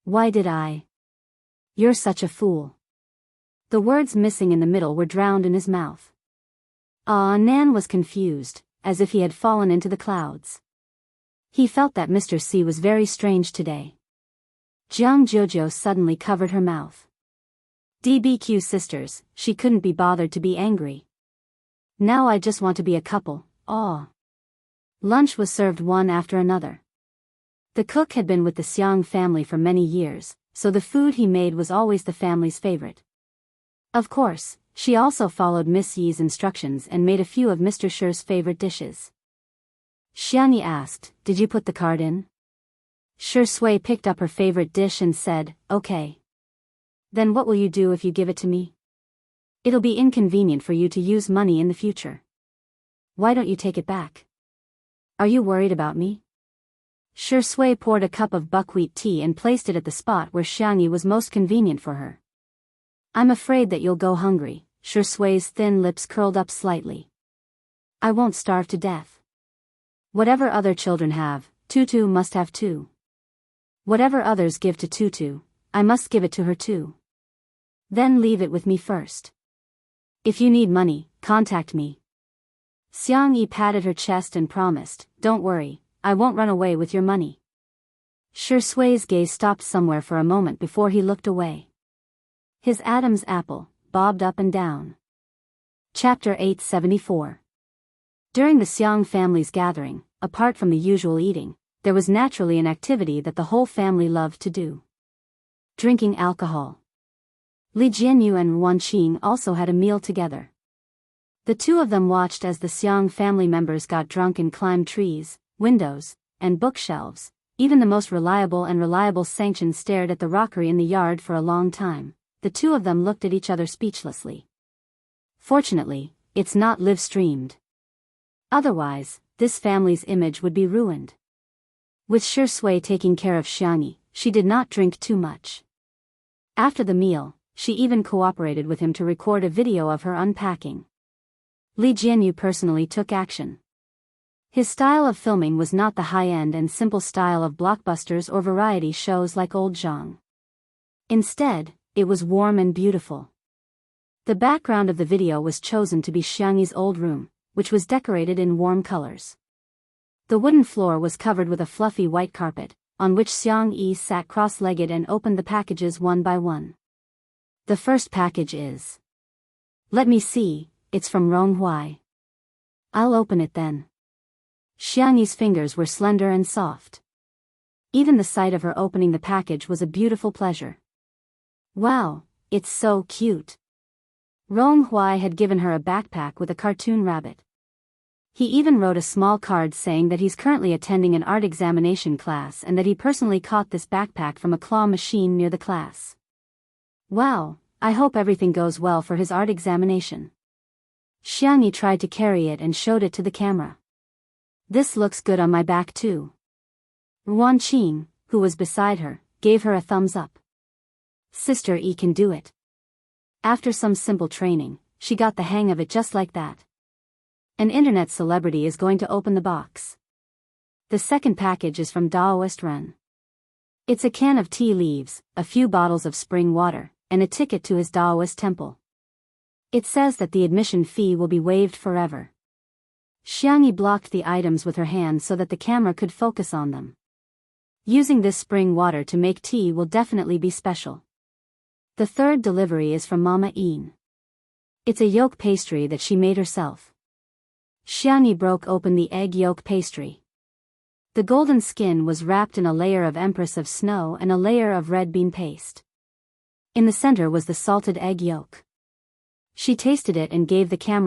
Why did I? You're such a fool. The words missing in the middle were drowned in his mouth. Nan was confused, as if he had fallen into the clouds. He felt that Mr. C was very strange today. Jianghu suddenly covered her mouth. DBQ sisters, she couldn't be bothered to be angry. Now I just want to be a couple, aw. Lunch was served one after another. The cook had been with the Xiang family for many years, so the food he made was always the family's favorite. Of course, she also followed Miss Yi's instructions and made a few of Mr. Shi's favorite dishes. Xianxia asked, did you put the card in? Shui picked up her favorite dish and said, okay. Then what will you do if you give it to me? It'll be inconvenient for you to use money in the future. Why don't you take it back? Are you worried about me? Shui poured a cup of buckwheat tea and placed it at the spot where Xianxia was most convenient for her. I'm afraid that you'll go hungry, Shui's thin lips curled up slightly. I won't starve to death. Whatever other children have, Tutu must have too. Whatever others give to Tutu, I must give it to her too. Then leave it with me first. If you need money, contact me. Xianxia patted her chest and promised, don't worry, I won't run away with your money. Shui's gaze stopped somewhere for a moment before he looked away. His Adam's apple bobbed up and down. Chapter 874. During the Xiang family's gathering, apart from the usual eating, there was naturally an activity that the whole family loved to do. Drinking alcohol. Li Jianyu and Ruan Qing also had a meal together. The two of them watched as the Xiang family members got drunk and climbed trees, windows, and bookshelves. Even the most reliable Sanction stared at the rockery in the yard for a long time. The two of them looked at each other speechlessly. Fortunately, it's not live-streamed. Otherwise, this family's image would be ruined. With Shui taking care of Xianxia, she did not drink too much. After the meal, she even cooperated with him to record a video of her unpacking. Li Jianyu personally took action. His style of filming was not the high-end and simple style of blockbusters or variety shows like Old Zhang. Instead, it was warm and beautiful. The background of the video was chosen to be Xiangyi's old room, which was decorated in warm colors. The wooden floor was covered with a fluffy white carpet, on which Xiangyi sat cross-legged and opened the packages one by one. The first package is. Let me see, it's from Ronghuai. I'll open it then. Xiangyi's fingers were slender and soft. Even the sight of her opening the package was a beautiful pleasure. Wow, it's so cute. Ronghuai had given her a backpack with a cartoon rabbit. He even wrote a small card saying that he's currently attending an art examination class and that he personally caught this backpack from a claw machine near the class. Wow, I hope everything goes well for his art examination. Xiangyi tried to carry it and showed it to the camera. This looks good on my back too. Ruan Qing, who was beside her, gave her a thumbs up. Sister E can do it. After some simple training, she got the hang of it just like that. An internet celebrity is going to open the box. The second package is from Daoist Ren. It's a can of tea leaves, a few bottles of spring water, and a ticket to his Daoist temple. It says that the admission fee will be waived forever. Xiangyi blocked the items with her hand so that the camera could focus on them. Using this spring water to make tea will definitely be special. The third delivery is from Mama Yin. It's a yolk pastry that she made herself. Xiangyi broke open the egg yolk pastry. The golden skin was wrapped in a layer of Empress of Snow and a layer of red bean paste. In the center was the salted egg yolk. She tasted it and gave the camera